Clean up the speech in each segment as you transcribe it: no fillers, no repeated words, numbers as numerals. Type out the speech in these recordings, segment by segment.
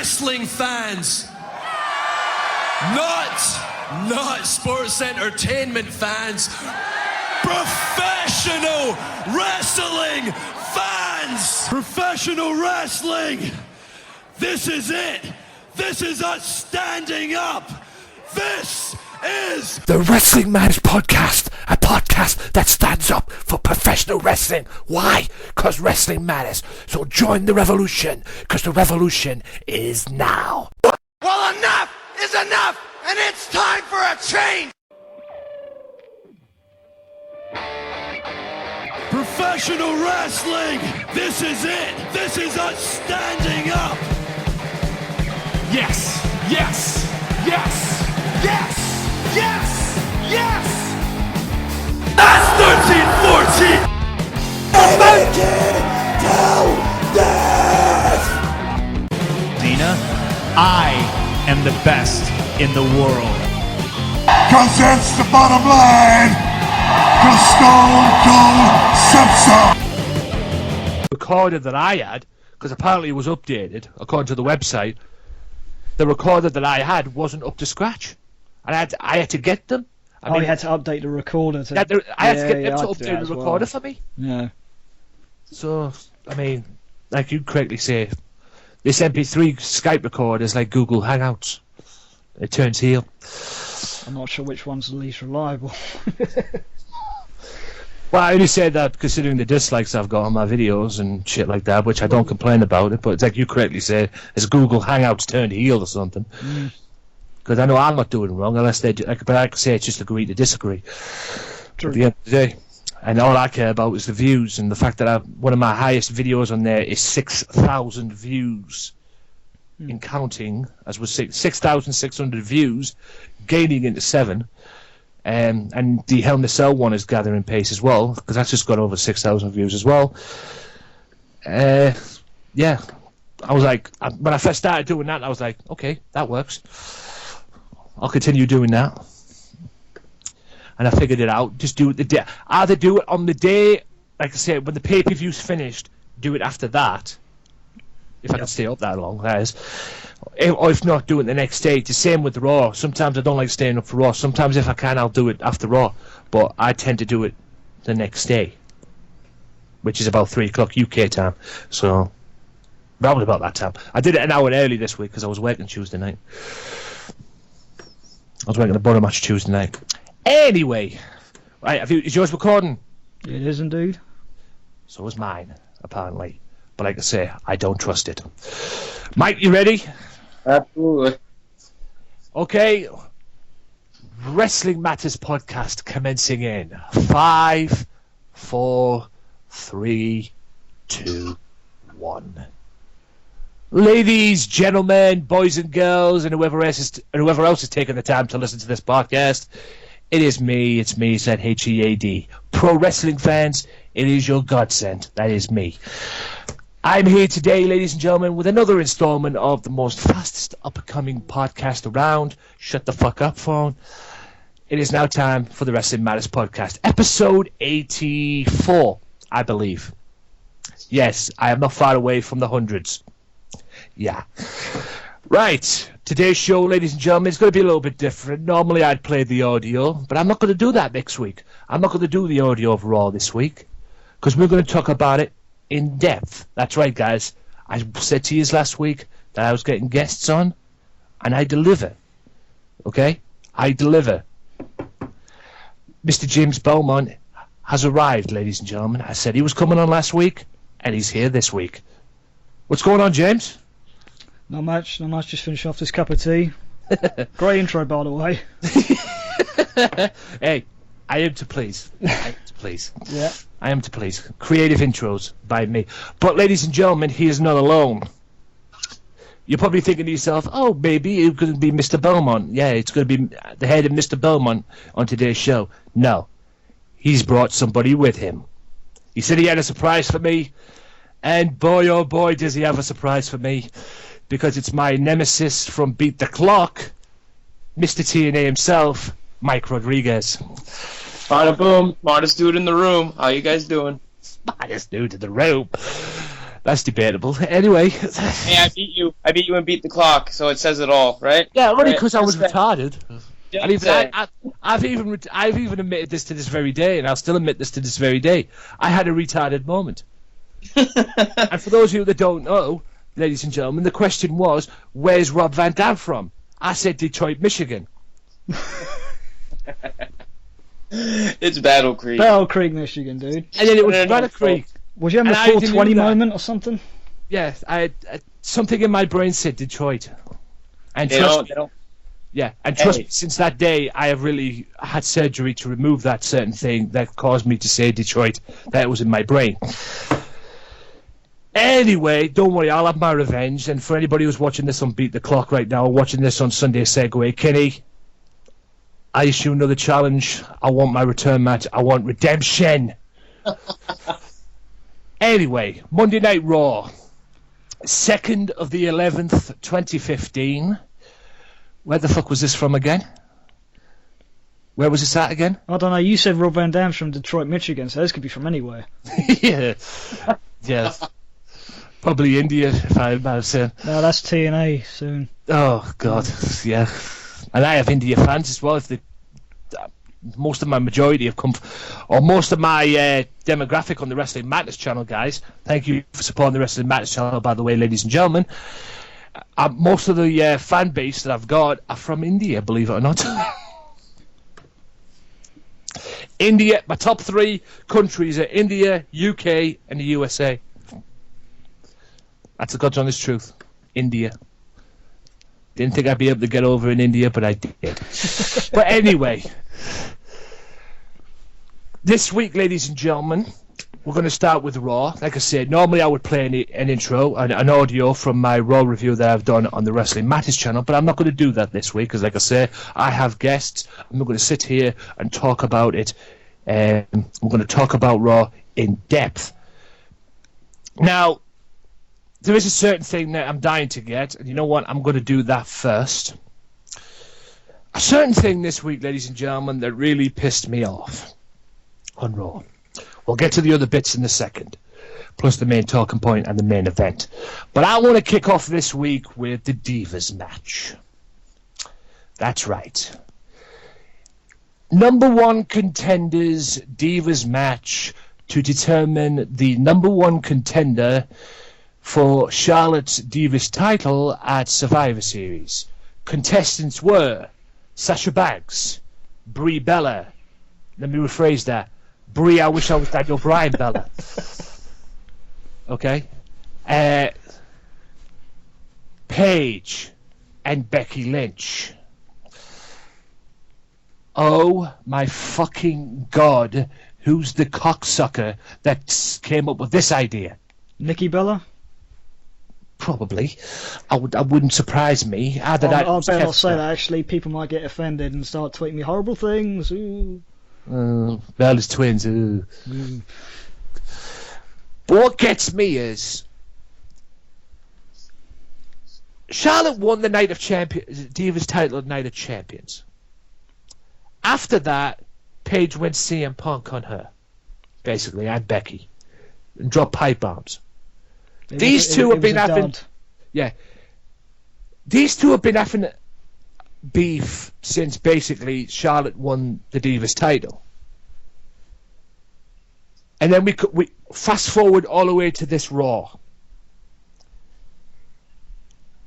wrestling fans. Not sports entertainment fans. Professional wrestling fans. Professional wrestling. This is it. This is us standing up. This is the Wrestling Matters Podcast, a podcast that stands up for professional wrestling. Why? Because wrestling matters. So join the revolution, because the revolution is now. Well, enough is enough, and it's time for a change. professional wrestling. This is it. This is us standing up. Yes, yes, yes, yes, yes, yes. That's 13-14. Cena, I am the best in the world. Cause that's the bottom line. Cause Stone Cold said so. Recorder that I had, because apparently it was updated, according to the website, the recorder that I had wasn't up to scratch. And I had to get them. You had to update the recorder. I had to get them to update the recorder for me. Yeah. So, I mean, like you correctly say, this MP3 Skype recorder is like Google Hangouts. It turns heel. I'm not sure which one's the least reliable. Well, I only say that considering the dislikes I've got on my videos and shit like that, which I don't complain about it, but it's like you correctly say, it's Google Hangouts turned heel or something. Because I know I'm not doing it wrong, unless they do, but I could say it's just agree to disagree. True. At the end of the day. And all I care about is the views, and the fact that one of my highest videos on there is 6,000 views in counting, as was 6,600 views, gaining into 7. And the Hell in a Cell one is gathering pace as well, because that's just got over 6,000 views as well. Yeah, I was like, when I first started doing that, I was like, okay, that works. I'll continue doing that. And I figured it out. Just do it the day. Either do it on the day, like I said, when the pay-per-view's finished, do it after that. If I can stay up that long, that is. Or if not, do it the next day. It's the same with Raw. Sometimes I don't like staying up for Raw. Sometimes if I can, I'll do it after Raw. But I tend to do it the next day, which is about 3 o'clock UK time. So, around about that time. I did it an hour early this week because I was working Tuesday night. I was working a bottom match Tuesday night. Anyway, right, is yours recording? It is indeed. So is mine, apparently. But like I say, I don't trust it. Mike, you ready? Absolutely. Okay. Wrestling Matters Podcast commencing in 5, 4, 3, 2, 1. Ladies, gentlemen, boys and girls, and whoever else is taking the time to listen to this podcast, it is me. It's me, said HEAD. Pro wrestling fans, it is your godsend. That is me. I'm here today, ladies and gentlemen, with another installment of the most fastest up-and-coming podcast around. Shut the fuck up, phone. It is now time for the Wrestling Matters Podcast, episode 84, I believe. Yes, I am not far away from the hundreds. Yeah. Right, today's show, ladies and gentlemen, is going to be a little bit different. Normally I'd play the audio, but I'm not going to do that next week. I'm not going to do the audio of Raw this week, because we're going to talk about it in depth. That's right, guys. I said to you last week that I was getting guests on, and I deliver. Okay? I deliver. Mr. James Belmont has arrived, ladies and gentlemen. I said he was coming on last week, and he's here this week. What's going on, James? Not much. Just finish off this cup of tea. Great intro, by the way. Hey, I am to please. Yeah. I am to please. Creative intros by me. But, ladies and gentlemen, he is not alone. You're probably thinking to yourself, oh, maybe it's going to be Mr. Belmont. Yeah, it's going to be the head of Mr. Belmont on today's show. No. He's brought somebody with him. He said he had a surprise for me. And boy, oh boy, does he have a surprise for me. Because it's my nemesis from Beat the Clock, Mr. TNAand himself, Mike Rodrigues. Bada boom, smartest dude in the room. How you guys doing? Smartest dude in the room. That's debatable. Anyway. Hey, I beat you. I beat you and beat the clock, so it says it all, right? Yeah, only Right. because I was retarded. Just And even, say. I've even admitted this to this very day, and I'll still admit this to this very day. I had a retarded moment. And for those of you that don't know, ladies and gentlemen, the question was, where's Rob Van Dam from? I said Detroit, Michigan. It's Battle Creek. Battle Creek, Michigan, dude. And then it was No, no, Battle no. Creek. Was you having And a I full didn't 20 know that. moment or something? Yeah, something in my brain said Detroit. And They trust don't, me, they don't. yeah, and trust Hey. me, since that day, I have really had surgery to remove that certain thing that caused me to say Detroit. That was in my brain. Anyway, don't worry, I'll have my revenge. And for anybody who's watching this on Beat the Clock right now, or watching this on Sunday Segway, Kenny, I issue another challenge. I want my return match. I want redemption. Anyway, Monday Night Raw, 2nd of the 11th, 2015. Where the fuck was this from again? Where was this at again? I don't know, you said Rob Van Dam's from Detroit, Michigan, so this could be from anywhere. Yeah. Yeah. Probably India, if I remember saying. No, that's TNA soon. Oh, God. Yeah. And I have India fans as well. If the most of my majority have come, or most of my demographic on the Wrestling Matters channel, guys. Thank you for supporting the Wrestling Matters channel, by the way, ladies and gentlemen. Most of the fan base that I've got are from India, believe it or not. India, my top 3 countries are India, UK, and the USA. That's the God's honest truth. India. Didn't think I'd be able to get over in India, but I did. But anyway, this week, ladies and gentlemen, we're going to start with Raw. Like I said, normally I would play an intro, an audio from my Raw review that I've done on the Wrestling Matters channel, but I'm not going to do that this week because, like I say, I have guests. I'm not going to sit here and talk about it. I'm going to talk about Raw in depth. Now, there is a certain thing that I'm dying to get, and you know what? I'm going to do that first. A certain thing this week, ladies and gentlemen, that really pissed me off on Raw. We'll get to the other bits in a second, plus the main talking point and the main event. But I want to kick off this week with the Divas match. That's right. Number 1 contenders Divas match to determine the number 1 contender for Charlotte's Divas title at Survivor Series. Contestants were Sasha Banks, Brie Bella. Let me rephrase that. Brie, I wish I was Daniel Bryan Bella. Okay? Paige and Becky Lynch. Oh my fucking God, who's the cocksucker that came up with this idea? Nikki Bella? Probably. I wouldn't surprise me. I better not say that, actually. People might get offended and start tweeting me horrible things. Ooh. Bella's twins. Ooh. But what gets me is Charlotte won the Night of Champions, Divas title at Night of Champions. After that, Paige went CM Punk on her, basically, and Becky, and dropped pipe bombs. These two have been having, these two have been having beef since basically Charlotte won the Divas title. And then we fast forward all the way to this Raw.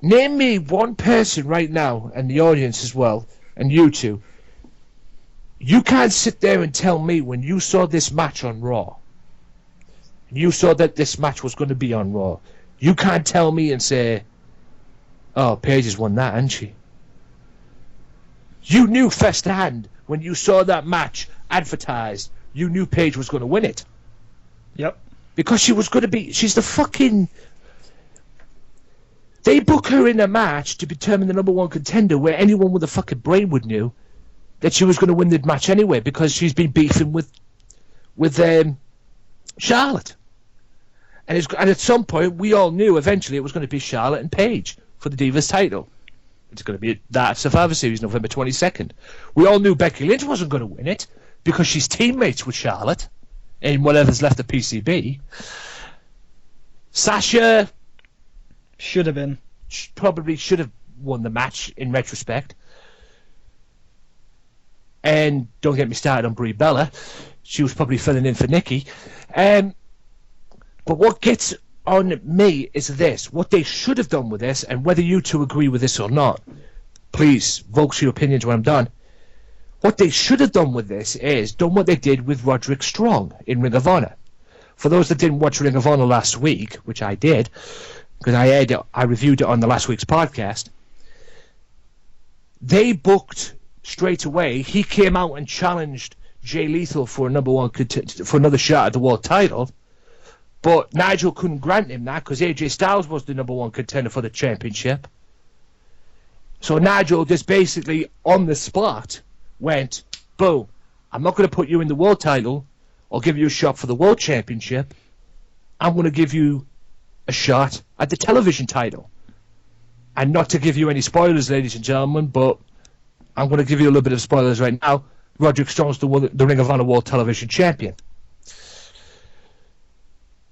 Name me one person right now, and the audience as well, and you two. You can't sit there and tell me when you saw this match on Raw, and you saw that this match was going to be on Raw, you can't tell me and say, oh, Paige has won that, hasn't she? You knew firsthand when you saw that match advertised, you knew Paige was going to win it. Yep. Because she was going to be, she's the fucking... They book her in a match to determine the number 1 contender where anyone with a fucking brain would knew that she was going to win the match anyway because she's been beefing with Charlotte. And at some point, we all knew eventually it was going to be Charlotte and Paige for the Divas title. It's going to be that Survivor Series, November 22nd. We all knew Becky Lynch wasn't going to win it because she's teammates with Charlotte in whatever's left of PCB. Sasha Should have been. probably should have won the match in retrospect. And don't get me started on Brie Bella. She was probably filling in for Nikki. But what gets on me is this. What they should have done with this, and whether you two agree with this or not, please vote your opinions when I'm done. What they should have done with this is done what they did with Roderick Strong in Ring of Honor. For those that didn't watch Ring of Honor last week, which I did, because I reviewed it on the last week's podcast, they booked straight away. He came out and challenged Jay Lethal for for another shot at the world title, but Nigel couldn't grant him that because AJ Styles was the #1 contender for the championship. So Nigel just basically on the spot went, boom, I'm not going to put you in the world title or give you a shot for the world championship. I'm going to give you a shot at the television title. And not to give you any spoilers, ladies and gentlemen, but I'm going to give you a little bit of spoilers right now. Roderick Strong's the Ring of Honor World Television Champion.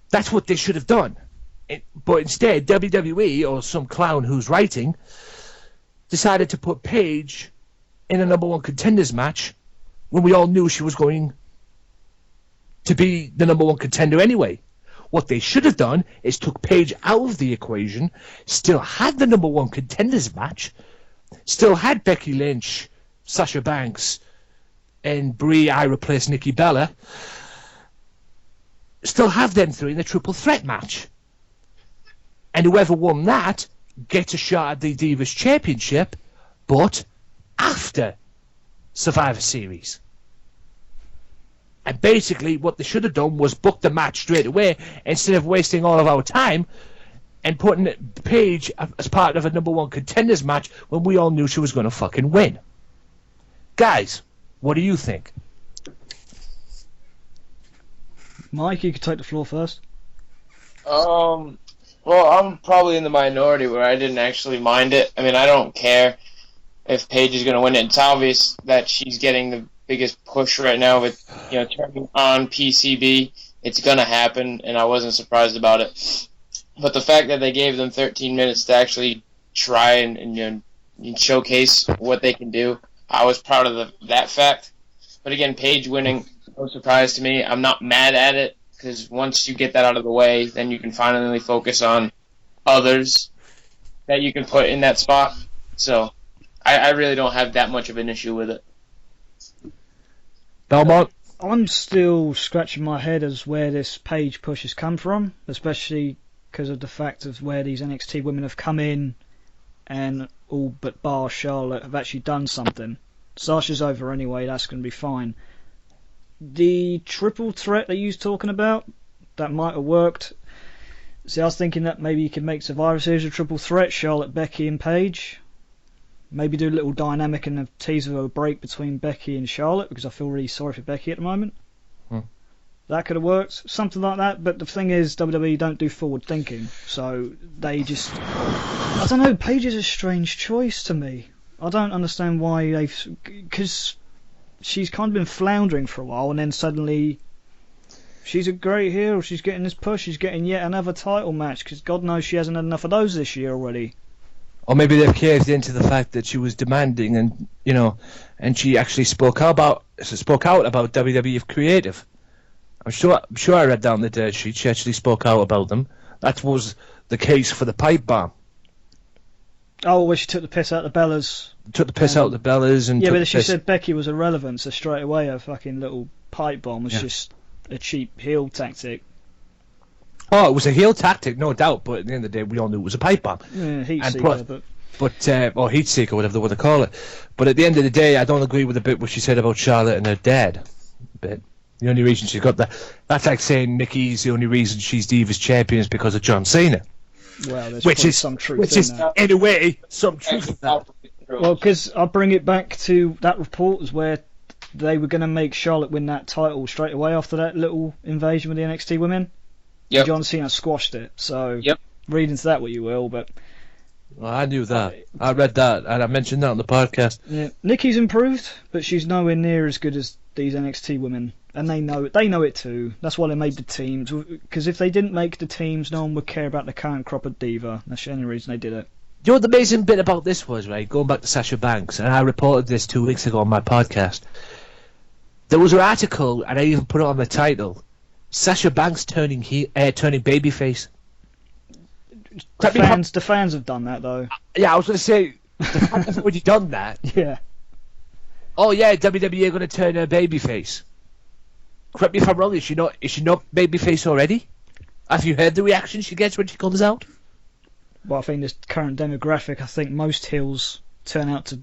That's what they should have done. But instead, WWE, or some clown who's writing, decided to put Paige in a #1 contenders match when we all knew she was going to be the #1 contender anyway. What they should have done is took Paige out of the equation, still had the #1 contenders match, still had Becky Lynch, Sasha Banks, and Brie, I replace Nikki Bella, still have them three in the triple threat match. And whoever won that gets a shot at the Divas Championship, but after Survivor Series. And basically what they should have done was book the match straight away instead of wasting all of our time and putting Paige as part of a #1 contenders match when we all knew she was going to fucking win. Guys, what do you think? Mike, you could take the floor first. Well, I'm probably in the minority where I didn't actually mind it. I mean, I don't care if Paige is going to win it. It's obvious that she's getting the biggest push right now with, turning on PCB. It's going to happen, and I wasn't surprised about it. But the fact that they gave them 13 minutes to actually try and showcase what they can do, I was proud of that fact. But again, Paige winning, no surprise to me. I'm not mad at it, because once you get that out of the way, then you can finally focus on others that you can put in that spot. So I really don't have that much of an issue with it. Belmont? I'm still scratching my head as where this Paige push has come from, especially because of the fact of where these NXT women have come in and all but bar Charlotte have actually done something. Sasha's over anyway, that's going to be fine. The triple threat that you was talking about, that might have worked. See, I was thinking that maybe you could make Survivor Series a triple threat, Charlotte, Becky and Paige. Maybe do a little dynamic and a teaser of a break between Becky and Charlotte, because I feel really sorry for Becky at the moment. That could have worked, something like that. But the thing is, WWE don't do forward thinking, so they just, I don't know, Paige is a strange choice to me. I don't understand why because she's kind of been floundering for a while, and then suddenly she's a great heel, she's getting this push, she's getting yet another title match, because God knows she hasn't had enough of those this year already. Or maybe they've caved into the fact that she was demanding, and and she actually spoke out about WWE Creative. I'm sure I read down the dirt sheet. She actually spoke out about them. That was the case for the pipe bomb. Oh, well, she took the piss out of the Bellas. Took the piss out of the Bellas, and yeah, but she said Becky was irrelevant, so straight away her fucking little pipe bomb was just a cheap heel tactic. Oh, it was a heel tactic, no doubt. But at the end of the day, we all knew it was a pipe bomb. Yeah, heat seeker, or heat seeker, whatever they want to call it. But at the end of the day, I don't agree with the bit what she said about Charlotte and her dad. Bit. The only reason she's got that's like saying Nikki's the only reason she's Divas Champion is because of John Cena. Well, there's some truth in that. In a way, some truth in that. Well, because I'll bring it back to that report was where they were going to make Charlotte win that title straight away after that little invasion with the NXT women. Yep. John Cena squashed it, so read into that what you will, but... Well, I knew that. I read that, and I mentioned that on the podcast. Yeah, Nikki's improved, but she's nowhere near as good as these NXT women. And they know it too. That's why they made the teams. Because if they didn't make the teams, no one would care about the current crop of diva. That's the only reason they did it. You know what the amazing bit about this was, right? Going back to Sasha Banks, and I reported this 2 weeks ago on my podcast. There was an article, and I even put it on the title. Sasha Banks turning babyface. The fans have done that though. Yeah, I was going to say the fans have already done that. Yeah. Oh yeah, WWE are going to turn her babyface. Correct me if I'm wrong. Is she not babyface already? Have you heard the reaction she gets when she comes out? Well, I think this current demographic, I think most heels turn out to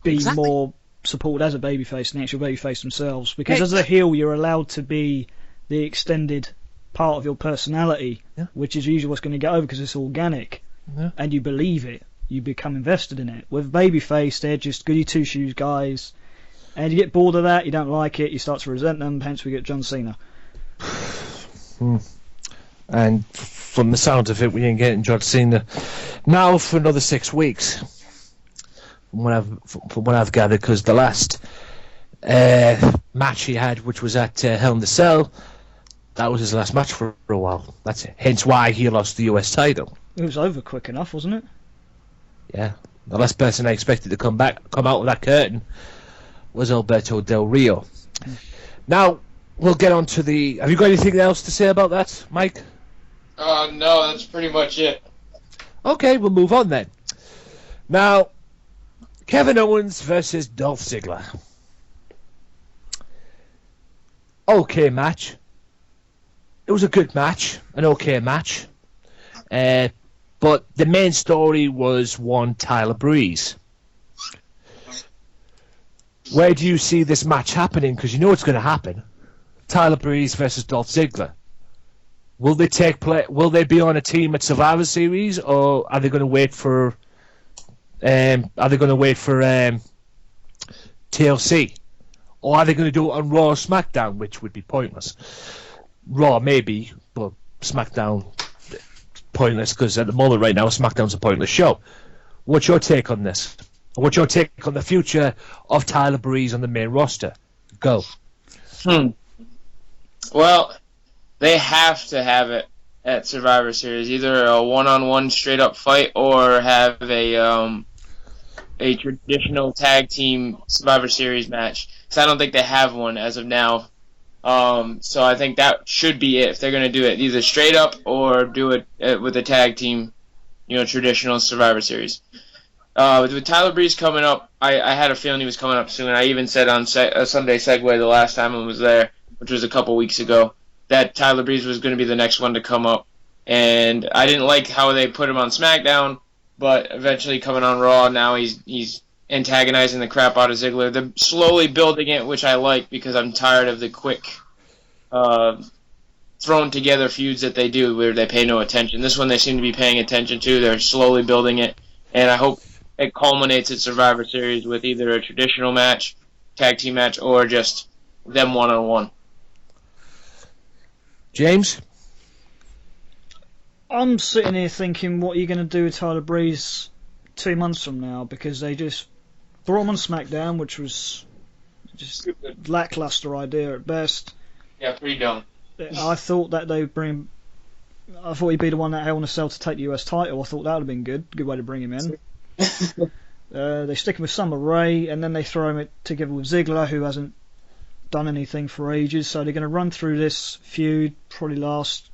be Exactly. more supported as a babyface than the actual babyface themselves. Because as a heel, you're allowed to be the extended part of your personality, which is usually what's going to get over because it's organic, and you believe it. You become invested in it. With babyface, they're just goody two-shoes guys, and you get bored of that, you don't like it, you start to resent them, hence we get John Cena. And from the sound of it, we ain't getting John Cena now for another 6 weeks. From what I've gathered, because the last match he had, which was at Hell in the Cell, that was his last match for a while. That's it. Hence why he lost the US title. It was over quick enough, wasn't it? Yeah. The last person I expected to come out of that curtain was Alberto Del Rio. Now, we'll get on to the... Have you got anything else to say about that, Mike? No, that's pretty much it. Okay, we'll move on then. Now, Kevin Owens versus Dolph Ziggler. Okay match. It was a good match, an okay match. But the main story was one Tyler Breeze. Where do you see this match happening? Because you know it's going to happen. Tyler Breeze versus Dolph Ziggler. Will they take play? Will they be on a team at Survivor Series, or are they going to wait for? TLC, or are they going to do it on Raw or SmackDown, which would be pointless? Raw maybe, but SmackDown pointless because at the moment right now SmackDown's a pointless show. What's your take on this? What's your take on the future of Tyler Breeze on the main roster? Go. Well, they have to have it at Survivor Series, either a one-on-one straight-up fight or have a traditional tag team Survivor Series match. Because I don't think they have one as of now. So I think that should be it. If they're going to do it either straight up or do it with a tag team, traditional Survivor Series. With Tyler Breeze coming up, I had a feeling he was coming up soon. I even said on Sunday Segway the last time I was there, which was a couple weeks ago, that Tyler Breeze was going to be the next one to come up. And I didn't like how they put him on SmackDown, but eventually coming on Raw, now he's antagonizing the crap out of Ziggler. They're slowly building it, which I like because I'm tired of the quick thrown together feuds that they do where they pay no attention. This one they seem to be paying attention to. They're slowly building it, and I hope it culminates at Survivor Series with either a traditional match, tag team match, or just them one-on-one. James? I'm sitting here thinking, what are you going to do with Tyler Breeze 2 months from now? Because they just brought him on SmackDown, which was just lackluster idea at best. Yeah, pretty dumb. I thought that they'd bring. I thought he'd be the one that Hell in a Cell to take the US title. I thought that would have been good. Good way to bring him in. They stick him with Summer Rae, and then they throw him together with Ziggler, who hasn't done anything for ages. So they're going to run through this feud, probably last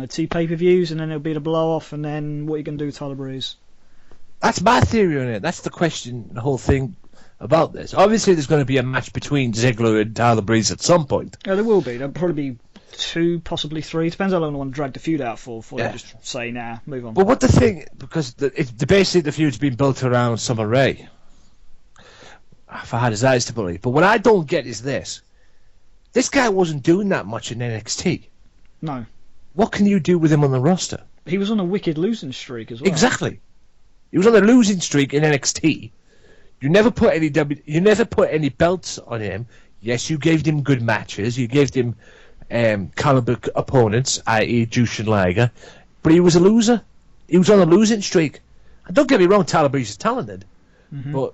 2 pay-per-views, and then it'll be the blow-off, and then what are you going to do with Tyler Breeze? That's my theory on it. That's the question, the whole thing about this. Obviously, there's going to be a match between Ziggler and Tyler Breeze at some point. Yeah, there will be. There'll probably be 2, possibly 3. Depends how long they want to drag the feud out for before they just say, nah, move on. But what the thing, because basically the feud's been built around Summer Rae. If I had his eyes to believe. But what I don't get is this. This guy wasn't doing that much in NXT. No. What can you do with him on the roster? He was on a wicked losing streak as well. Exactly. He was on a losing streak in NXT. You never put any belts on him. Yes, you gave him good matches. You gave him caliber opponents, i.e. Jushin Liger, but he was a loser. He was on a losing streak. And don't get me wrong, Tyler Breeze is talented, but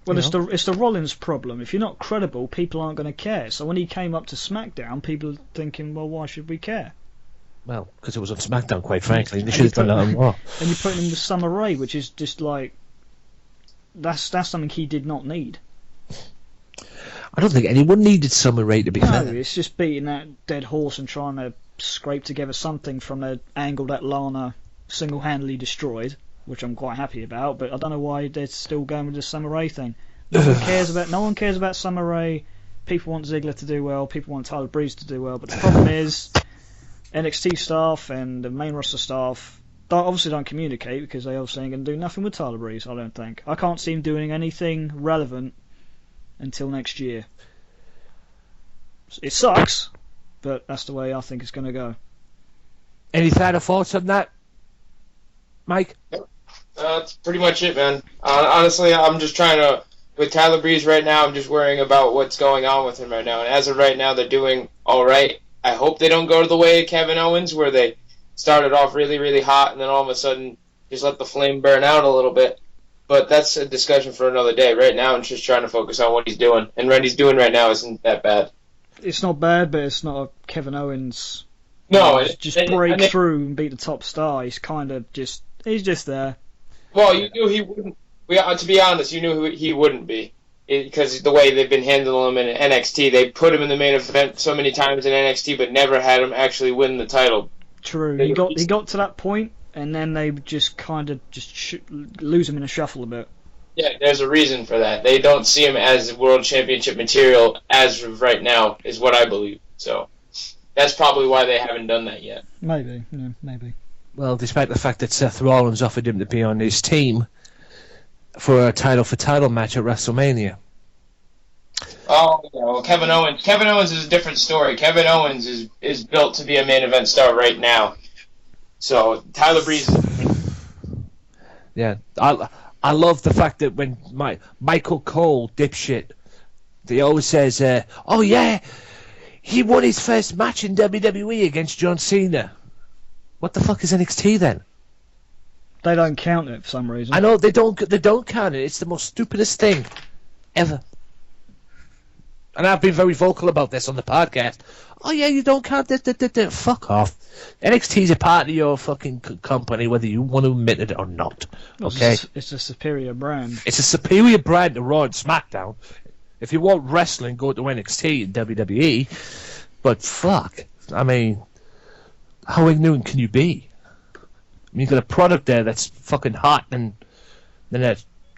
Well, it's the Rollins problem. If you're not credible, people aren't going to care. So when he came up to SmackDown, people are thinking, well, why should we care? Well, because it was on SmackDown, quite frankly. They should have done that on Raw. And you're putting him with Summer Rae, which is just like... That's something he did not need. I don't think anyone needed Summer Rae, to be fair. No, it's just beating that dead horse and trying to scrape together something from an angle that Lana single-handedly destroyed, which I'm quite happy about, but I don't know why they're still going with the Summer Rae thing. No one cares about Summer Rae. People want Ziggler to do well, people want Tyler Breeze to do well, but the problem is NXT staff and the main roster staff obviously don't communicate, because they obviously ain't going to do nothing with Tyler Breeze, I don't think. I can't see him doing anything relevant until next year. It sucks, but that's the way I think it's going to go. Any final thoughts on that, Mike? That's pretty much it, man. Honestly, I'm just trying to... With Tyler Breeze right now, I'm just worrying about what's going on with him right now. And as of right now, they're doing all right. I hope they don't go to the way of Kevin Owens, where they started off really, really hot, and then all of a sudden just let the flame burn out a little bit. But that's a discussion for another day. Right now, I'm just trying to focus on what he's doing. And what he's doing right now isn't that bad. It's not bad, but it's not a Kevin Owens... No, just break through and beat the top star. He's kind of just... He's just there. Well, you knew he wouldn't... To be honest, you knew he wouldn't be. Because the way they've been handling him in NXT, they put him in the main event so many times in NXT, but never had him actually win the title. True. He got to that point, and then they just kind of lose him in a shuffle a bit. Yeah, there's a reason for that. They don't see him as world championship material as of right now, is what I believe. So that's probably why they haven't done that yet. Maybe, yeah, maybe. Well, despite the fact that Seth Rollins offered him to be on his team for a title match at WrestleMania. Oh, yeah, well, Kevin Owens is a different story. Kevin Owens is built to be a main event star right now. So Tyler Breeze. Yeah, I love the fact that when Michael Cole, dipshit, he always says, "Oh yeah, he won his first match in WWE against John Cena." What the fuck is NXT then? They don't count it for some reason. I know they don't count it. It's the most stupidest thing ever. And I've been very vocal about this on the podcast. Oh yeah, you don't count this. Fuck off. NXT's a part of your fucking company, whether you want to admit it or not. Okay. It's a superior brand. It's a superior brand to Raw and SmackDown. If you want wrestling, go to NXT and WWE. But fuck, I mean, how ignorant can you be? I mean, you've got a product there that's fucking hot, and then a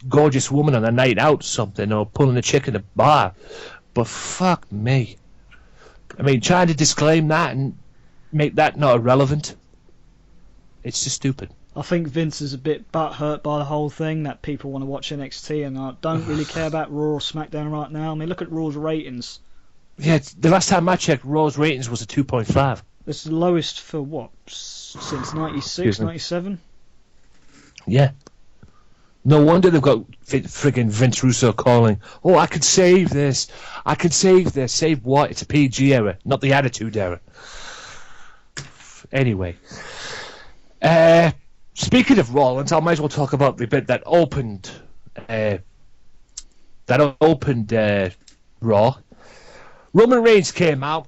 gorgeous woman on a night out or something, or pulling a chick in a bar. But fuck me. I mean, trying to disclaim that and make that not irrelevant, it's just stupid. I think Vince is a bit butthurt by the whole thing, that people want to watch NXT and I don't really care about Raw or SmackDown right now. I mean, look at Raw's ratings. Yeah, the last time I checked, Raw's ratings was a 2.5. It's the lowest for what? Since 96, 97? Yeah. No wonder they've got friggin' Vince Russo calling, "Oh, I could save this. I could save this." Save what? It's a PG era, not the Attitude era. Anyway. Speaking of Rollins, I might as well talk about the bit that opened Raw. Roman Reigns came out,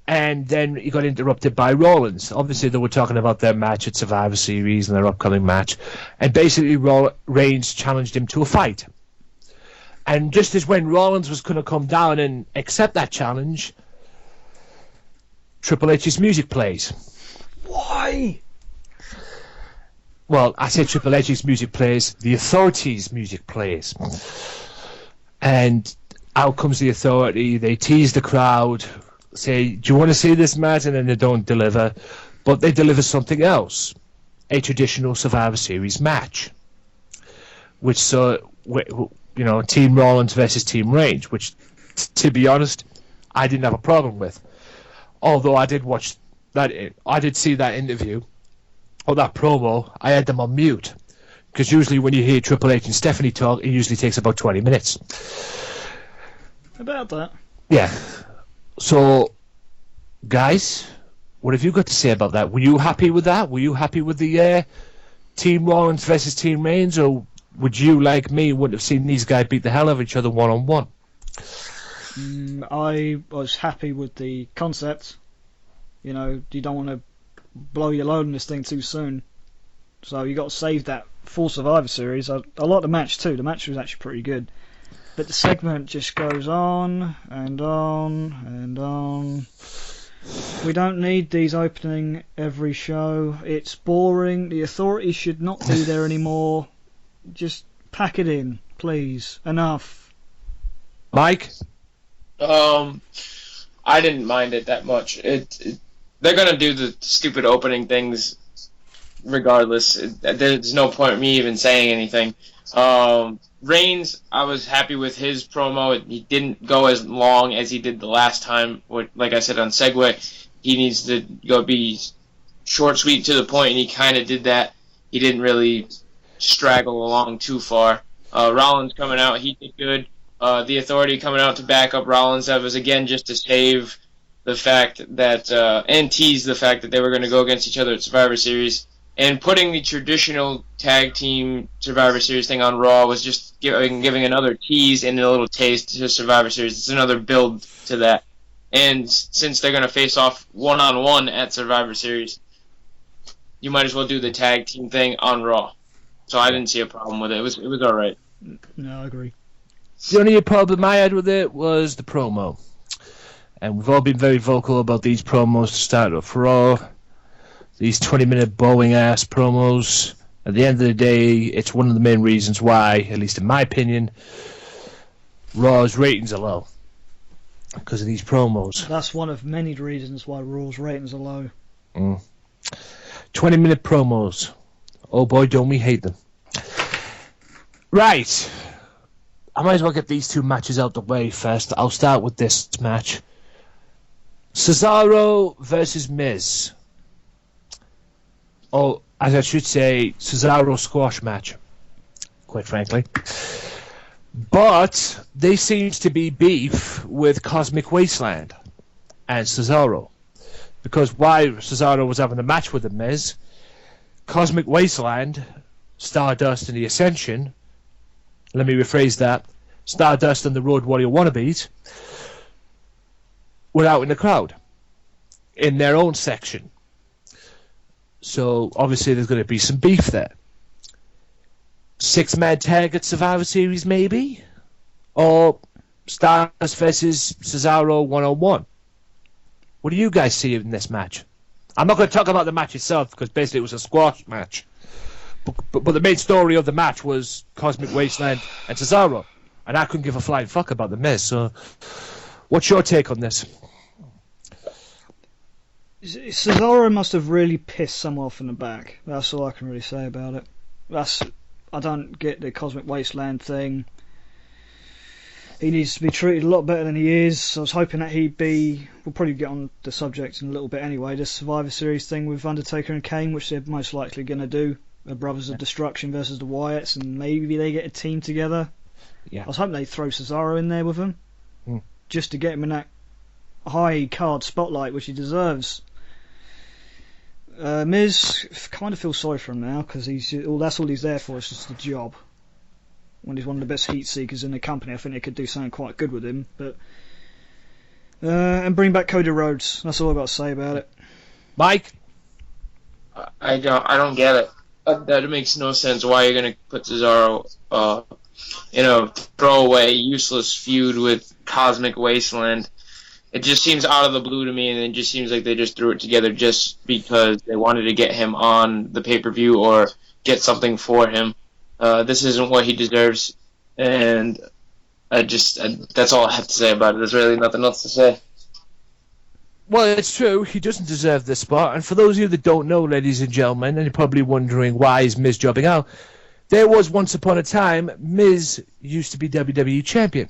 and then he got interrupted by Rollins. Obviously, they were talking about their match at Survivor Series and their upcoming match. And basically, Reigns challenged him to a fight. And just as when Rollins was going to come down and accept that challenge, Triple H's music plays. Why? Well, I say Triple H's music plays, the Authority's music plays. And out comes the Authority, they tease the crowd, say, "Do you want to see this match?" And then they don't deliver, but they deliver something else, a traditional Survivor Series match, which Team Rollins versus Team Reigns, which, to be honest, I didn't have a problem with. Although I did watch that, I did see that interview or that promo. I had them on mute because usually when you hear Triple H and Stephanie talk, it usually takes about 20 minutes. About that. Yeah. So, guys, what have you got to say about that? Were you happy with that? Were you happy with the Team Rollins versus Team Reigns, or would you, like me, would have seen these guys beat the hell out of each other one-on-one? I was happy with the concept. You know, you don't want to blow your load on this thing too soon. So you got to save that for Survivor Series. I like the match too. The match was actually pretty good. But the segment just goes on and on and on. We don't need these opening every show. It's boring. The Authority should not be there anymore. Just pack it in, please. Enough. Mike? I didn't mind it that much. They're gonna do the stupid opening things regardless. There's no point in me even saying anything. Reigns, I was happy with his promo. He didn't go as long as he did the last time. Like I said on Segway, he needs to go be short, sweet, to the point, and he kind of did that. He didn't really straggle along too far. Rollins coming out, he did good. The Authority coming out to back up Rollins, that was again just to save the fact that, and tease the fact that they were going to go against each other at Survivor Series. And putting the traditional tag team Survivor Series thing on Raw was just giving another tease and a little taste to Survivor Series. It's another build to that. And since they're going to face off one-on-one at Survivor Series, you might as well do the tag team thing on Raw. So I didn't see a problem with it. It was all right. No, I agree. The only problem I had with it was the promo. And we've all been very vocal about these promos to start off Raw. These 20-minute bowling-ass promos. At the end of the day, it's one of the main reasons why, at least in my opinion, Raw's ratings are low. Because of these promos. That's one of many reasons why Raw's ratings are low. 20-minute promos. Oh boy, don't we hate them. Right. I might as well get these two matches out the way first. I'll start with this match. Cesaro versus Miz. Oh, as I should say, Cesaro squash match, quite frankly. But there seems to be beef with Cosmic Wasteland and Cesaro. Because while Cesaro was having a match with The Miz, Cosmic Wasteland, Stardust and the Ascension, let me rephrase that, Stardust and the Road Warrior wannabes, were out in the crowd, in their own section. So, obviously, there's going to be some beef there. 6-man tag at Survivor Series, maybe? Or Stardust versus Cesaro 1-on-1? What do you guys see in this match? I'm not going to talk about the match itself, because basically it was a squash match. But the main story of the match was Cosmic Wasteland and Cesaro. And I couldn't give a flying fuck about The Miz, so... What's your take on this? Cesaro must have really pissed someone off in the back. That's all I can really say about it. I don't get the Cosmic Wasteland thing. He needs to be treated a lot better than he is. I was hoping that we'll probably get on the subject in a little bit anyway, the Survivor Series thing with Undertaker and Kane, which they're most likely going to do. The Brothers of Destruction versus the Wyatts, and maybe they get a team together. Yeah. I was hoping they'd throw Cesaro in there with him, just to get him in that high card spotlight, which he deserves. Miz, kind of feel sorry for him now, because that's all he's there for, is just the job. When he's one of the best heat seekers in the company, I think they could do something quite good with him. But and bring back Cody Rhodes. That's all I've got to say about it. Mike? I don't get it. That makes no sense. Why you're going to put Cesaro in a throwaway, useless feud with Cosmic Wasteland? It just seems out of the blue to me, and it just seems like they just threw it together just because they wanted to get him on the pay-per-view or get something for him. This isn't what he deserves, and that's all I have to say about it. There's really nothing else to say. Well, it's true. He doesn't deserve this spot. And for those of you that don't know, ladies and gentlemen, and you're probably wondering why is Miz jobbing out, there was once upon a time Miz used to be WWE champion.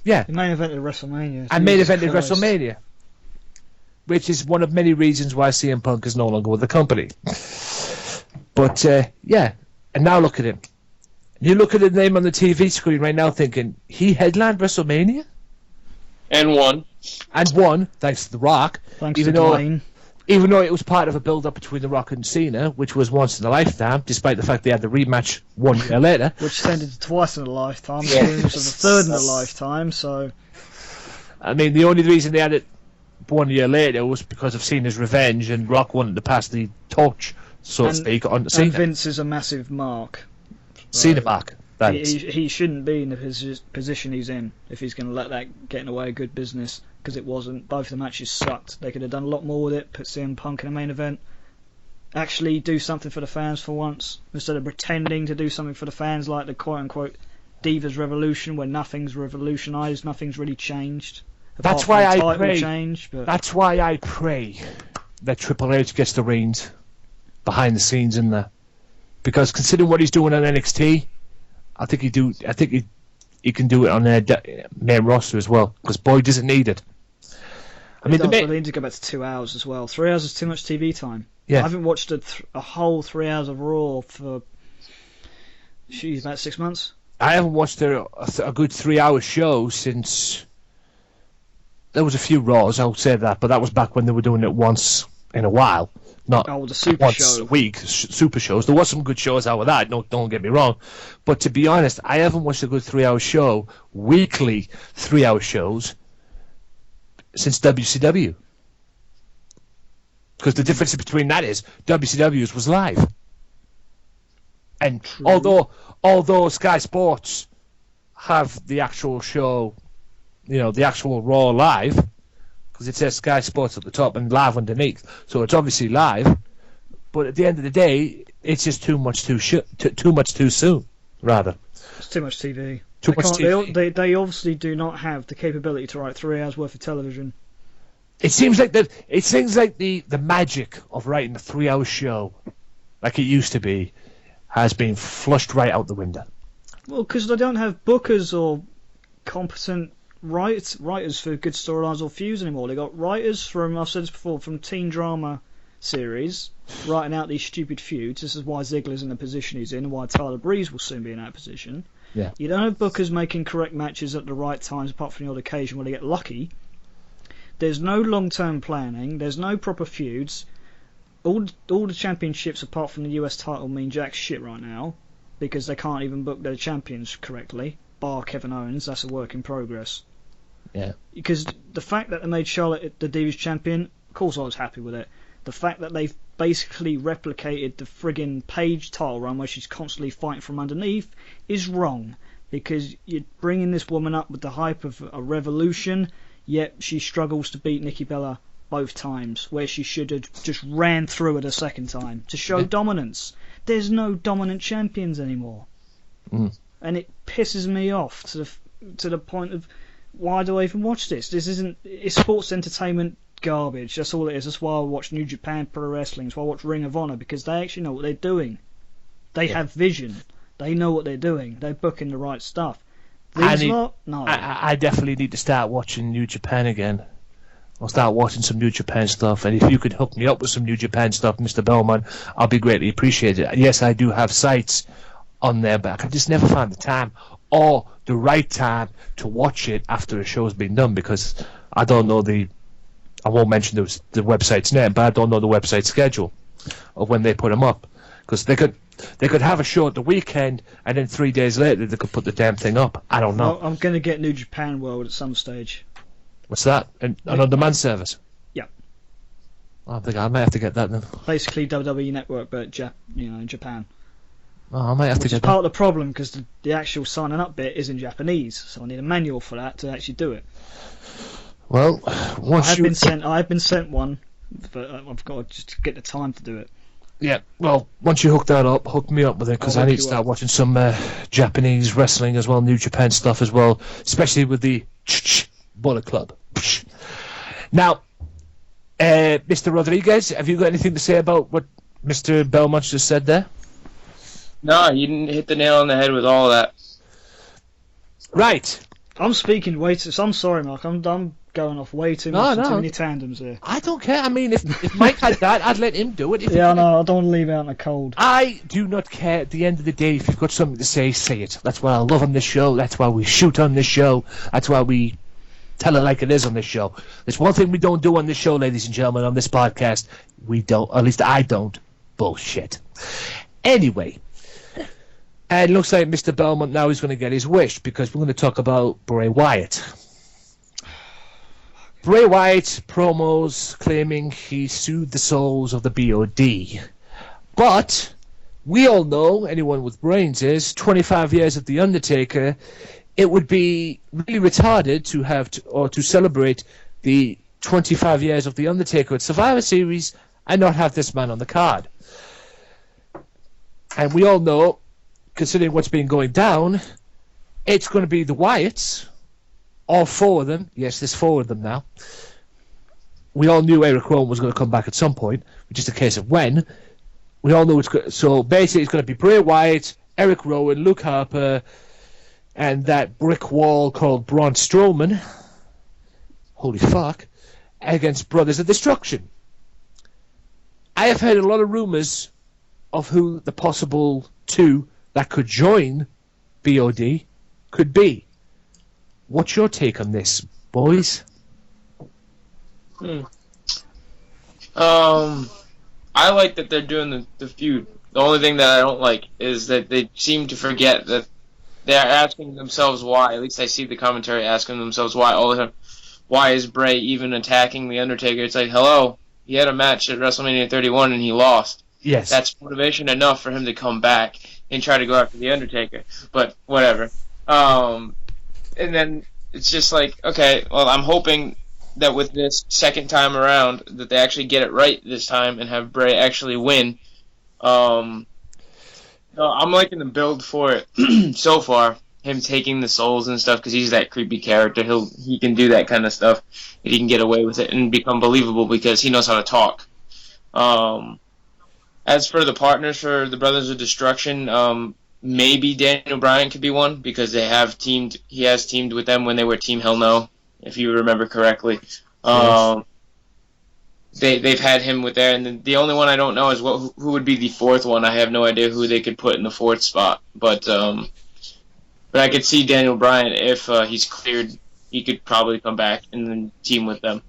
Yeah. The main event of WrestleMania. And main event of WrestleMania. Which is one of many reasons why CM Punk is no longer with the company. But, yeah. And now look at him. You look at the name on the TV screen right now thinking, he headlined WrestleMania? And won. And won, thanks to The Rock. Thanks to Dwayne. Even though it was part of a build-up between The Rock and Cena, which was once in a lifetime, despite the fact they had the rematch 1 year later. Which turned into twice in a lifetime, Yeah. rumors of the third in a lifetime, so... I mean, the only reason they had it 1 year later was because of Cena's revenge, and Rock wanted to pass the torch, so to speak, on to Cena. And Vince is a massive mark. Cena mark. He shouldn't be in the position he's in if he's going to let that get in the way of good business, because it wasn't. Both the matches sucked. They could have done a lot more with it, put CM Punk in a main event, actually do something for the fans for once, instead of pretending to do something for the fans like the quote-unquote Divas Revolution, where nothing's revolutionised, nothing's really changed. That's why I pray. That's why I pray that Triple H gets the reins behind the scenes in there, because considering what he's doing on NXT, I think he can do it on their main roster as well, because boy does it need it. I mean, they need to go back to 2 hours as well. 3 hours is too much TV time. Yeah. I haven't watched a whole 3 hours of Raw for about 6 months. I haven't watched a good 3 hour show since. There was a few Raws, I would say that, but that was back when they were doing it once in a while, not the Super once Show. a week. Super shows. There was some good shows out of that. Don't get me wrong, but to be honest, I haven't watched a good 3 hour show, weekly 3 hour shows, since WCW. Because the difference between that is WCW's was live, and although Sky Sports have the actual show, the actual Raw live, because it says Sky Sports at the top and live underneath, so it's obviously live. But at the end of the day, it's just too much too soon. Rather, it's too much TV. Too much TV. They obviously do not have the capability to write 3 hours worth of television. It seems like the magic of writing a 3 hour show, like it used to be, has been flushed right out the window. Well, because they don't have bookers or competent writers for good storylines or feuds anymore. They got writers from, I've said this before, from teen drama series writing out these stupid feuds. This is why Ziggler's in the position he's in, and why Tyler Breeze will soon be in that position. Yeah. You don't have bookers making correct matches at the right times, apart from the odd occasion where they get lucky. There's no long-term planning. There's no proper feuds. All the championships, apart from the US title, mean jack shit right now, because they can't even book their champions correctly. Bar Kevin Owens, that's a work in progress. Yeah. Because the fact that they made Charlotte the Divas champion, of course I was happy with it. The fact that they've basically replicated the friggin' Paige title run where she's constantly fighting from underneath is wrong. Because you're bringing this woman up with the hype of a revolution, yet she struggles to beat Nikki Bella both times, where she should have just ran through it a second time to show dominance. There's no dominant champions anymore. And it pisses me off to the point of, why do I even watch this? It's sports entertainment garbage. That's all it is. That's why I watch New Japan Pro Wrestling. That's why I watch Ring of Honor, because they actually know what they're doing. They have vision. They know what they're doing. They're booking the right stuff. No. I definitely need to start watching New Japan again. I'll start watching some New Japan stuff, and if you could hook me up with some New Japan stuff, Mr. Belmont, I'll be greatly appreciated. Yes, I do have sites on there, but I can just never find the time or the right time to watch it after a show's been done, because I don't know I won't mention the website's name, but I don't know the website schedule of when they put them up, because they could have a show at the weekend and then 3 days later they could put the damn thing up. I don't know. Well, I'm going to get New Japan World at some stage. What's that? An on-demand service? Yeah. I think I might have to get that then. Basically WWE Network, but in Japan. Oh, I might have to get that. Part of the problem, because the actual signing up bit is in Japanese, so I need a manual for that to actually do it. Well, I've been sent one, but I've got to just get the time to do it. Yeah, well, once you hook that up, hook me up with it, because I need to start watching some Japanese wrestling as well, New Japan stuff as well, especially with the Bullet Club. Now, Mr. Rodrigues, have you got anything to say about what Mr. Belmont just said there? No, you didn't hit the nail on the head with all of that. Right. I'm speaking way too... I'm sorry, Mark. I'm going off way too much. Too many tandems here. I don't care. I mean, if Mike had that, I'd let him do it. I know. I don't want to leave it out in the cold. I do not care. At the end of the day, if you've got something to say it. That's why I love on this show. That's why we shoot on this show. That's why we tell it like it is on this show. There's one thing we don't do on this show, ladies and gentlemen, on this podcast. We don't, or at least I don't, bullshit. Anyway, and it looks like Mr. Belmont now is going to get his wish, because we're going to talk about Bray Wyatt. Bray Wyatt promos claiming he sued the souls of the BOD. But we all know, anyone with brains is, 25 years of The Undertaker, it would be really retarded to have to celebrate the 25 years of The Undertaker at Survivor Series and not have this man on the card. And we all know, considering what's been going down, it's going to be the Wyatts, all four of them. Yes, there's four of them now. We all knew Eric Rowan was going to come back at some point, just a case of when. We all know so basically it's going to be Bray Wyatt, Eric Rowan, Luke Harper, and that brick wall called Braun Strowman. Holy fuck. Against Brothers of Destruction. I have heard a lot of rumours of who the possible two that could join BOD could be. What's your take on this, boys? I like that they're doing the feud. The only thing that I don't like is that they seem to forget that they're asking themselves why. At least I see the commentary asking themselves why all the time. Why is Bray even attacking The Undertaker? It's like, hello, he had a match at WrestleMania 31 and he lost. Yes. That's motivation enough for him to come back and try to go after The Undertaker. But whatever. And then it's just like, okay, well, I'm hoping that with this second time around that they actually get it right this time and have Bray actually win. I'm liking the build for it so far. Him taking the souls and stuff, because he's that creepy character. He can do that kind of stuff, and he can get away with it and become believable because he knows how to talk. As for the partners for the Brothers of Destruction, maybe Daniel Bryan could be one, because he has teamed with them when they were Team Hell No, if you remember correctly. Yes. They've had him with there, and the only one I don't know is who would be the fourth one. I have no idea who they could put in the fourth spot, but I could see Daniel Bryan, if he's cleared, he could probably come back and then team with them.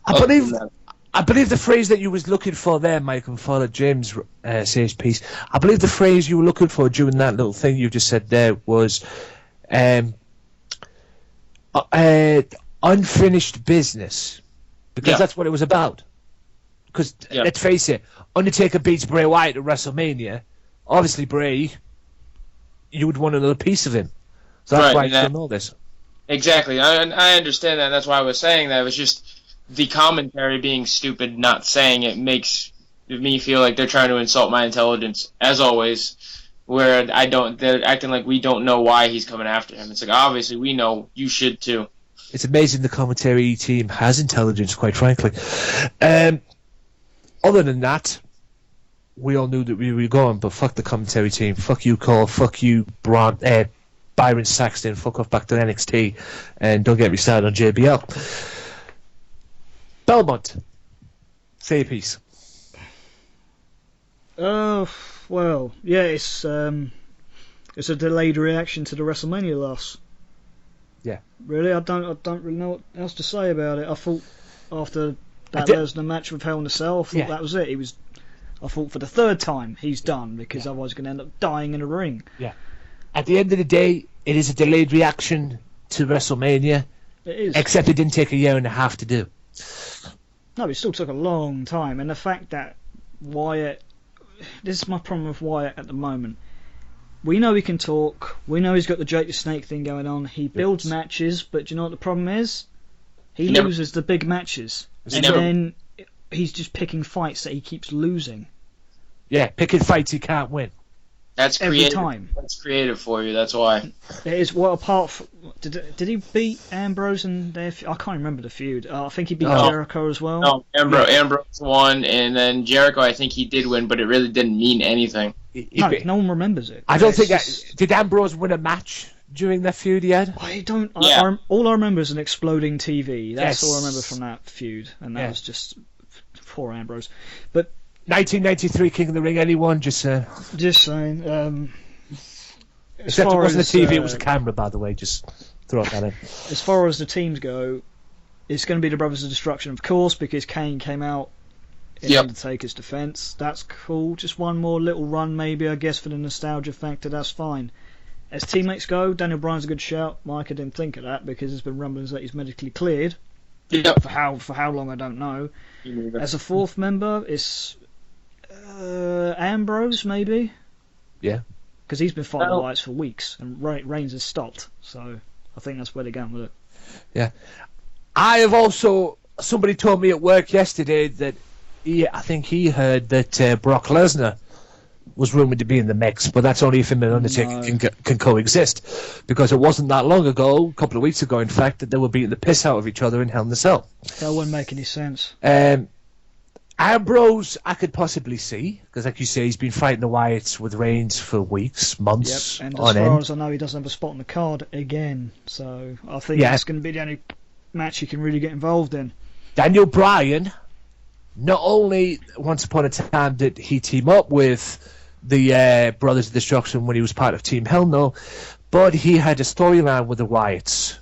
I believe the phrase that you was looking for there, Mike, and Father James says piece, I believe the phrase you were looking for during that little thing you just said there was unfinished business, because that's what it was about. Because let's face it, Undertaker beats Bray Wyatt at WrestleMania. Obviously, Bray, you would want another piece of him. So that's why you've done all this. Exactly. I understand that. That's why I was saying that. It was just the commentary being stupid, not saying it, makes me feel like they're trying to insult my intelligence, as always, where they're acting like we don't know why he's coming after him. It's like, obviously, we know. You should, too. It's amazing the commentary team has intelligence, quite frankly. Other than that, we all knew that we were going, but fuck the commentary team. Fuck you, Cole. Fuck you, Byron Saxton. Fuck off back to NXT. And don't get me started on JBL. Belmont, say a piece. Well, yeah, it's a delayed reaction to the WrestleMania loss. Yeah. Really, I don't really know what else to say about it. I thought after that Lesnar match with Hell in a Cell, I thought that was it. I thought for the third time he's done, because otherwise he's going to end up dying in a ring. Yeah. At the end of the day, it is a delayed reaction to WrestleMania. It is. Except it didn't take a year and a half to do. No, it still took a long time, and the fact that Wyatt... This is my problem with Wyatt at the moment. We know he can talk. We know he's got the Jake the Snake thing going on. He builds matches, but do you know what the problem is? He loses the big matches. Then he's just picking fights that he keeps losing. Yeah, picking fights he can't win. That's every creative. time. That's creative for you. That's why. It is. Well, apart from, did he beat Ambrose in their? I can't remember the feud. I think he beat Jericho as well. No, Ambrose won, and then Jericho, I think he did win, but it really didn't mean anything. No one remembers it. I don't think did Ambrose win a match during that feud he had? I don't. All I remember is an exploding TV. That's all I remember from that feud, and that was just poor Ambrose. But 1993 King of the Ring, anyone? Just saying. Except it wasn't a TV, it was a camera, by the way. Just throw that in. As far as the teams go, it's going to be the Brothers of Destruction, of course, because Kane came out in Undertaker's defence. That's cool. Just one more little run, maybe, I guess, for the nostalgia factor. That's fine. As teammates go, Daniel Bryan's a good shout. Mike, I didn't think of that because there's been rumblings that he's medically cleared. Yep. For how long, I don't know. As a fourth member, it's Ambrose, maybe? Yeah. Because he's been fighting the Wyatt's for weeks, and Reigns has stopped. So I think that's where they're going with it. Yeah. I have also... Somebody told me at work yesterday that I think he heard that Brock Lesnar was rumoured to be in the mix, but that's only if him and Undertaker can coexist. Because it wasn't that long ago, a couple of weeks ago, in fact, that they were beating the piss out of each other in Hell in a Cell. That wouldn't make any sense. Ambrose, I could possibly see, because like you say, he's been fighting the Wyatts with Reigns for weeks, months and on as far end. as I know, he doesn't have a spot on the card again, so I think that's going to be the only match he can really get involved in. Daniel Bryan, not only once upon a time did he team up with the Brothers of Destruction when he was part of Team Hell No, but he had a storyline with the Wyatts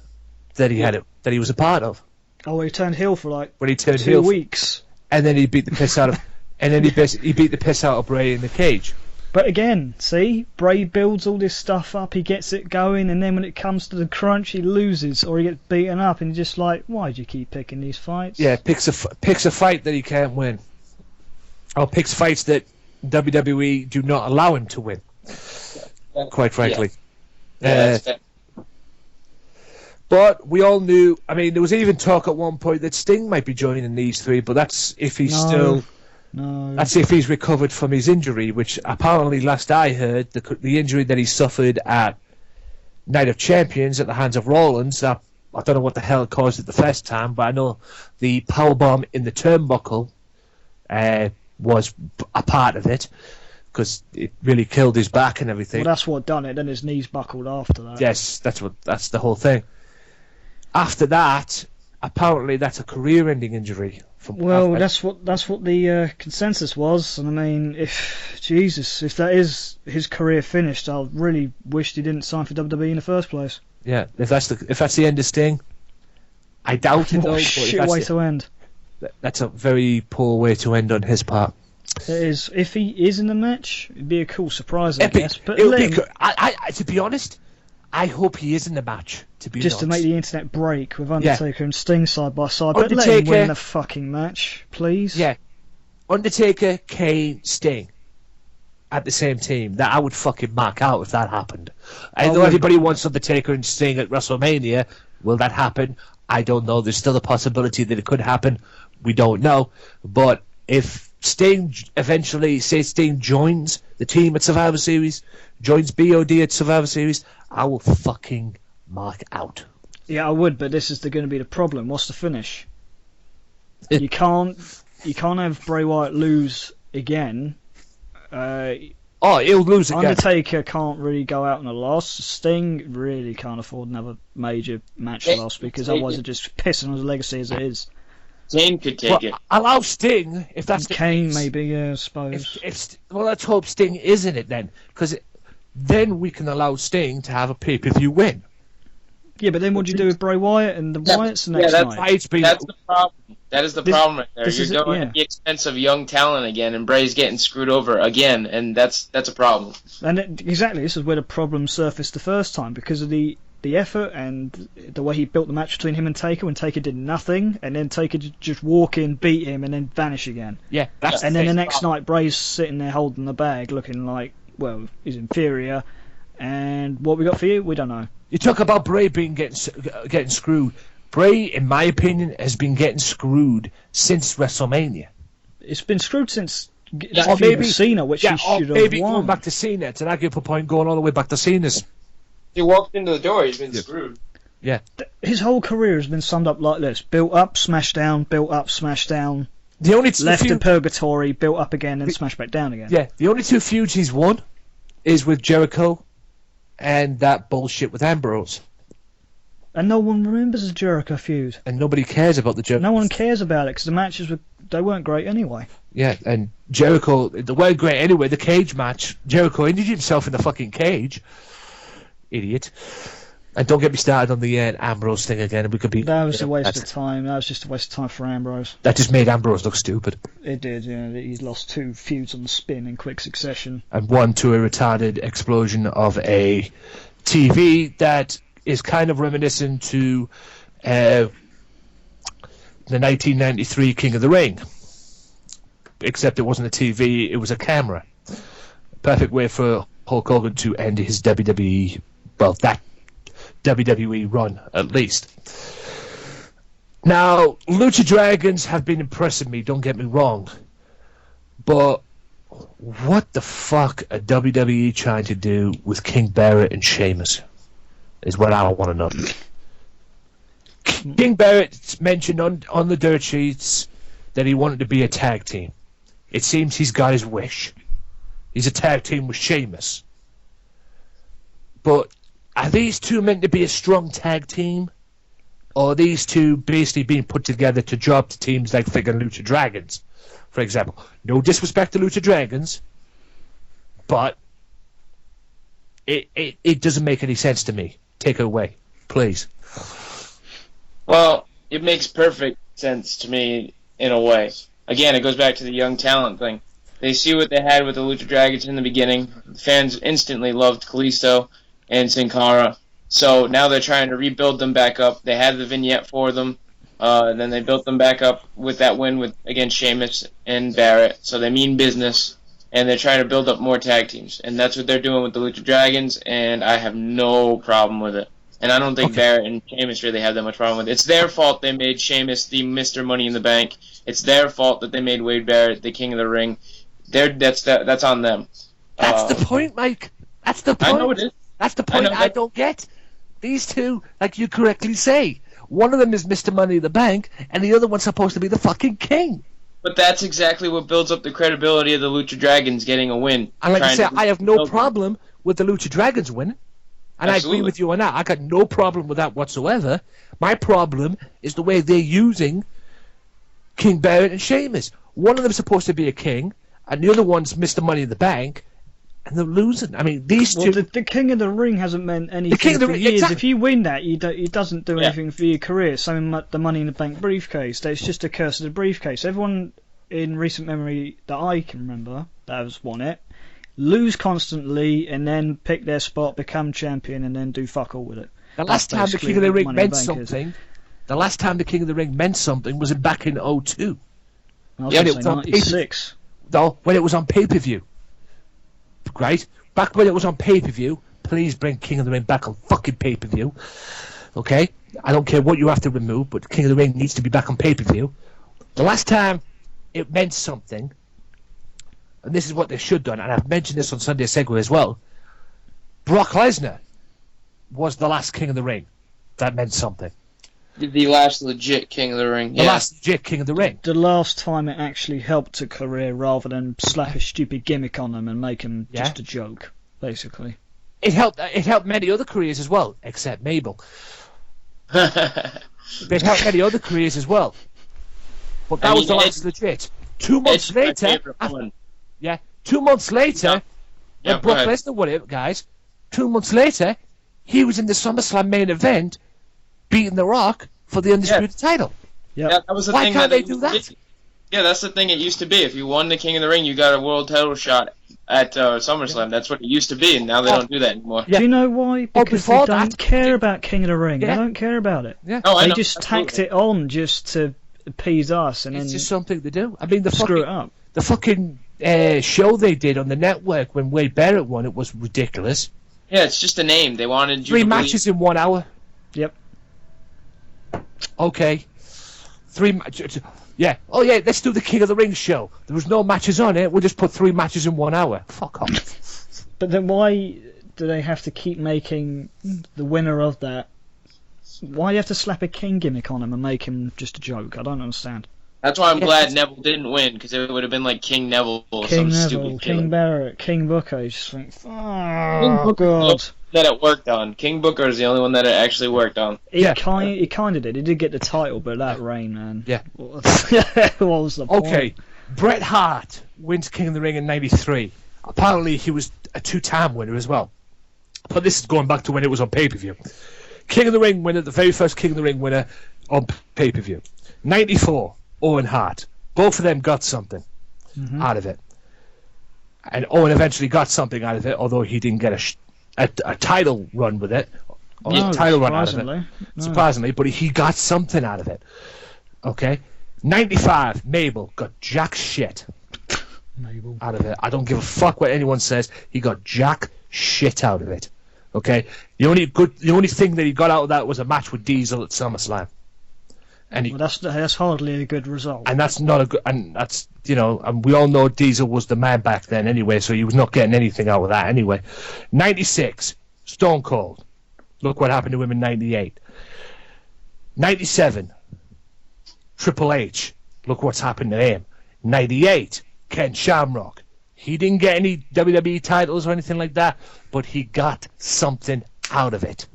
that he was a part of. Oh, he turned heel for like when he turned 2 heel weeks. And then he beat the piss out of, he beat the piss out of Bray in the cage. But again, see, Bray builds all this stuff up, he gets it going, and then when it comes to the crunch, he loses or he gets beaten up, and you're just like, why do you keep picking these fights? Yeah, picks a fight that he can't win, or picks fights that WWE do not allow him to win. Quite frankly. But we all knew, I mean, there was even talk at one point that Sting might be joining these three, but that's if he's that's if he's recovered from his injury, which apparently last I heard, the injury that he suffered at Night of Champions at the hands of Rollins, I don't know what the hell caused it the first time, but I know the powerbomb in the turnbuckle was a part of it, because it really killed his back and everything. Well, that's what done it, then his knees buckled after that. Yes, that's the whole thing. After that, apparently that's a career-ending injury. That's what the consensus was, and I mean, if that is his career finished, I really wished he didn't sign for WWE in the first place. Yeah, if that's the end of Sting, I doubt it. What a shit way to end. That's a very poor way to end on his part. It is. If he is in the match, it'd be a cool surprise, I guess. But to be honest, I hope he is in the match. To make the internet break with Undertaker and Sting side by side, but let him win the fucking match, please. Yeah, Undertaker, Kane, Sting at the same team. That I would fucking mark out if that happened. I know everybody wants Undertaker and Sting at WrestleMania. Will that happen? I don't know. There's still a possibility that it could happen. We don't know. But if Sting eventually, say Sting joins the team at Survivor Series, joins BOD at Survivor Series, I will fucking mark out. Yeah, I would, but this is going to be the problem. What's the finish? You can't have Bray Wyatt lose again. He'll lose again. Undertaker can't really go out on a loss. Sting really can't afford another major match loss, because otherwise it's just pissing on his legacy as it is. Kane could take it. Allow Sting if that's Kane, maybe. Yeah, I suppose. Let's hope Sting is in it then, because then we can allow Sting to have a pay-per-view win. Yeah, but then what do you do with Bray Wyatt and the Wyatts the next night? That's the problem. That is the problem right there. You're going at the expense of young talent again, and Bray's getting screwed over again, and that's a problem. And exactly, this is where the problem surfaced the first time, because of the effort and the way he built the match between him and Taker, when Taker did nothing, and then Taker just walk in, beat him, and then vanish again. Yeah, and then the next night, Bray's sitting there holding the bag, looking like, well, he's inferior. And what we got for you, we don't know. You talk about Bray getting screwed. Bray, in my opinion, has been getting screwed since WrestleMania. It's been screwed since that feud with Cena, which he should have won. Maybe going back to Cena. It's an arguable point going all the way back to Cena's. He walked into the door, he's been screwed. Yeah. His whole career has been summed up like this: built up, smashed down, built up, smashed down. Left in purgatory, built up again, and smashed back down again. Yeah, the only two feuds he's won is with Jericho and that bullshit with Ambrose. And no one remembers the Jericho feud. And nobody cares about the Jericho. No one cares about it, because the matches they weren't great anyway. Yeah, and Jericho, they weren't great anyway. The cage match, Jericho injured himself in the fucking cage. Idiot. And don't get me started on the Ambrose thing again. We could be. That was a waste of time. That was just a waste of time for Ambrose. That just made Ambrose look stupid. It did, yeah. He's lost 2 feuds on the spin in quick succession. And one to a retarded explosion of a TV that is kind of reminiscent to the 1993 King of the Ring. Except it wasn't a TV, it was a camera. Perfect way for Hulk Hogan to end his WWE, well, that WWE run, at least. Now, Lucha Dragons have been impressing me, don't get me wrong. But what the fuck are WWE trying to do with King Barrett and Sheamus? Is what I want to know. King Barrett mentioned on the dirt sheets that he wanted to be a tag team. It seems he's got his wish. He's a tag team with Sheamus. But are these two meant to be a strong tag team? Or are these two basically being put together to drop to teams like friggin' Lucha Dragons, for example? No disrespect to Lucha Dragons, but it doesn't make any sense to me. Take it away, please. Well, it makes perfect sense to me in a way. Again, it goes back to the young talent thing. They see what they had with the Lucha Dragons in the beginning. The fans instantly loved Kalisto and Sin Cara. So now they're trying to rebuild them back up. They had the vignette for them. Then they built them back up with that win against Sheamus and Barrett. So they mean business. And they're trying to build up more tag teams. And that's what they're doing with the Lucha Dragons. And I have no problem with it. And I don't think Barrett and Sheamus really have that much problem with it. It's their fault they made Sheamus the Mr. Money in the Bank. It's their fault that they made Wade Barrett the King of the Ring. That's on them. That's the point, Mike. That's the point. I know it is. That's the point I don't get. These two, like you correctly say, one of them is Mr. Money in the Bank, and the other one's supposed to be the fucking king. But that's exactly what builds up the credibility of the Lucha Dragons getting a win. And like I said, I have no problem with the Lucha Dragons winning. And Absolutely. I agree with you on that. I got no problem with that whatsoever. My problem is the way they're using King Barrett and Sheamus. One of them's supposed to be a king, and the other one's Mr. Money in the Bank, and they're losing. I mean, these two... The King of the Ring hasn't meant anything for years. Exactly. If you win that, it doesn't do anything for your career. Same with the Money in the Bank briefcase. It's just a curse of the briefcase. Everyone in recent memory that I can remember that has won it lose constantly and then pick their spot, become champion, and then do fuck all with it. The last time the King of the Ring meant something... The last time the King of the Ring meant something was back in 2002. I was going to say 96. No, when it was on pay-per-view. Right? Back when it was on pay-per-view, please bring King of the Ring back on fucking pay-per-view. Okay? I don't care what you have to remove, but King of the Ring needs to be back on pay-per-view. The last time it meant something, and this is what they should have done, and I've mentioned this on Sunday Segue as well, Brock Lesnar was the last King of the Ring. That meant something. The last legit King of the Ring. The last legit King of the Ring. The last time it actually helped a career rather than slap a stupid gimmick on them and make them just a joke, basically. It helped many other careers as well, except Mabel. It helped many other careers as well. But that was the last legit. 2 months later... 2 months later, when Brock Lesnar won it, guys, 2 months later, he was in the SummerSlam main event beating The Rock for the Undisputed title. Yep. Yeah, that was the Why thing can't that they do that? Yeah, that's the thing it used to be. If you won the King of the Ring, you got a world title shot at SummerSlam. That's what it used to be, and now they don't do that anymore. Do you know why? Because they don't care about King of the Ring. Yeah. They don't care about it. Yeah. Oh, I They know, just absolutely. tacked it on just to appease us and It's then just something to do. I mean, screw it up. The fucking show they did on the network when Wade Barrett won it was ridiculous. Yeah, it's just a name. They wanted you 3 to matches in 1 hour. Yep. Okay. 3 matches. Yeah. Oh, yeah, let's do the King of the Ring show. There was no matches on it. We'll just put 3 matches in 1 hour. Fuck off. But then why do they have to keep making the winner of that? Why do you have to slap a king gimmick on him and make him just a joke? I don't understand. That's why I'm glad Neville didn't win, because it would have been like King Neville or King some Neville, stupid King killer. Barrett, King Booker. You just think, King oh Booker god. that it worked on. King Booker is the only one that it actually worked on. He kind of did. He did get the title, but that reign, man. Yeah. What was the point? Okay. Bret Hart wins King of the Ring in 93. Apparently he was a 2-time winner as well. But this is going back to when it was on pay-per-view. King of the Ring winner, the very first King of the Ring winner on pay-per-view. 94, Owen Hart. Both of them got something out of it. And Owen eventually got something out of it, although he didn't get a title run with it. No, Title run out of it. No. Surprisingly, but he got something out of it. Okay? 95, Mabel got jack shit out of it. I don't give a fuck what anyone says. He got jack shit out of it. Okay? The only thing that he got out of that was a match with Diesel at SummerSlam. And that's hardly a good result. And that's not a good. And that's, you know, and we all know Diesel was the man back then anyway, so he was not getting anything out of that anyway. 96, Stone Cold. Look what happened to him in 98. 97, Triple H. Look what's happened to him. 98, Ken Shamrock. He didn't get any WWE titles or anything like that, but he got something out of it.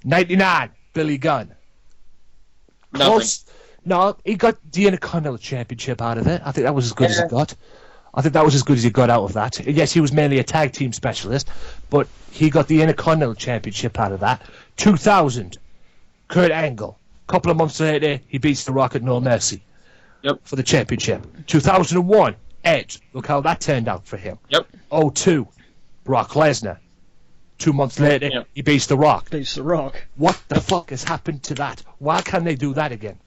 99, Billy Gunn. No, he got the Intercontinental Championship out of it. I think that was as good as he got. I think that was as good as he got out of that. Yes, he was mainly a tag team specialist, but he got the Intercontinental Championship out of that. 2000, Kurt Angle. A couple of months later, he beats The Rock at No Mercy for the championship. 2001, Edge. Look how that turned out for him. 02, Brock Lesnar. 2 months later, he beats The Rock. What the fuck has happened to that? Why can't they do that again?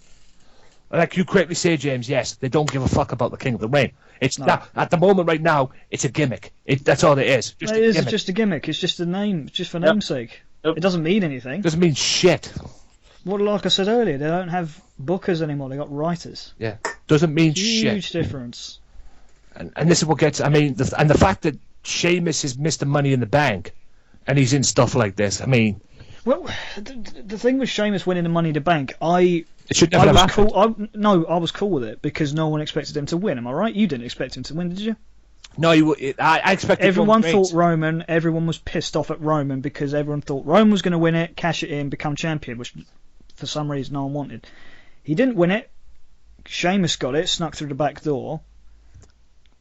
Like you correctly say, James, yes, they don't give a fuck about the King of the Ring. It's not, at the moment right now, it's a gimmick. That's all it is. It is just a gimmick. It's just a name. It's just for namesake. It doesn't mean anything. It doesn't mean shit. Well, like I said earlier, they don't have bookers anymore. They got writers. Yeah. Doesn't mean shit. Huge difference. And this is what gets, I mean, and the fact that Sheamus is Mr. Money in the Bank, and he's in stuff like this, I mean... Well, the thing with Sheamus winning the Money in the Bank, it should never have happened. I was cool with it because no one expected him to win. Am I right? You didn't expect him to win, did you? No, I expected. Everyone thought Roman. Everyone was pissed off at Roman because everyone thought Roman was going to win it, cash it in, become champion, which for some reason no one wanted. He didn't win it. Sheamus got it, snuck through the back door.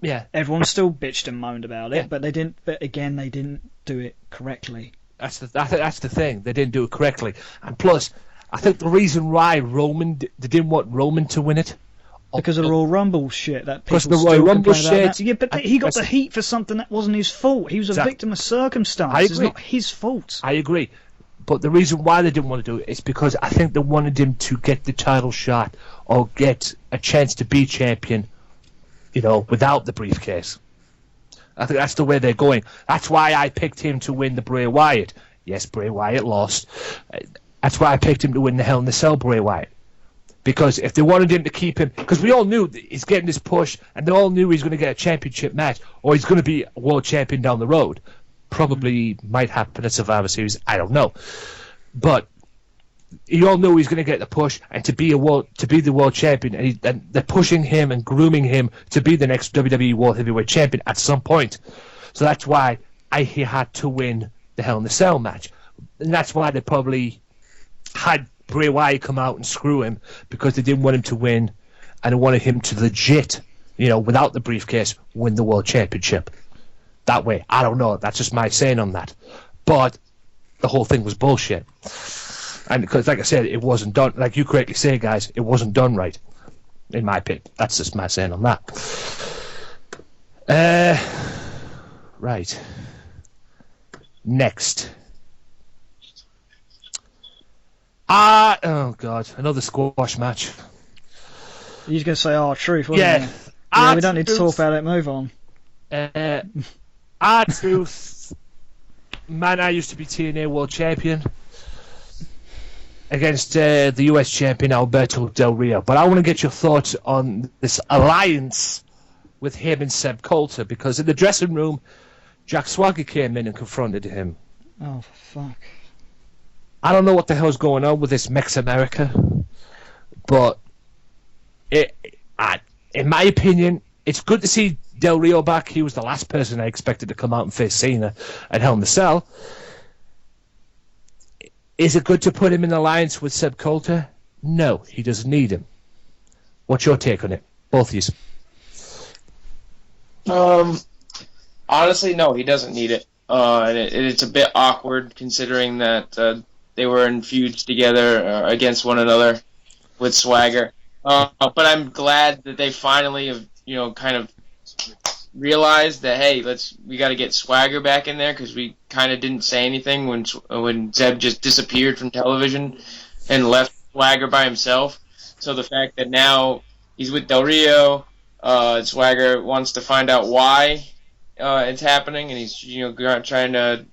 Yeah. Everyone still bitched and moaned about it, but they didn't. But again, they didn't do it correctly. That's the thing. They didn't do it correctly, and plus, I think the reason why they didn't want Roman to win it because of the Royal Rumble shit that people because the Royal Rumble shit. Yeah, but he got the heat for something that wasn't his fault. He was a victim of circumstance. It's not his fault. I agree, but the reason why they didn't want to do it is because I think they wanted him to get the title shot or get a chance to be champion, you know, without the briefcase. I think that's the way they're going. That's why I picked him to win the Bray Wyatt. Yes, Bray Wyatt lost. That's why I picked him to win the Hell in a Cell Bray Wyatt. Because if they wanted him to keep him... Because we all knew he's getting this push, and they all knew he's going to get a championship match, or he's going to be a world champion down the road. Probably might happen at Survivor Series. I don't know. But you all knew he's going to get the push and to be the world champion, and they're pushing him and grooming him to be the next WWE World Heavyweight Champion at some point. So that's why he had to win the Hell in a Cell match, and that's why they probably had Bray Wyatt come out and screw him, because they didn't want him to win, and they wanted him to legit, you know, without the briefcase, win the World Championship. That way, I don't know. That's just my saying on that, but the whole thing was bullshit. And because, like I said, it wasn't done, like you correctly say, guys, it wasn't done right, in my opinion. That's just my saying on that. Right. Next. Oh, God, another squash match. You're going to say R-Truth, wasn't you? Yeah, we don't need to talk about it, move on. R-Truth, man, I used to be TNA World Champion, against the US champion Alberto Del Rio. But I want to get your thoughts on this alliance with him and Seb Coulter, because in the dressing room, Jack Swagger came in and confronted him. Oh, fuck. I don't know what the hell's going on with this Mex America, but in my opinion, it's good to see Del Rio back. He was the last person I expected to come out and face Cena at Hell in a Cell. Is it good to put him in alliance with Seb Coulter? No, he doesn't need him. What's your take on it? Both of you. Honestly, no, he doesn't need it. and it's a bit awkward considering that they were in feuds together against one another with Swagger. But I'm glad that they finally have, kind of realized that, hey, we got to get Swagger back in there, because we kind of didn't say anything when Zeb just disappeared from television and left Swagger by himself. So the fact that now he's with Del Rio, Swagger wants to find out why it's happening, and he's trying to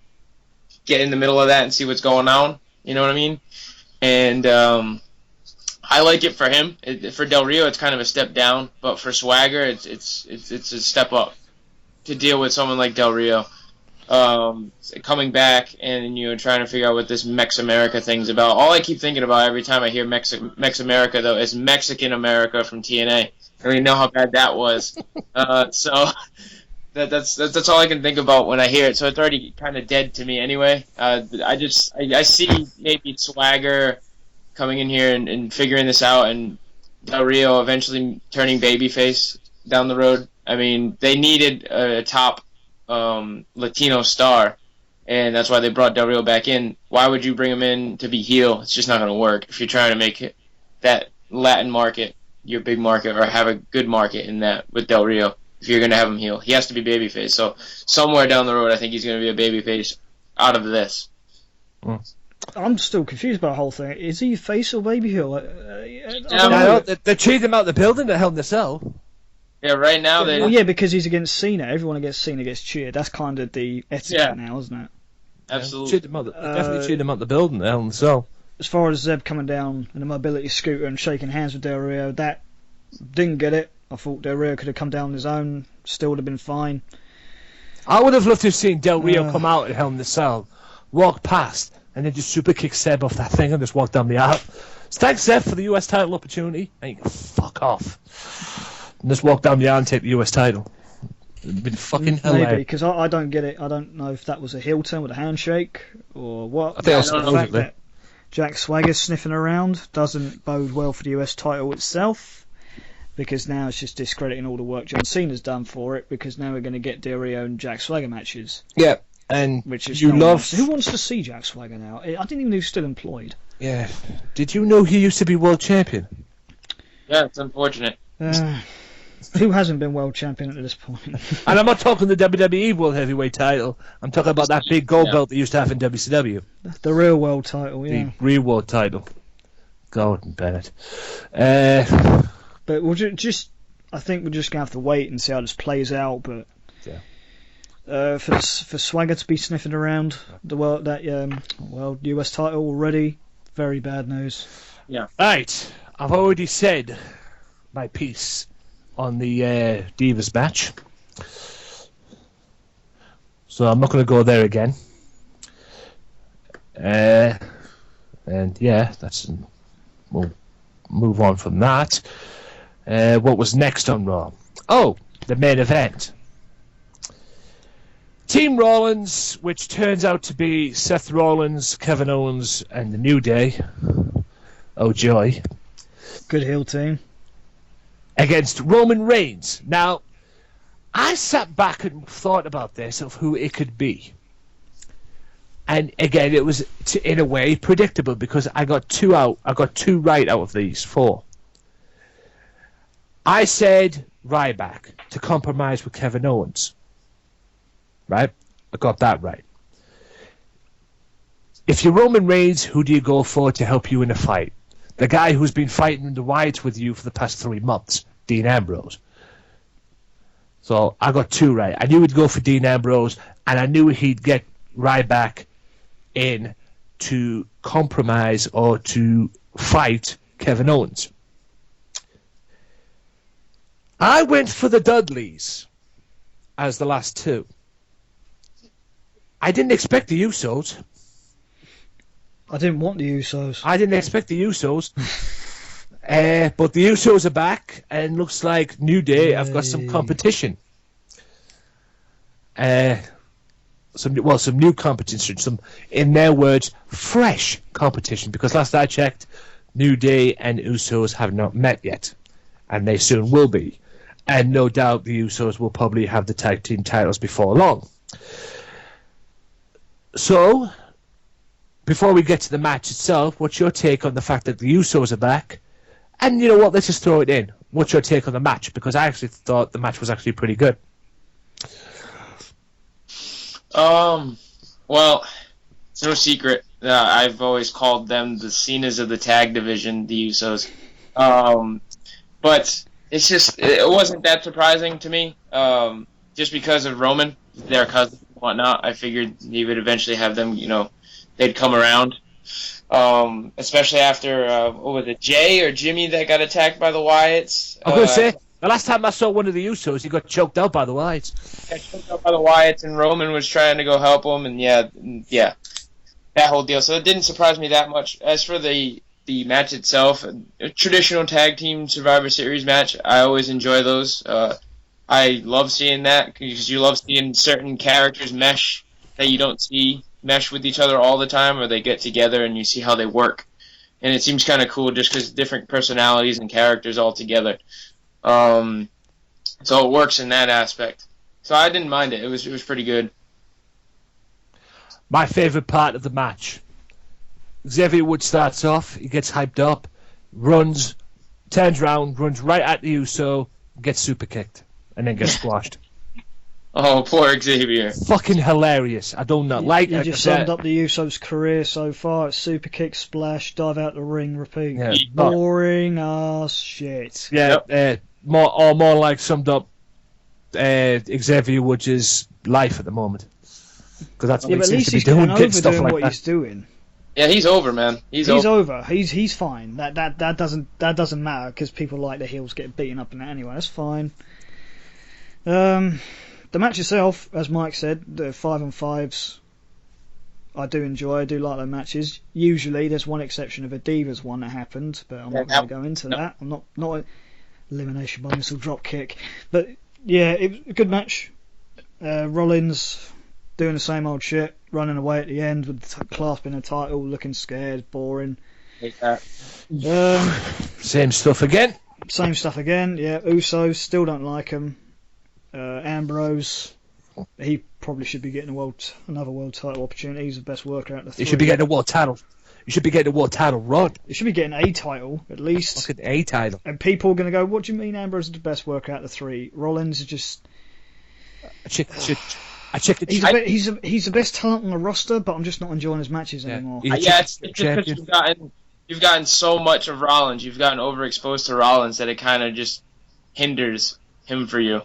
get in the middle of that and see what's going on. You know what I mean? And I like it for him. For Del Rio, it's kind of a step down, but for Swagger, it's a step up to deal with someone like Del Rio coming back and trying to figure out what this Mex America thing's about. All I keep thinking about every time I hear Mex America though is Mexican America from TNA. I already know how bad that was. So that's all I can think about when I hear it. So it's already kind of dead to me anyway. I see maybe Swagger coming in here and figuring this out, and Del Rio eventually turning babyface down the road. I mean, they needed a top Latino star, and that's why they brought Del Rio back in. Why would you bring him in to be heel? It's just not going to work if you're trying to make that Latin market your big market, or have a good market in that with Del Rio. If you're going to have him heel, he has to be babyface. So somewhere down the road, I think he's going to be a babyface out of this. I'm still confused about the whole thing. Is he face or baby heel? They cheated him out the building at Hell in a Cell. Yeah, right now they. Well, yeah, because he's against Cena. Everyone against Cena gets cheered. That's kind of the etiquette now, isn't it? Absolutely. Definitely cheated him out the building at Hell in a Cell. As far as Zeb coming down in a mobility scooter and shaking hands with Del Rio, that didn't get it. I thought Del Rio could have come down on his own, still would have been fine. I would have loved to have seen Del Rio come out at Hell in a Cell, walk past, and then just super kick Zeb off that thing and just walk down the aisle. Thanks, Zeb, for the US title opportunity. And you can fuck off. And just walk down the aisle and take the US title. It'd been fucking hilarious. Maybe, because I don't get it. I don't know if that was a heel turn with a handshake or what. I think the fact that Jack Swagger's sniffing around doesn't bode well for the US title itself. Because now it's just discrediting all the work John Cena's done for it, because now we're going to get Del Rio and Jack Swagger matches. Yeah, and which is who wants to see Jack Swagger now? I didn't even know he was still employed. Yeah. Did you know he used to be world champion? Yeah, it's unfortunate. Who hasn't been world champion at this point? And I'm not talking the WWE World Heavyweight title. I'm talking about that big gold belt they used to have in WCW. The real world title, yeah. The real world title. Gordon Bennett. But we'll I think we're just going to have to wait and see how this plays out. But for Swagger to be sniffing around the world US title already, very bad news. Yeah. Right, I've already said my piece on the Divas match, so I'm not going to go there again. And yeah, we'll move on from that. What was next on Raw? Oh, the main event. Team Rollins, which turns out to be Seth Rollins, Kevin Owens, and the New Day. Oh, joy. Good heel team. Against Roman Reigns. Now, I sat back and thought about this, of who it could be. And again, it was, in a way, predictable, because I got two right out of these four. I said Ryback to compromise with Kevin Owens. Right? I got that right. If you're Roman Reigns, who do you go for to help you in a fight? The guy who's been fighting in the Wyatts with you for the past 3 months, Dean Ambrose. So I got two right. I knew he'd go for Dean Ambrose, and I knew he'd get Ryback in to compromise or to fight Kevin Owens. I went for the Dudleys as the last two. I didn't expect the Usos. I didn't want the Usos. I didn't expect the Usos. But the Usos are back, and looks like New Day have got some competition. Some new competition. Some, in their words, fresh competition. Because last I checked, New Day and Usos have not met yet. And they soon will be. And no doubt the Usos will probably have the tag team titles before long. So, before we get to the match itself, what's your take on the fact that the Usos are back? And you know what? Let's just throw it in. What's your take on the match? Because I actually thought the match was actually pretty good. Well, it's no secret. I've always called them the Cenas of the tag division, the Usos. But it's just, it wasn't that surprising to me. Just because of Roman, their cousin and whatnot, I figured he would eventually have them, they'd come around. Especially after, what was it, Jay or Jimmy that got attacked by the Wyatts. I was going to say, the last time I saw one of the Usos, he got choked out by the Wyatts. Got choked out by the Wyatts, and Roman was trying to go help him, and yeah, that whole deal. So it didn't surprise me that much. As for the match itself, a traditional tag team Survivor Series match, I always enjoy those. I love seeing that, because you love seeing certain characters mesh that you don't see mesh with each other all the time, or they get together and you see how they work. And it seems kind of cool just because different personalities and characters all together. So it works in that aspect. So I didn't mind it. It was pretty good. My favourite part of the match. Xavier Woods starts off, he gets hyped up, runs, turns around, runs right at the Uso, gets super kicked, and then gets squashed. Oh, poor Xavier. Fucking hilarious. I don't know. You just summed up the Usos' career so far. It's super kick, splash, dive out the ring, repeat. Yeah, boring ass shit. Yeah, more like summed up Xavier Woods' life at the moment. Because that's what he seems to be doing, getting stuff like what that. he's doing. Yeah, he's over, man. He's over. He's fine. That doesn't matter because people like the heels get beaten up in that anyway. That's fine. The match itself, as Mike said, the 5-on-5s, I do enjoy. I do like those matches. Usually, there's one exception of a Divas one that happened, but I'm not going to go into that. I'm not elimination by missile drop kick, but yeah, it was a good match. Rollins doing the same old shit, running away at the end with clasping a title, looking scared, boring. Same stuff again. Same stuff again. Yeah, Usos still don't like him. Ambrose, he probably should be getting another world title opportunity. He's the best worker out of the three. He should be getting a world title. You should be getting a world title run. He should be getting a title at least. Fucking a title. And people are going to go, "What do you mean Ambrose is the best worker out of the three? Rollins is just He's the best talent on the roster, but I'm just not enjoying his matches anymore." It's just because you've gotten so much of Rollins. You've gotten overexposed to Rollins that it kind of just hinders him for you.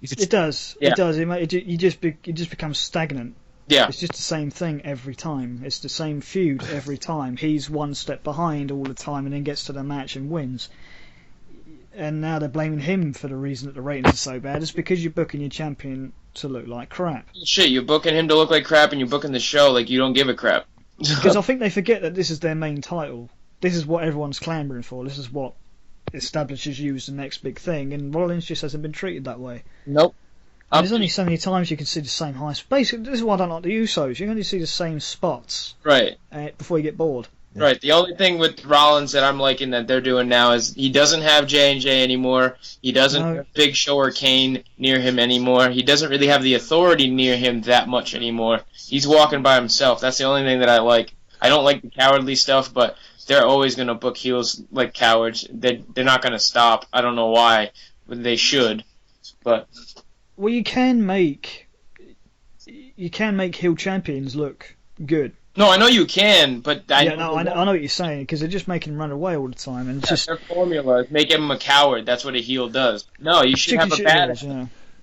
It does. Yeah. It does. You just become stagnant. Yeah. It's just the same thing every time. It's the same feud every time. He's one step behind all the time and then gets to the match and wins. And now they're blaming him for the reason that the ratings are so bad. It's because you're booking your champion to look like crap. Shit, you're booking him to look like crap and you're booking the show like you don't give a crap. Because I think they forget that this is their main title. This is what everyone's clamouring for. This is what establishes you as the next big thing, and Rollins just hasn't been treated that way. Nope. There's only so many times you can see the same high. Basically, this is why I don't like the Usos. You can only see the same spots, right? Before you get bored. Right. The only thing with Rollins that I'm liking that they're doing now is he doesn't have J&J anymore. He doesn't have Big Show or Kane near him anymore. He doesn't really have the authority near him that much anymore. He's walking by himself. That's the only thing that I like. I don't like the cowardly stuff, but they're always going to book heels like cowards. They're not going to stop. I don't know why, but they should. But well, you can make heel champions look good. No, I know you can, but I know what you're saying, because they're just making him run away all the time, and just their formula is make him a coward. That's what a heel does. No, you should have a bad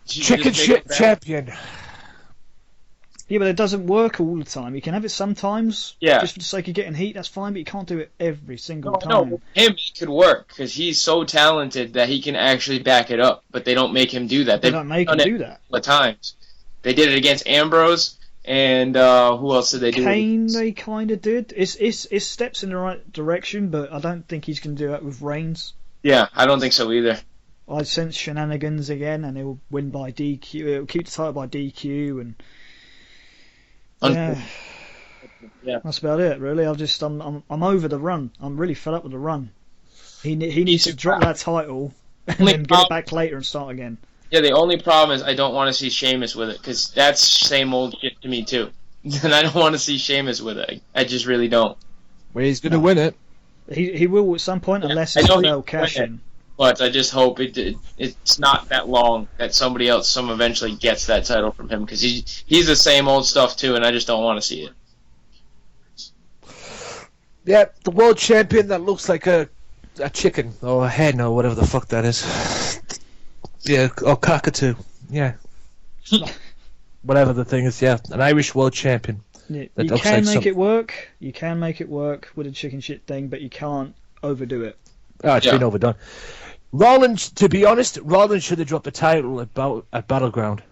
chicken shit champion. Yeah, but it doesn't work all the time. You can have it sometimes, just for the sake of getting heat, that's fine, but you can't do it every single time. No, him, it could work, because he's so talented that he can actually back it up, but they don't make him do that. They don't make him do that. At times. They did it against Ambrose, and who else did they do? Kane, they kind of did. It's steps in the right direction, but I don't think he's going to do that with Reigns. Yeah, I don't think so either. I sense shenanigans again, and he'll win by DQ. He'll keep the title by DQ, and yeah, that's about it, really. I'm over the run. I'm really fed up with the run. He needs to drop that title and then get it back later and start again. Yeah, the only problem is I don't want to see Sheamus with it, because that's same old shit to me too. then I don't want to see Sheamus with it. I just really don't. Well, he's going to win it. He will at some point, unless I it's know well he'll win cash it. in. But I just hope it's not that long that somebody else, some eventually gets that title from him, because he's the same old stuff too, and I just don't want to see it. Yeah, the world champion that looks like a chicken or a hen or whatever the fuck that is. Yeah, or cockatoo. Yeah. Whatever the thing is, yeah, an Irish world champion. Yeah, That you looks can like make it work. You can make it work with a chicken shit thing, but you can't overdo it. Oh, it's been overdone. Rollins, to be honest, Rollins should have dropped the title at Battleground.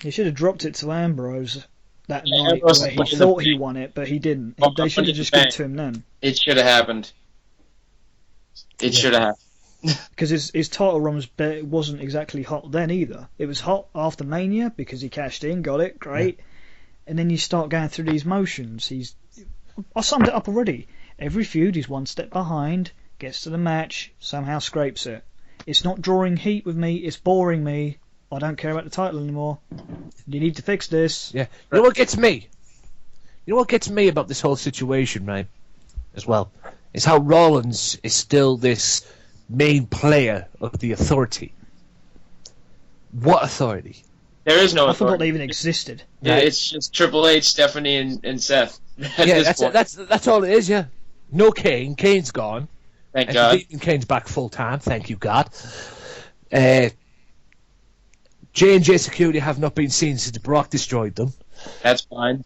He should have dropped it to Ambrose that Yeah, night Ambrose where he was thought the he big- won it, but he didn't. Well, They should have just given it to him then. It should have happened. It should have happened. Because his title run wasn't exactly hot then either. It was hot after Mania because he cashed in, got it, great. Yeah. And then you start going through these motions. I summed it up already. Every feud he's one step behind, gets to the match, somehow scrapes it. It's not drawing heat with me, it's boring me. I don't care about the title anymore. You need to fix this. Yeah. You know what gets me? You know what gets me about this whole situation, right? As well, is how Rollins is still this main player of the Authority. What authority? There is no I authority. forgot they even existed. Yeah, it's just Triple H, Stephanie, and Seth. Yeah, that's all it is. Yeah, no Kane. Kane's gone. Thank God. Kane's back full time. Thank you, God. J&J Security have not been seen since Brock destroyed them. That's fine.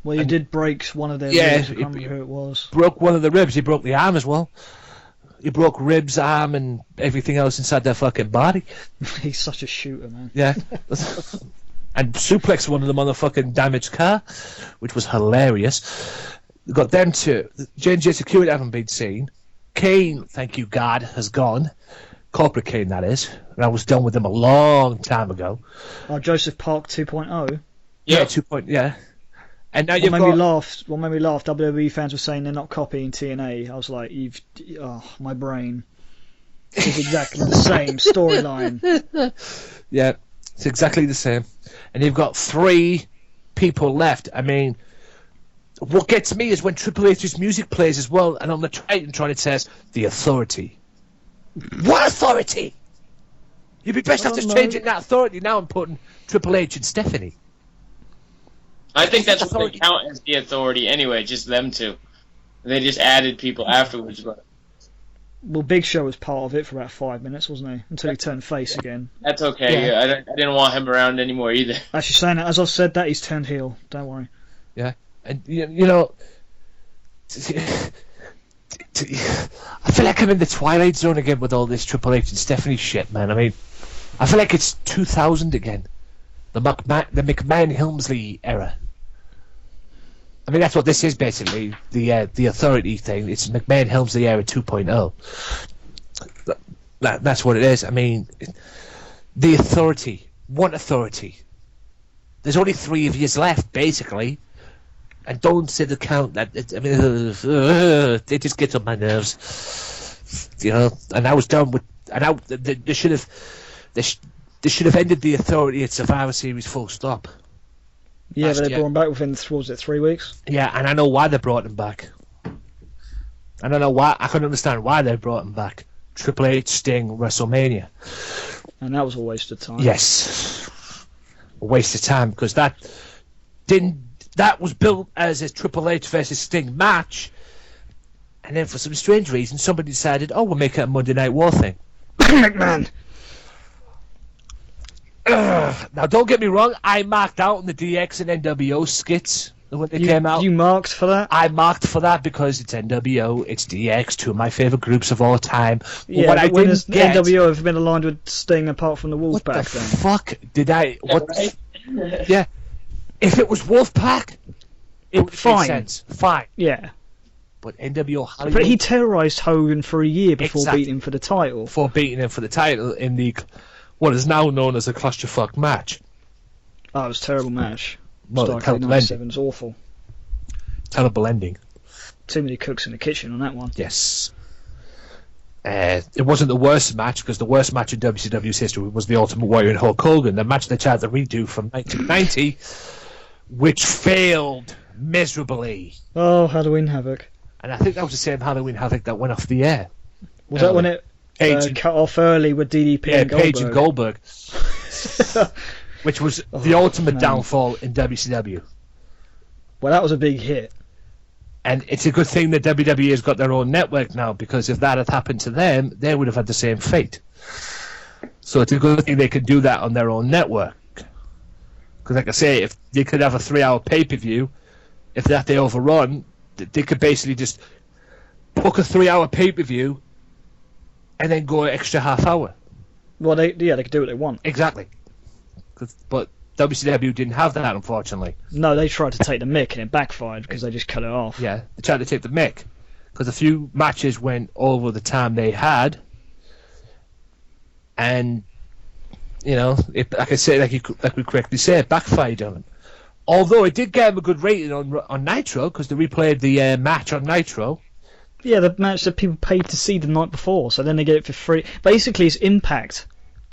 Well, you did break one of their ribs. I can't remember who it was. Broke one of the ribs. He broke the arm as well. He broke ribs, arm, and everything else inside their fucking body. He's such a shooter, man. Yeah. And suplexed one of them on the fucking damaged car, which was hilarious. Got them to J&J Security haven't been seen. Kane, thank you God, has gone. Corporate Kane, that is. And I was done with him a long time ago. Joseph Park 2.0. Yeah, 2.0. Yeah. And now you've What got... made me laugh, WWE fans were saying they're not copying TNA. I was like, my brain. It's exactly the same storyline. Yeah, it's exactly the same. And you've got 3 people left. I mean, what gets me is when Triple H's music plays as well, and on the Titantron it says, The Authority. What authority? You'd be best off just changing that authority now and putting Triple H and Stephanie. I think that's what they count as the Authority anyway, just them two. They just added people afterwards, but... Well, Big Show was part of it for about 5 minutes, wasn't he? Until he turned face again. That's okay. Yeah. I didn't want him around anymore either. Actually, saying that, as I've said that, he's turned heel. Don't worry. Yeah. And, you know... I feel like I'm in the Twilight Zone again with all this Triple H and Stephanie shit, man. I mean, I feel like it's 2000 again. The McMahon-Helmsley era. I mean, that's what this is basically, the Authority thing. It's McMahon-Helmsley era 2.0. That's what it is. I mean, the Authority. What authority? There's only 3 of yous left, basically. And don't say the count. It just gets on my nerves. You know, and I was done with... And they should have... They should have ended the Authority at Survivor Series full stop. Yeah, but they brought him back within, 3 weeks? Yeah, and I know why they brought him back. I don't know why. I couldn't understand why they brought him back. Triple H, Sting, WrestleMania. And that was a waste of time. Yes. A waste of time, because that was built as a Triple H versus Sting match, and then for some strange reason somebody decided, we'll make it a Monday Night War thing. McMahon! Now, don't get me wrong, I marked out on the DX and NWO skits when they came out. You marked for that? I marked for that because it's NWO, it's DX, 2 of my favourite groups of all time. Yeah, what I when didn't has get... NWO ever been aligned with Sting apart from the What the Wolfpack then? fuck did I... Right? Yeah. If it was Wolfpack, it would Fine. make sense. Fine. Yeah. But NWO Hollywood... But he terrorised Hogan for a year before Exactly. beating him for the title. Before beating him for the title in the... what is now known as a clusterfuck match. Oh, it was a terrible match. Well, Starcade terrible 97 was awful. Terrible ending. Too many cooks in the kitchen on that one. Yes. It wasn't the worst match, because the worst match in WCW's history was the Ultimate Warrior and Hulk Hogan. The match they tried to redo from 1990 which failed miserably. Oh, Halloween Havoc. And I think that was the same Halloween Havoc that went off the air. Was that when it cut off early with DDP and Goldberg? Page and Goldberg. Which was the ultimate downfall in WCW. Well, that was a big hit. And it's a good thing that WWE has got their own network now, because if that had happened to them, they would have had the same fate. So it's a good thing they could do that on their own network. Because like I say, if they could have a 3-hour pay-per-view, if that they overrun, they could basically just book a 3-hour pay-per-view and then go an extra half hour. Well, they could do what they want. Exactly. But WCW didn't have that, unfortunately. No, they tried to take the mick and it backfired because they just cut it off. Yeah, they tried to take the mick because a few matches went over the time they had, and like I say, like we correctly say, it backfired on them. Although it did get them a good rating on Nitro, because they replayed the match on Nitro. Yeah, the match that people paid to see the night before, so then they get it for free. Basically, it's Impact.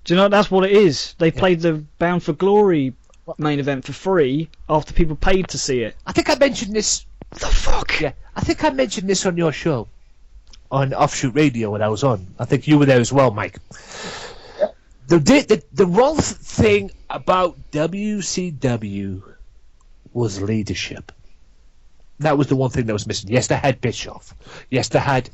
Do you know that's what it is? They played the Bound for Glory main event for free after people paid to see it. I think I mentioned this. What the fuck? Yeah, I think I mentioned this on your show, on Offshoot Radio when I was on. I think you were there as well, Mike. The wrong thing about WCW was leadership. That was the one thing that was missing. Yes, they had Bischoff. Yes, they had,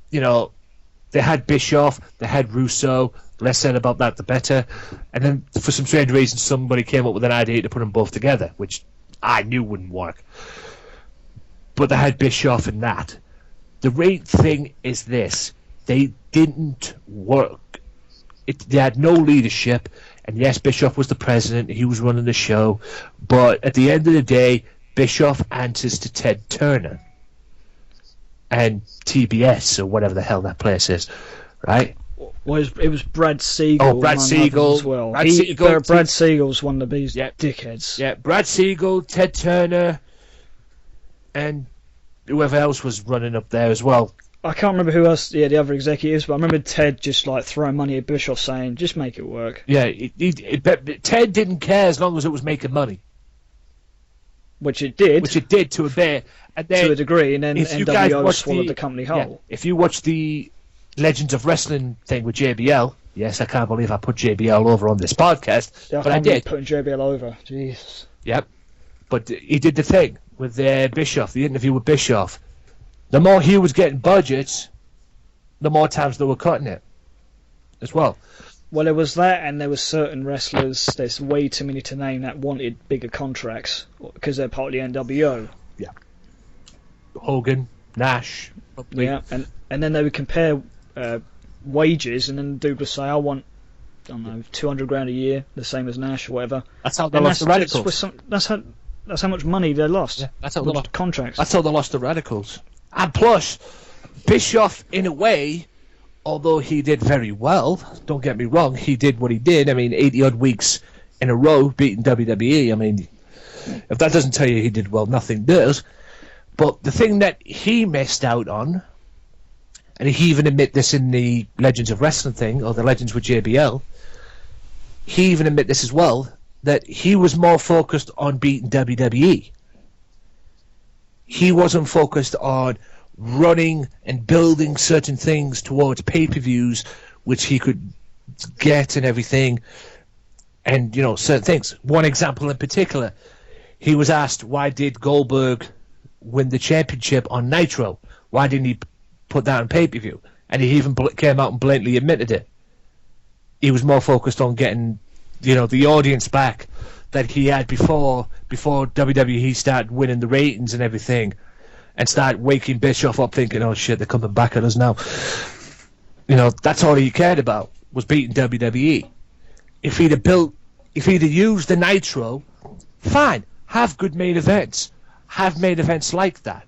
they had Bischoff, they had Russo. Less said about that, the better. And then, for some strange reason, somebody came up with an idea to put them both together, which I knew wouldn't work. But they had Bischoff and that. The great thing is this. They didn't work. They had no leadership. And yes, Bischoff was the president. He was running the show. But at the end of the day, Bischoff answers to Ted Turner and TBS, or whatever the hell that place is, right? Well, it was Brad Siegel. Oh, Brad Siegel as well. Brad Brad Siegel's one of these Yep. dickheads. Yeah, Brad Siegel, Ted Turner, and whoever else was running up there as well. I can't remember who else, the other executives, but I remember Ted just like throwing money at Bischoff saying, just make it work. Yeah, Ted didn't care as long as it was making money. Which it did. Which it did to a bit. And then, to a degree, and then if you guys NWO watch swallowed the company whole. Yeah, if you watch the Legends of Wrestling thing with JBL, yes, I can't believe I put JBL over on this podcast, Yeah, but I did. Putting JBL over, Jesus. Yep. But he did the thing with Bischoff, the interview with Bischoff. The more he was getting budgets, the more times they were cutting it as well. Well, there was that, and there was certain wrestlers, there's way too many to name, that wanted bigger contracts because they're part of the NWO. Yeah. Hogan, Nash. Yeah, and then they would compare wages, and then the dude would say, I want, I don't know, $200,000 a year, the same as Nash or whatever. That's how they lost the Radicals. That's how much money they lost. Yeah, that's how they lost contracts. That's how they lost the Radicals. And plus, Bischoff, in a way, although he did very well, don't get me wrong, he did what he did. I mean, 80-odd weeks in a row beating WWE. I mean, if that doesn't tell you he did well, nothing does. But the thing that he missed out on, and he even admit this in the Legends of Wrestling thing, or the Legends with JBL, he even admit this as well, that he was more focused on beating WWE. He wasn't focused on running and building certain things towards pay-per-views, which he could get and everything, and, certain things. One example in particular, he was asked, why did Goldberg win the championship on Nitro? Why didn't he put that on pay-per-view? And he even came out and blatantly admitted it. He was more focused on getting, the audience back that he had before WWE started winning the ratings and everything, and start waking Bischoff up thinking, oh shit, they're coming back at us now. That's all he cared about, was beating WWE. If he'd have used the Nitro, fine, have good main events. Have main events like that.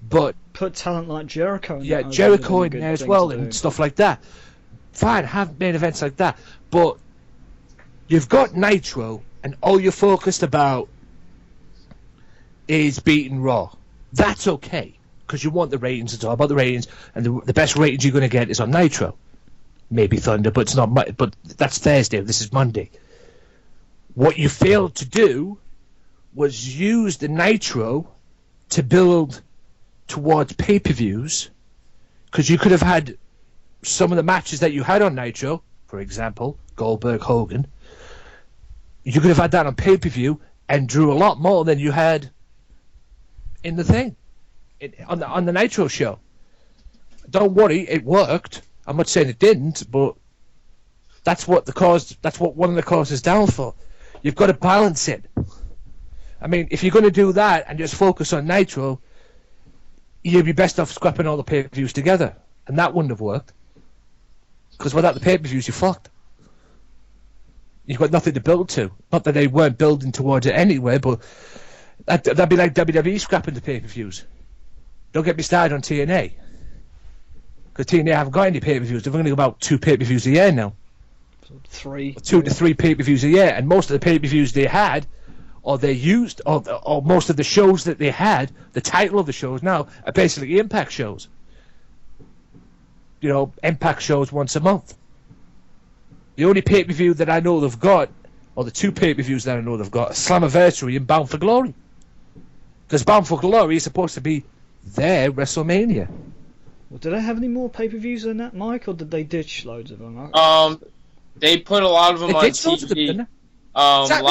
But put talent like Jericho in there. Yeah, Jericho in there as well and stuff like that. Fine, have main events like that. But you've got Nitro and all you're focused about is beating Raw. That's okay, because you want the ratings. It's all about the ratings, and the best ratings you're going to get is on Nitro. Maybe Thunder, but it's not. But that's Thursday. This is Monday. What you failed to do was used in Nitro to build towards pay-per-views, because you could have had some of the matches that you had on Nitro, for example, Goldberg, Hogan, you could have had that on pay-per-view and drew a lot more than you had in the thing, on the Nitro show. Don't worry, it worked. I'm not saying it didn't, but that's what one of the causes down for. You've got to balance it. I mean, if you're going to do that and just focus on Nitro, you'd be best off scrapping all the pay-per-views together, and that wouldn't have worked. Because without the pay-per-views, you're fucked. You've got nothing to build to. Not that they weren't building towards it anyway, but that'd be like WWE scrapping the pay-per-views. Don't get me started on TNA. Because TNA haven't got any pay-per-views. They've only got about 2 pay-per-views a year now. So 3. 2 to 3 pay-per-views a year. And most of the pay-per-views they had, or they used, or most of the shows that they had, the title of the shows now, are basically Impact shows. You know, Impact shows once a month. The only pay-per-view that I know they've got, or the 2 pay-per-views that I know they've got, are Slammiversary and Bound for Glory. Because Bound for Glory is supposed to be their WrestleMania. Well, do they have any more pay-per-views than that, Mike, or did they ditch loads of them? They put a lot of them on Loads of them, TV. didn't they? Exactly.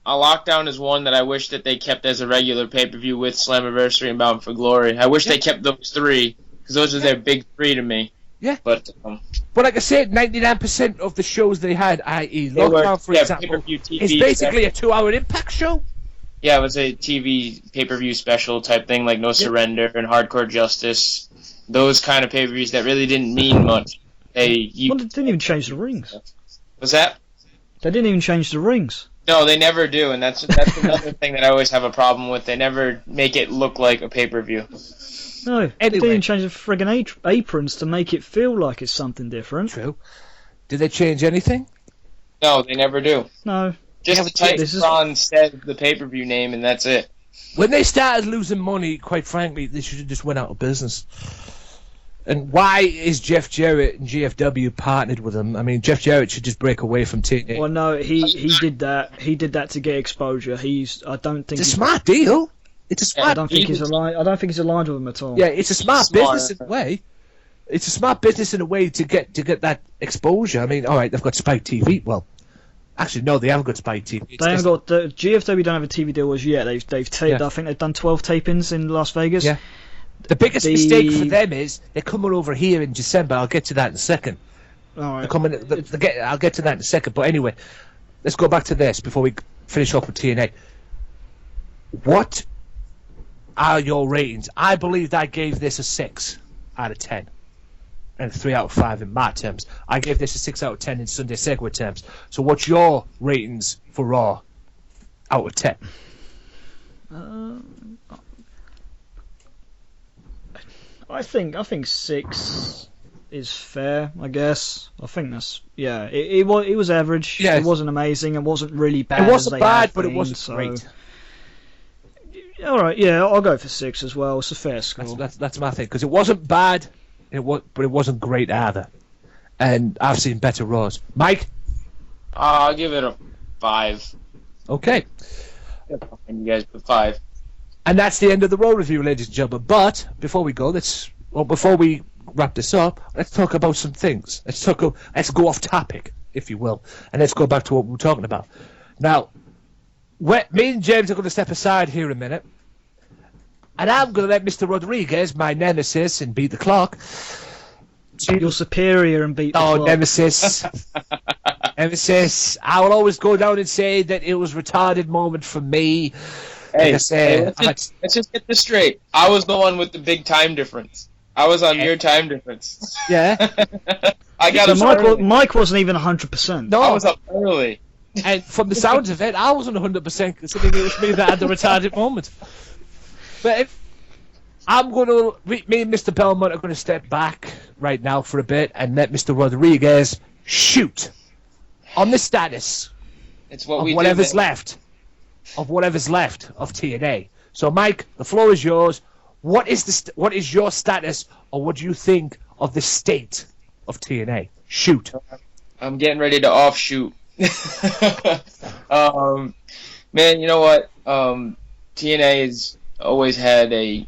Lockdown is one that I wish that they kept as a regular pay-per-view with Slammiversary and Bound for Glory. I wish they kept those 3, because those are their big 3 to me. Yeah. But like I said, 99% of the shows they had, i.e. Lockdown, for example, pay-per-view TV is basically a 2-hour Impact show. Yeah, it was a TV pay-per-view special type thing, like No Surrender and Hardcore Justice. Those kind of pay-per-views that really didn't mean much. Well, they didn't even change the rings. Was that? They didn't even change the rings. No, they never do, and that's another thing that I always have a problem with. They never make it look like a pay-per-view. No, they didn't even change the friggin' aprons to make it feel like it's something different. True. Did they change anything? No, they never do. No. Just the Titantron said the pay-per-view name, and that's it. When they started losing money, quite frankly, they should have just went out of business. And why is Jeff Jarrett and GFW partnered with them? I mean, Jeff Jarrett should just break away from TNA. Well, no, he did that. He did that to get exposure. It's a smart deal. It's a smart. I don't think he's aligned with them at all. Yeah, it's a smart business in a way. It's a smart business in a way to get that exposure. I mean, all right, they've got Spike TV. Well, actually, no, they haven't got Spike TV. They haven't got the GFW. Don't have a TV deal as yet. They've taped. I think they've done 12 tapings in Las Vegas. Yeah. The biggest mistake for them is they're coming over here in December. I'll get to that in a second. All right. I'll get to that in a second. But anyway, let's go back to this before we finish off with TNA. What are your ratings? I believe I gave this a 6 out of 10. And a 3 out of 5 in my terms. I gave this a 6 out of 10 in Sunday Segway terms. So what's your ratings for Raw out of 10? I think 6 is fair. I guess. I think that's It was average. Yeah. It wasn't amazing. It wasn't really bad. It wasn't bad, but it been, wasn't great. All right. Yeah, I'll go for 6 as well. It's a fair score. That's my thing, because it wasn't bad, but it wasn't great either. And I've seen better Raws. Mike? I'll give it a 5. Okay. And you guys put 5. And that's the end of the Raw review, ladies and gentlemen. But before we go, before we wrap this up, let's talk about some things. Let's go off topic, if you will, and let's go back to what we were talking about. Now, me and James are going to step aside here a minute, and I'm going to let Mr. Rodrigues, my nemesis, and beat the clock. Your superior and beat the clock. Nemesis. Nemesis. I will always go down and say that it was a retarded moment for me. Hey, let's just get this straight. I was the one with the big time difference. I was on your time difference. Yeah. I got up Mike wasn't even 100%. No, I was up early. And from the sounds of it, I wasn't 100% considering it was me that had the retarded moment. But if I'm going to, me and Mr. Belmont are going to step back right now for a bit and let Mr. Rodrigues shoot on the status of whatever's left of TNA. So, Mike, the floor is yours. What is your status, or what do you think of the state of TNA? Shoot. I'm getting ready to offshoot. Man, you know what? TNA has always had a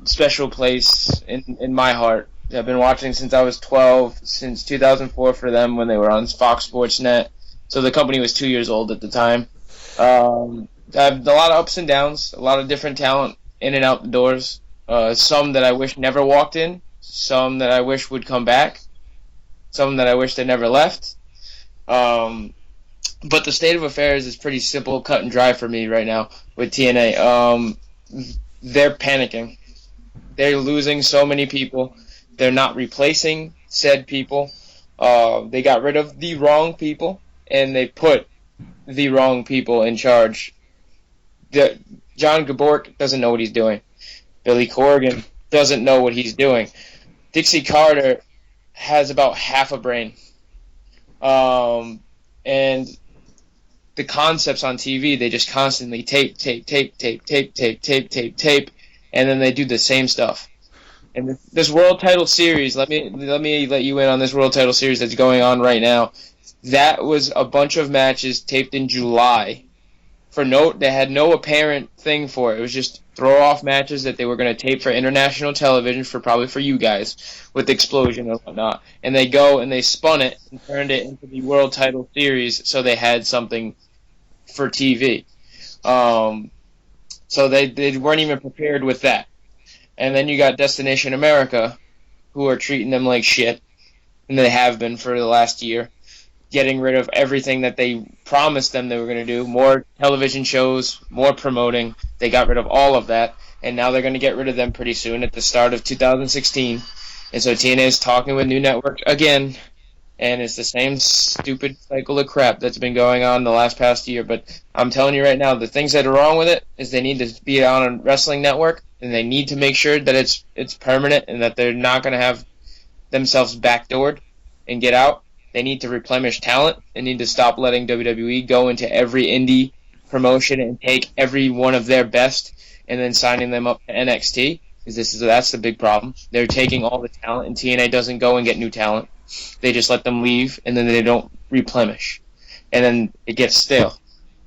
special place in my heart. I've been watching since I was 12, since 2004 for them when they were on Fox Sports Net. So the company was 2 years old at the time. I have a lot of ups and downs, a lot of different talent in and out the doors. Some that I wish never walked in, some that I wish would come back, some that I wish they never left. But the state of affairs is pretty simple, cut and dry for me right now with TNA. They're panicking. They're losing so many people. They're not replacing said people. They got rid of the wrong people, and they put the wrong people in charge. John Gabork doesn't know what he's doing. Billy Corgan doesn't know what he's doing. Dixie Carter has about half a brain. And the concepts on TV, they just constantly tape, and then they do the same stuff. And this World Title Series, let me let you in on this World Title Series that's going on right now. That was a bunch of matches taped in July. They had no apparent thing for it. It was just throw off matches that they were going to tape for international television probably for you guys with Explosion and whatnot. And they go and they spun it and turned it into the World Title Series so they had something for TV. So they weren't even prepared with that. And then you got Destination America, who are treating them like shit, and they have been for the last year, getting rid of everything that they promised them they were going to do, more television shows, more promoting. They got rid of all of that, and now they're going to get rid of them pretty soon at the start of 2016. And so TNA is talking with New Network again, and it's the same stupid cycle of crap that's been going on the past year. But I'm telling you right now, the things that are wrong with it is they need to be on a wrestling network, and they need to make sure that it's permanent and that they're not going to have themselves backdoored and get out. They need to replenish talent. They need to stop letting WWE go into every indie promotion and take every one of their best and then signing them up to NXT. Because that's the big problem. They're taking all the talent, and TNA doesn't go and get new talent. They just let them leave, and then they don't replenish. And then it gets stale.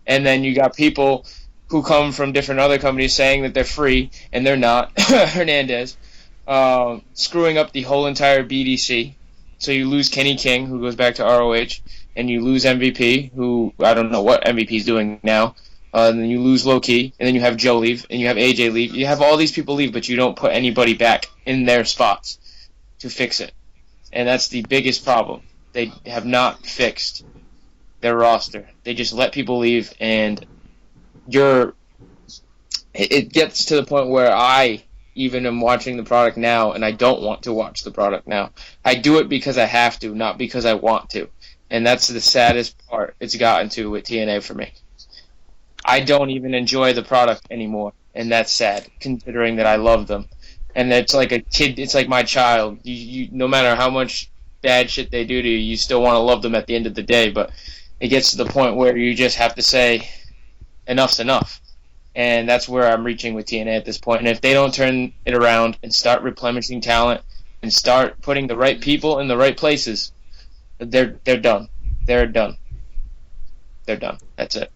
And then you got people who come from different other companies saying that they're free, and they're not. Hernandez. Screwing up the whole entire BDC. So you lose Kenny King, who goes back to ROH, and you lose MVP, who I don't know what MVP's doing now. And then you lose Low-Key, and then you have Joe leave, and you have AJ leave. You have all these people leave, but you don't put anybody back in their spots to fix it. And that's the biggest problem. They have not fixed their roster. They just let people leave, and it gets to the point where I even am watching the product now, and I don't want to watch the product now. I do it because I have to, not because I want to. And that's the saddest part it's gotten to with TNA for me. I don't even enjoy the product anymore, and that's sad, considering that I love them. And it's like a kid, it's like my child. You no matter how much bad shit they do to you, you still want to love them at the end of the day, but it gets to the point where you just have to say, enough's enough. And that's where I'm reaching with TNA at this point. And if they don't turn it around and start replenishing talent and start putting the right people in the right places, they're done. They're done. They're done. That's it.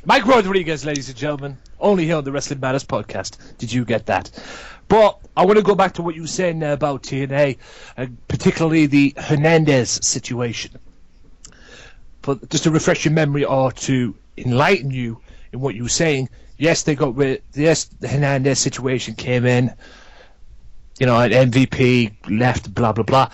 Mike Rodrigues, ladies and gentlemen, only here on the Wrestling Matters podcast. Did you get that? But I want to go back to what you were saying there about TNA, and particularly the Hernandez situation. But just to refresh your memory or to enlighten you in what you were saying, yes, they got rid. Yes, the Hernandez situation came in. You know, an MVP left, blah blah blah.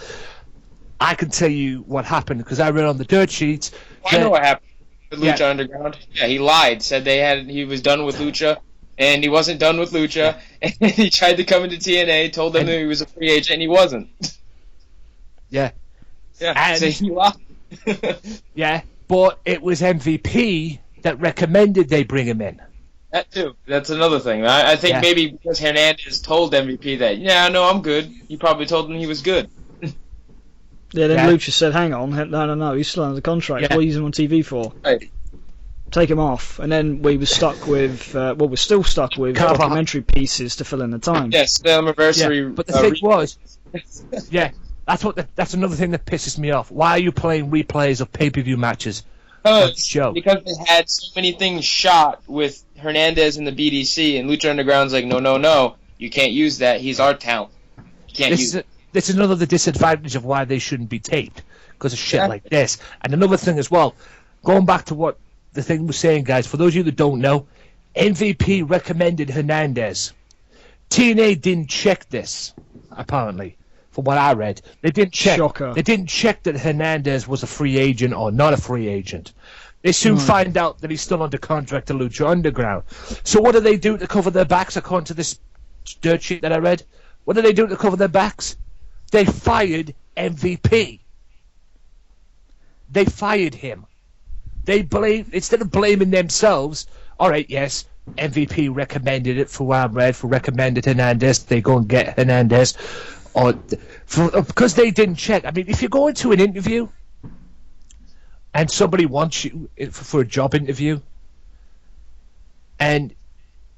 I can tell you what happened because I read on the dirt sheets. I know what happened with Lucha Underground. Yeah, he lied. Said he was done with Lucha, and he wasn't done with Lucha. And he tried to come into TNA, told them that he was a free agent, and he wasn't. Yeah. Yeah. And so he lied. Yeah, but it was MVP that recommended they bring him in. That too. That's another thing. I think maybe because Hernandez told MVP that, no, I'm good. He probably told him he was good. Yeah, then Lucha said, hang on, no, he's still under contract. What are you using him on TV for? Right. Take him off. And then we were stuck with, we're still stuck with documentary pieces to fill in the time. Yes, the anniversary. Yeah, but the thing was, that's another thing that pisses me off. Why are you playing replays of pay-per-view matches? Because they had so many things shot with Hernandez and the BDC, and Lucha Underground's like, no, you can't use that. He's our talent. You can't use it. That's another the disadvantage of why they shouldn't be taped, because of shit like this. And another thing as well, going back to what the thing was saying, guys, for those of you that don't know, MVP recommended Hernandez. TNA didn't check this, apparently, from what I read. They didn't check. Shocker. They didn't check that Hernandez was a free agent or not a free agent. They soon find out that he's still under contract to Lucha Underground. So what do they do to cover their backs, according to this dirt sheet that I read? What do they do to cover their backs? They fired MVP. They fired him. They instead of blaming themselves, all right, yes, MVP recommended it for what I read, for recommended Hernandez, they go and get Hernandez. Because they didn't check. I mean, if you go into an interview and somebody wants you for a job interview and,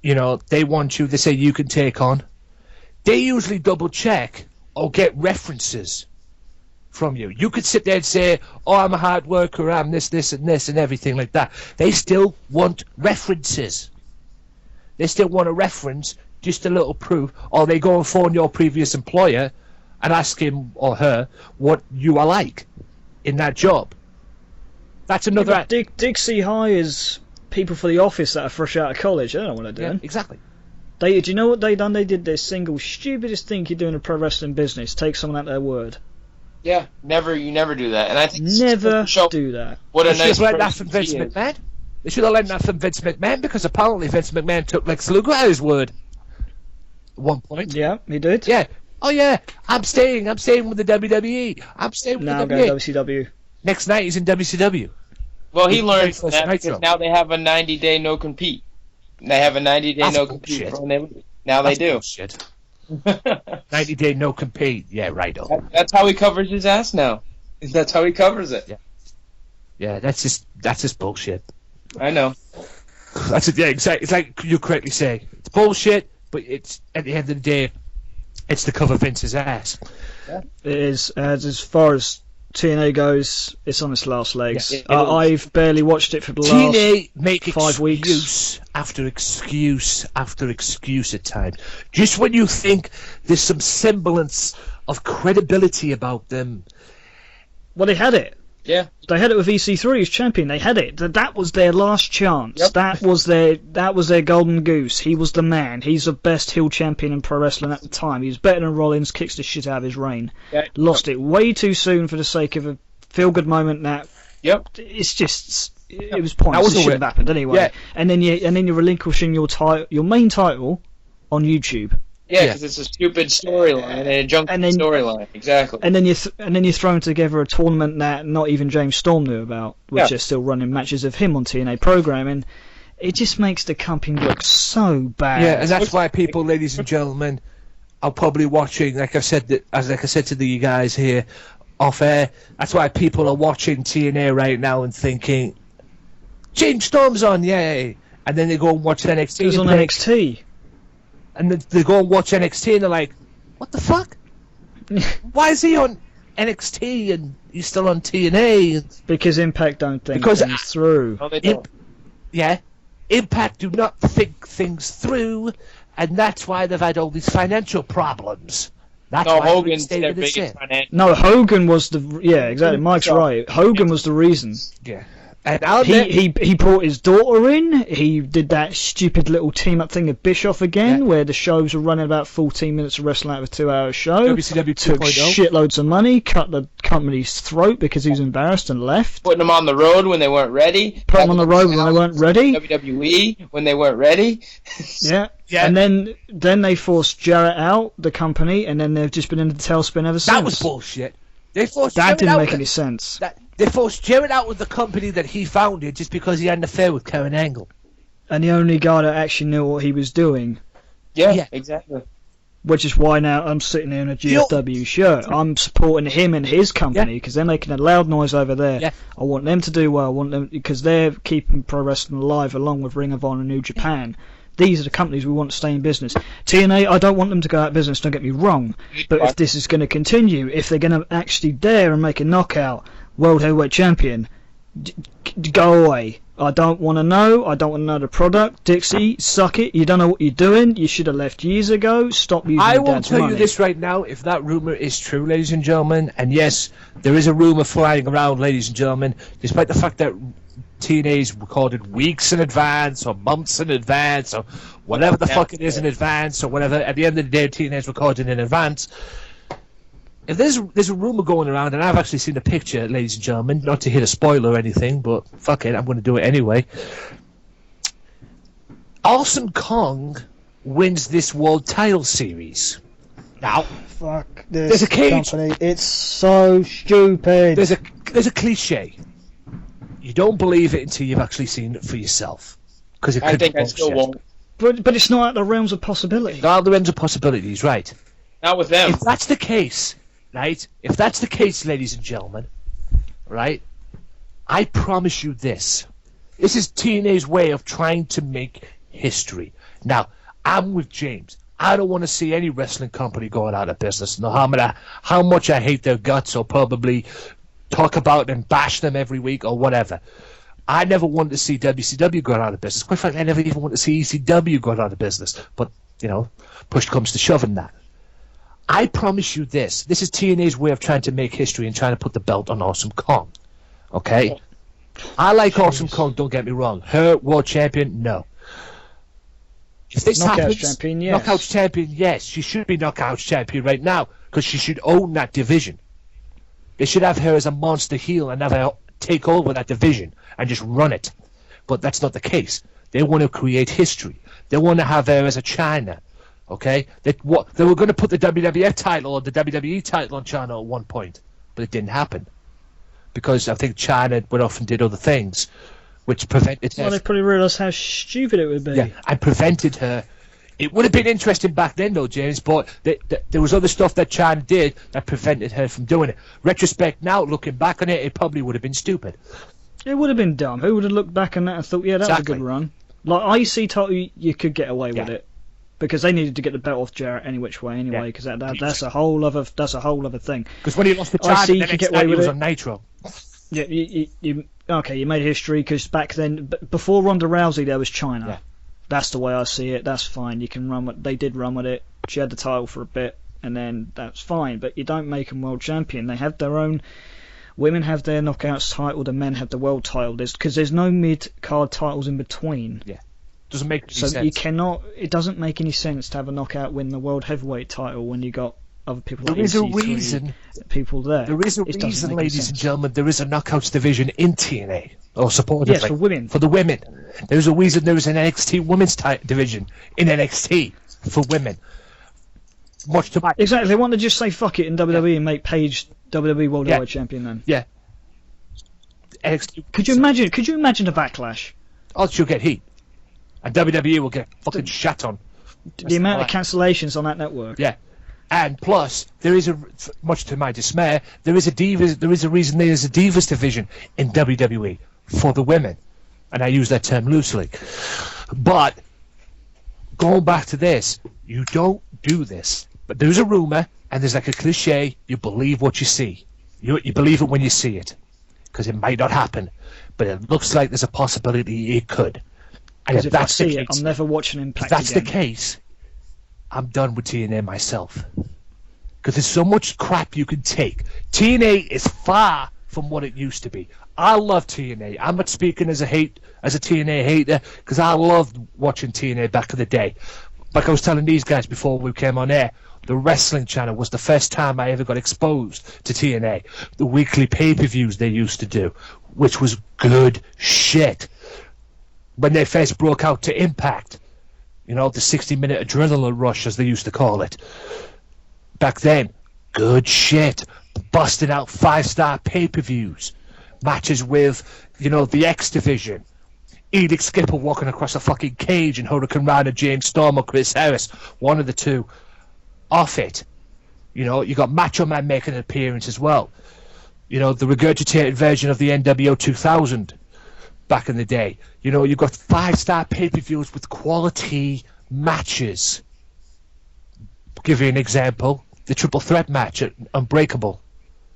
you know, they want you, they say you can take on, they usually double check or get references from you. You could sit there and say, oh, I'm a hard worker, I'm this, and this, and everything like that. They still want references. They still want a reference, just a little proof, or they go and phone your previous employer and ask him or her what you are like in that job. That's another... Dixie hires people for the office that are fresh out of college. They don't know what they're doing. Yeah, exactly. Do you know what they done? They did their single stupidest thing you do in a pro wrestling business. Take someone at their word. Yeah, you never do that. And I think never do that. What a they nice should have learned that from Vince McMahon. They should have learned that from Vince McMahon, because apparently Vince McMahon took Lex Luger at his word at one point. Yeah, he did. Yeah. Oh yeah, I'm staying with the WWE. I'm staying with now the WWE. Now WCW. Next night he's in WCW. Well, he learned from that because now they have a 90-day no-compete. They have a 90-day no-compete for when they leave. Now they do. Bullshit. 90-day no-compete. Yeah, right. That's how he covers his ass now. That's how he covers it. Yeah, that's just bullshit. I know. That's it. Yeah, exactly. It's like you correctly say. It's bullshit, but it's at the end of the day, it's to cover Vince's ass. Yeah. It is. As far as TNA goes, it's on its last legs. Yeah, I've barely watched it for the TNA make 5 weeks. Excuse after excuse after excuse at times. Just when you think there's some semblance of credibility about them. Well, they had it. Yeah. They had it with EC3 as champion. They had it. That was their last chance. Yep. That was their golden goose. He was the man. He's the best heel champion in pro wrestling at the time. He was better than Rollins, kicks the shit out of his reign. Yeah. Lost it way too soon for the sake of a feel-good moment that... Yep. It's just... It was pointless. It should have happened anyway. Yeah. And then you're relinquishing your main title on YouTube. Yeah, because it's a stupid storyline and a junky storyline. Exactly. And then you're throwing together a tournament that not even James Storm knew about, which are still running matches of him on TNA programming. It just makes the company look so bad. Yeah, and that's why people, ladies and gentlemen, are probably watching. Like I said to the guys here off air, that's why people are watching TNA right now and thinking, James Storm's on, yay! And then they go and watch NXT. He was on NXT. And they go and watch NXT and they're like, what the fuck? Why is he on NXT and he's still on TNA? Because Impact don't think things through. No, they don't. Impact do not think things through, and that's why they've had all these financial problems. That's why Hogan's their biggest financial. No, Hogan was the... Yeah, exactly. Mike's right. Hogan was the reason. Yeah. And he brought his daughter in. He did that stupid little team-up thing with Bischoff again, where the shows were running about 14 minutes of wrestling out of a 2-hour show. WCW 2.0. Took shitloads of money, cut the company's throat because he was embarrassed and left. Putting them on the road when they weren't ready. Put them on the road when they weren't ready. WWE when they weren't ready. Yeah. And then they forced Jarrett out the company, and then they've just been in the tailspin ever since. That was bullshit. That didn't make any sense. They forced Jarrett out with the company that he founded just because he had an affair with Karen Angle. And the only guy that actually knew what he was doing. Yeah, exactly. Which is why now I'm sitting here in a GFW shirt. I'm supporting him and his company because they're making a loud noise over there. Yeah. I want them to do well. I want them because they're keeping pro wrestling alive along with Ring of Honor and New Japan. These are the companies we want to stay in business. TNA, I don't want them to go out of business, don't get me wrong. But if this is going to continue, if they're going to actually dare and make a knockout World Heavyweight Champion, Go away. I don't want to know. I don't want to know the product. Dixie, suck it. You don't know what you're doing. You should have left years ago. Stop using I your will dad's tell money. you this right now, if that rumour is true, ladies and gentlemen, and yes, there is a rumour flying around, ladies and gentlemen, despite the fact that TNA's recorded weeks in advance, or months in advance, or whatever the fuck it is in advance, or whatever, at the end of the day, TNA's recorded in advance. If there's a rumour going around, and I've actually seen a picture, ladies and gentlemen, not to hit a spoiler or anything, but fuck it, I'm going to do it anyway. Awesome Kong wins this World Title Series. Now, Fuck there's this a cage. company. It's so stupid. There's a cliche. You don't believe it until you've actually seen it for yourself. Because it could I think be I still bullshit. won't. But it's not out the realms of possibility. All the ends of possibilities, right? Not with them. If that's the case, right? If that's the case, ladies and gentlemen, right? I promise you this. This is TNA's way of trying to make history. Now, I'm with James. I don't want to see any wrestling company going out of business. No matter how much I hate their guts or probably talk about and bash them every week or whatever. I never wanted to see WCW going out of business. Quite frankly, I never even wanted to see ECW going out of business. But, you know, push comes to shove in that. I promise you this. This is TNA's way of trying to make history and trying to put the belt on Awesome Kong. Okay? I like Awesome Kong, don't get me wrong. Her world champion, no. If this Knockouts happens, champion, yes. Knockouts champion, yes. She should be Knockouts champion right now because she should own that division. They should have her as a monster heel and have her take over that division and just run it. But that's not the case. They want to create history. They want to have her as a China. Okay? They were going to put the WWF title or the WWE title on China at one point, but it didn't happen. Because I think China went off and did other things, which prevented her. Well, they probably realised how stupid it would be. Yeah, and prevented her. It would have been interesting back then, though, James, but there was other stuff that China did that prevented her from doing it. Retrospect now, looking back on it, it probably would have been stupid. It would have been dumb. Who would have looked back on that and thought, yeah, that was a good run? Like, IC title, you could get away with it. Because they needed to get the belt off Jarrett any which way anyway, because that's a whole other thing. Because when he lost the China, IC could get away he with was it. on Nitro. Yeah, you made history because back then, before Ronda Rousey, there was China. Yeah. That's the way I see it. That's fine. You can run what they did. Run with it. She had the title for a bit, and then that's fine. But you don't make them world champion. They have their own. Women have their knockouts title. The men have the world title. Because there's no mid card titles in between. Yeah, doesn't make any so sense. You cannot. It doesn't make any sense to have a knockout win the world heavyweight title when you got other people. There like is a EC3, reason. People there. There is a It doesn't reason, make any ladies sense. and gentlemen. There is a knockouts division in TNA, or supportively. Yes, for women. For the women. There's a reason there is an NXT women's division in NXT for women. Much to my Exactly. They want to just say fuck it in WWE and make Paige WWE World Yeah. Heavyweight Champion then. yeah. NXT. Could you imagine the backlash? Oh, she'll get heat, and WWE will get fucking shat on. The amount of cancellations on that network. Yeah. And plus, there is much to my dismay, there is a reason there is a Divas division in WWE for the women. And I use that term loosely. But, going back to this, you don't do this. But there's a rumour, and there's like a cliche, you believe what you see. You believe it when you see it. Because it might not happen. But it looks like there's a possibility it could. And Because if if I that's the see it, case, I'm never watching Impact if that's again. the case, I'm done with TNA myself. Because there's so much crap you can take. TNA is far from what it used to be. I love TNA. I'm not speaking as a TNA hater, because I loved watching TNA back in the day. Like I was telling these guys before we came on air, the Wrestling Channel was the first time I ever got exposed to TNA. The weekly pay-per-views they used to do, which was good shit. When they first broke out to Impact, you know, the 60-minute adrenaline rush, as they used to call it. Back then, good shit. Busting out 5-star pay-per-views. Matches with, you know, the X Division. Edith Skipper walking across a fucking cage and Hurricane Rana, James Storm or Chris Harris. One of the two. Off it. You know, you got Macho Man making an appearance as well. You know, the regurgitated version of the NWO 2000 back in the day. You know, you've got 5-star pay-per-views with quality matches. Give you an example. The triple threat match at Unbreakable.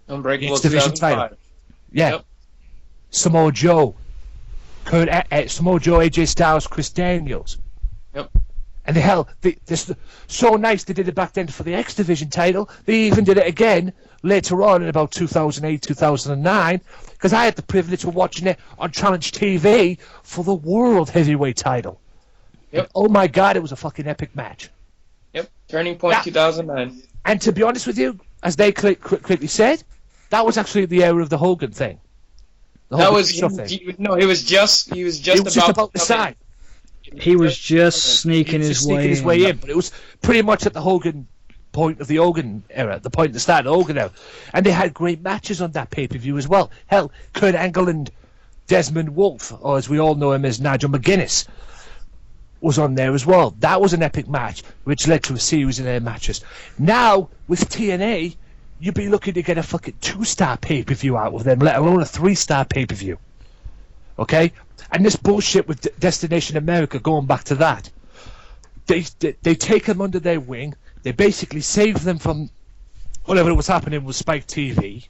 Unbreakable It's division 2005. title. Yeah. Yep. Samoa Joe, Samoa Joe, AJ Styles, Chris Daniels. Yep. And this so nice they did it back then for the X Division title. They even did it again later on in about 2008, 2009, because I had the privilege of watching it on Challenge TV for the World Heavyweight title. Yep. And, oh my God, it was a fucking epic match. Yep. Turning point 2009. And to be honest with you, as they quickly said, that was actually the era of the Hogan thing. That was he was just about to sign. He was just sneaking his way in. But it was pretty much at the Hogan point of the Hogan era, the point at the start of the Hogan era. And they had great matches on that pay-per-view as well. Hell, Kurt Angle and Desmond Wolfe, or as we all know him as Nigel McGuinness, was on there as well. That was an epic match, which led to a series of their matches. Now, with TNA, you'd be looking to get a fucking 2-star pay-per-view out of them, let alone a 3-star pay-per-view. Okay? And this bullshit with Destination America, going back to that, they take them under their wing. They basically save them from whatever was happening with Spike TV.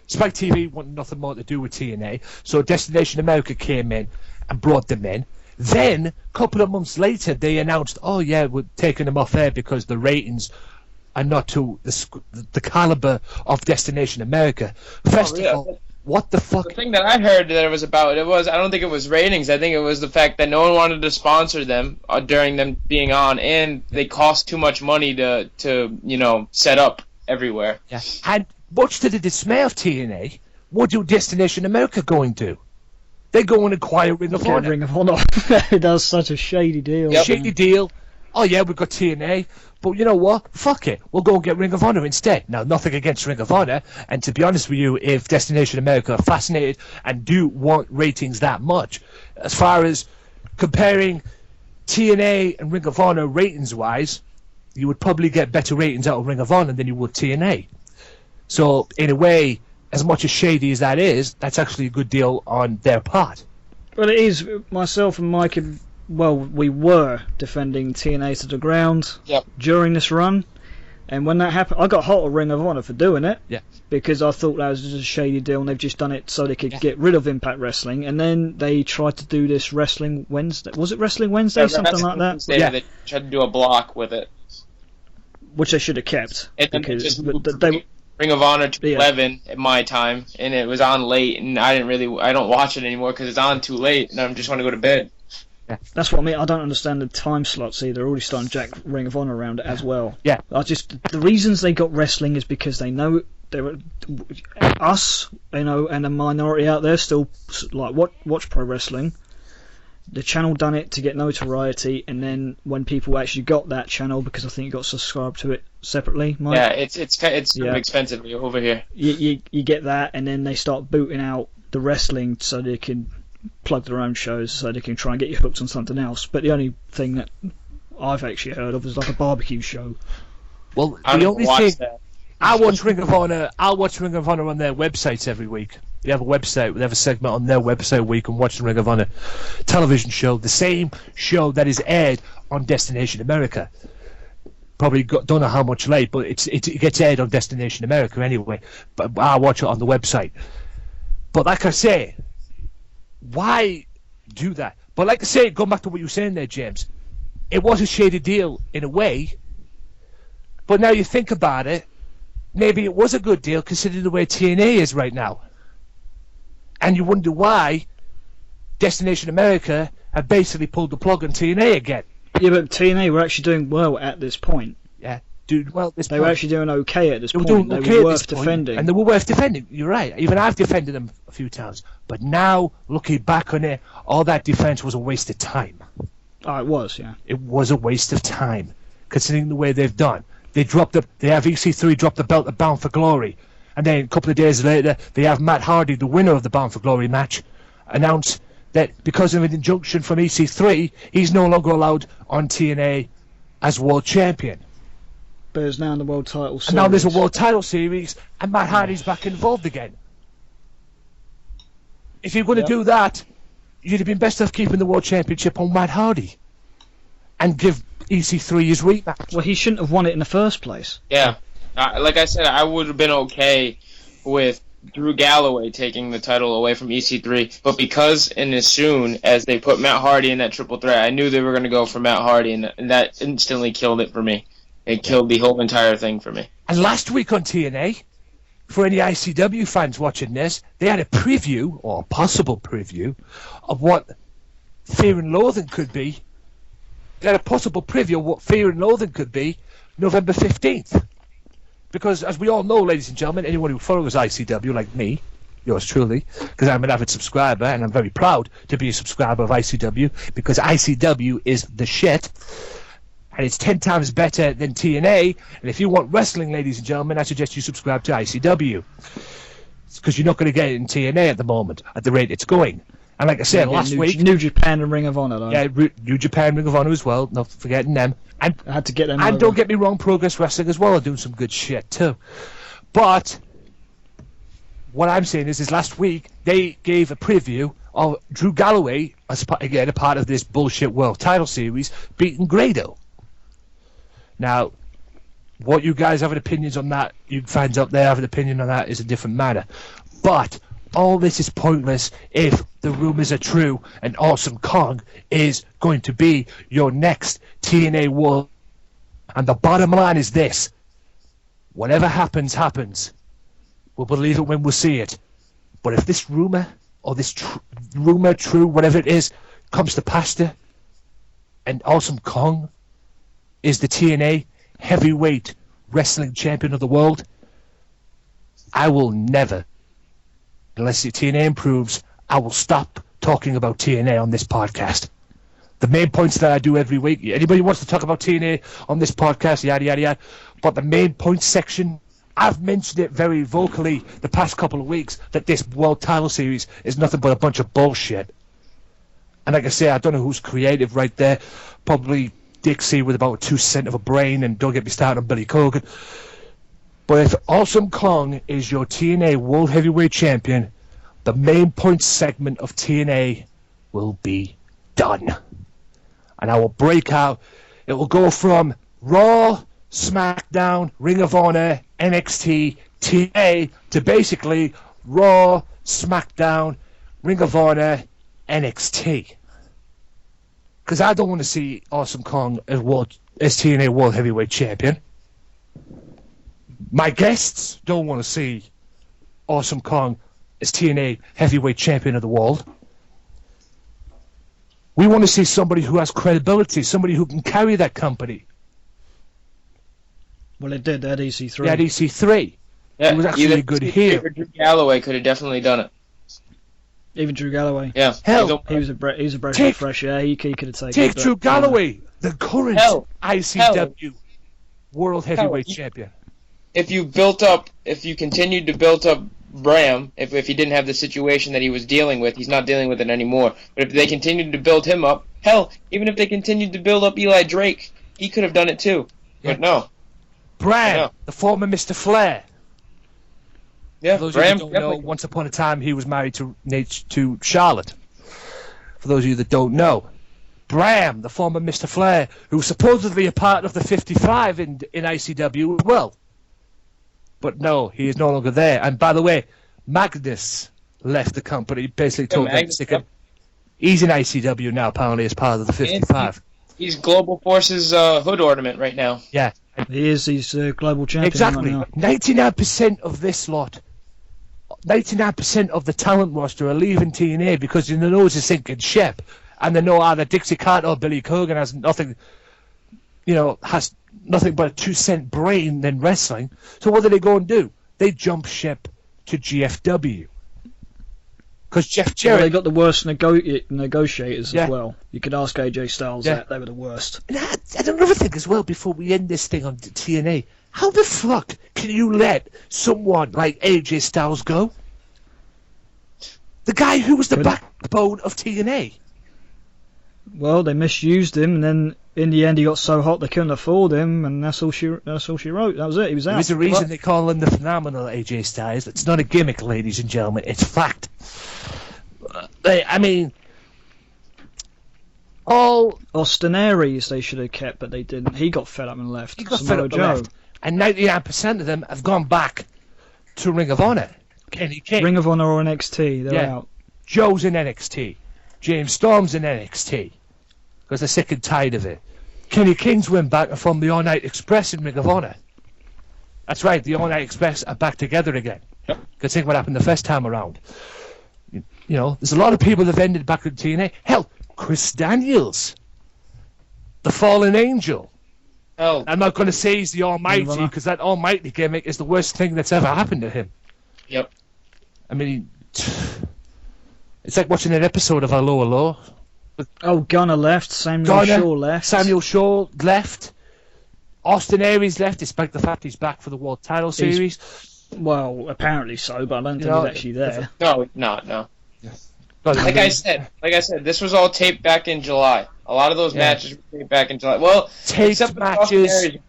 Spike TV wanted nothing more to do with TNA, so Destination America came in and brought them in. Then, a couple of months later, they announced, oh yeah, we're taking them off air because the ratings are not to the caliber of Destination America. First of all, what the fuck? The thing that I heard that it was about, I don't think it was ratings. I think it was the fact that no one wanted to sponsor them during them being on, and they cost too much money to set up everywhere. Yeah. And much to the dismay of TNA, what do Destination America go and do? They go and acquire Ring of Honor. Ring of Honor. It does such a shady deal. Yep. Shady deal. Oh yeah, we've got TNA, but you know what? Fuck it. We'll go and get Ring of Honor instead. Now, nothing against Ring of Honor, and to be honest with you, if Destination America are fascinated and do want ratings that much, as far as comparing TNA and Ring of Honor ratings-wise, you would probably get better ratings out of Ring of Honor than you would TNA. So, in a way, as much as shady as that is, that's actually a good deal on their part. Well, it is. Myself and Mike, we were defending TNA to the ground during this run. And when that happened, I got hot at Ring of Honor for doing it. Yeah. Because I thought that was just a shady deal and they've just done it so they could get rid of Impact Wrestling. And then they tried to do this Wrestling Wednesday. Was it Wrestling Wednesday? Something like that? Wednesday, yeah. They tried to do a block with it. Which they should have kept. And then they just moved Ring of Honor to 11 at my time. And it was on late. And I don't watch it anymore because it's on too late. And I just want to go to bed. Yeah. That's what I mean. I don't understand the time slots either. They're already starting to jack Ring of Honor around it as well. Yeah. The reasons they got wrestling is because they know us, and a minority out there still watch pro wrestling. The channel done it to get notoriety, and then when people actually got that channel, because I think you got subscribed to it separately, Mike. Yeah, it's expensive over here. You get that, and then they start booting out the wrestling so they can plug their own shows, so they can try and get you hooked on something else. But the only thing that I've actually heard of is like a barbecue show. Well, the only thing I watch Ring of Honor on their websites every week. They have a website, they have a segment on their website where you can watch the Ring of Honor television show, the same show that is aired on Destination America. Probably don't know how much late, but it gets aired on Destination America anyway. But I watch it on the website. But like I say, why do that? But like I say, going back to what you were saying there, James, it was a shady deal in a way, but now you think about it, maybe it was a good deal considering the way TNA is right now. And you wonder why Destination America have basically pulled the plug on TNA again. Yeah, but TNA were actually doing well at this point. Yeah, dude, well, they were actually doing okay at this point. They were worth defending. And they were worth defending, you're right. Even I've defended them a few times. But now, looking back on it, all that defense was a waste of time. Oh, it was, yeah. It was a waste of time, considering the way they've done. They have EC3 drop the belt at Bound for Glory. And then a couple of days later, they have Matt Hardy, the winner of the Bound for Glory match, announce that because of an injunction from EC3, he's no longer allowed on TNA as world champion. But there's now in the world title series. And now there's a world title series, and Matt Hardy's back involved again. If you're going to do that, you'd have been best off keeping the world championship on Matt Hardy and give EC3 his rematch. Well, he shouldn't have won it in the first place. Yeah. Like I said, I would have been okay with Drew Galloway taking the title away from EC3, but because and as soon as they put Matt Hardy in that triple threat, I knew they were going to go for Matt Hardy, and that instantly killed it for me. It killed the whole entire thing for me. And last week on TNA, for any ICW fans watching this, they had a preview, or a possible preview, of what Fear and Loathing could be. They had a possible preview of what Fear and Loathing could be November 15th. Because, as we all know, ladies and gentlemen, anyone who follows ICW, like me, yours truly, because I'm an avid subscriber, and I'm very proud to be a subscriber of ICW, because ICW is the shit, and it's 10 times better than TNA, and if you want wrestling, ladies and gentlemen, I suggest you subscribe to ICW. Because you're not going to get it in TNA at the moment, at the rate it's going. And like I said, last week... New Japan and Ring of Honor, though. Yeah, New Japan, Ring of Honor as well, not forgetting them. And I had to get them And over. don't get me wrong, Progress Wrestling as well are doing some good shit too. But what I'm saying is last week they gave a preview of Drew Galloway, as again a part of this bullshit world title series, beating Grado. Now, what you guys have an opinions on that, you fans up there have an opinion on that, is a different matter. But all this is pointless if the rumors are true and Awesome Kong is going to be your next TNA World. And the bottom line is this: whatever happens, happens. We'll believe it when we see it. But if this rumor, or this rumor, true, whatever it is, comes to pass, and Awesome Kong is the TNA heavyweight wrestling champion of the world, I will never, unless the TNA improves, I will stop talking about TNA on this podcast. The main points that I do every week, anybody wants to talk about TNA on this podcast, yada, yada, yada, but the main points section, I've mentioned it very vocally the past couple of weeks, that this World Title Series is nothing but a bunch of bullshit. And like I say, I don't know who's creative right there, probably Dixie with about 2 cents of a brain, and don't get me started on Billy Corgan. But if Awesome Kong is your TNA World Heavyweight Champion, the main points segment of TNA will be done. And I will break out. It will go from Raw, SmackDown, Ring of Honor, NXT, TNA, to basically Raw, SmackDown, Ring of Honor, NXT. Because I don't want to see Awesome Kong as TNA World Heavyweight Champion. My guests don't want to see Awesome Kong as TNA Heavyweight Champion of the world. We want to see somebody who has credibility, somebody who can carry that company. Well, it did at EC3. Yeah, at EC3. Yeah, it was actually a good heel. Drew Galloway could have definitely done it. Even Drew Galloway. Yeah. Hell, He was a breath of fresh air. He could have taken take it. Drew Galloway, the current ICW World Heavyweight Champion. If you continued to build up Bram, if he didn't have the situation that he was dealing with, he's not dealing with it anymore. But if they continued to build him up, hell, even if they continued to build up Eli Drake, he could have done it too. Yeah. But no. Bram, the former Mr. Flair. Yeah, For those Bram, of you that don't know, once upon a time he was married to Charlotte. For those of you that don't know, Bram, the former Mr. Flair, who was supposedly a part of the 55 in ICW as well. But no, he is no longer there. And by the way, Magnus left the company, basically told them to stick him. He's in ICW now, apparently, as part of the 55. He's Global Forces hood ornament right now. Yeah. He's global champion. Exactly. Right 99% of this lot, 99% of the talent roster are leaving TNA because they know it's a sinking ship. And they know either Dixie Carter or Billy Corgan has nothing but a 2 cent brain than wrestling. So what do they go and do? They jump ship to GFW. Because Jeff Jarrett... Well, they got the worst negotiators as well. You could ask AJ Styles that. They were the worst. And I don't ever think as well, before we end this thing on TNA, how the fuck can you let someone like AJ Styles go? The guy who was the backbone of TNA. Well, they misused him, and then in the end he got so hot they couldn't afford him, and that's all she wrote. That was it. He was out. There's a reason they call him the phenomenal AJ Styles. It's not a gimmick, ladies and gentlemen. It's fact. I mean, all Austin Aries they should have kept, but they didn't. He got fed up and left. He got fed up and left. And 99% of them have gone back to Ring of Honor. Kenny King. Ring of Honor or NXT, they're out. Joe's in NXT. James Storm's in NXT. Because they're sick and tired of it. Kenny King's went back and formed the All Night Express in Ring of Honor. That's right, the All Night Express are back together again. Yep. Because think what happened the first time around. You know, there's a lot of people that have ended back in TNA. Hell, Chris Daniels. The Fallen Angel. Oh, I'm not going to say he's the Almighty, because that Almighty gimmick is the worst thing that's ever happened to him. yep. I mean, it's like watching an episode of Hello Hello. Oh, Gunner left. Samuel Shaw left. Samuel Shaw left. Austin Aries left, despite the fact he's back for the World Title Series. Well, apparently so, but I don't think he's actually there. No, no. Like I said, this was all taped back in July. A lot of those matches were taped back in July. Well, Taped except for the matches. Austin Aries.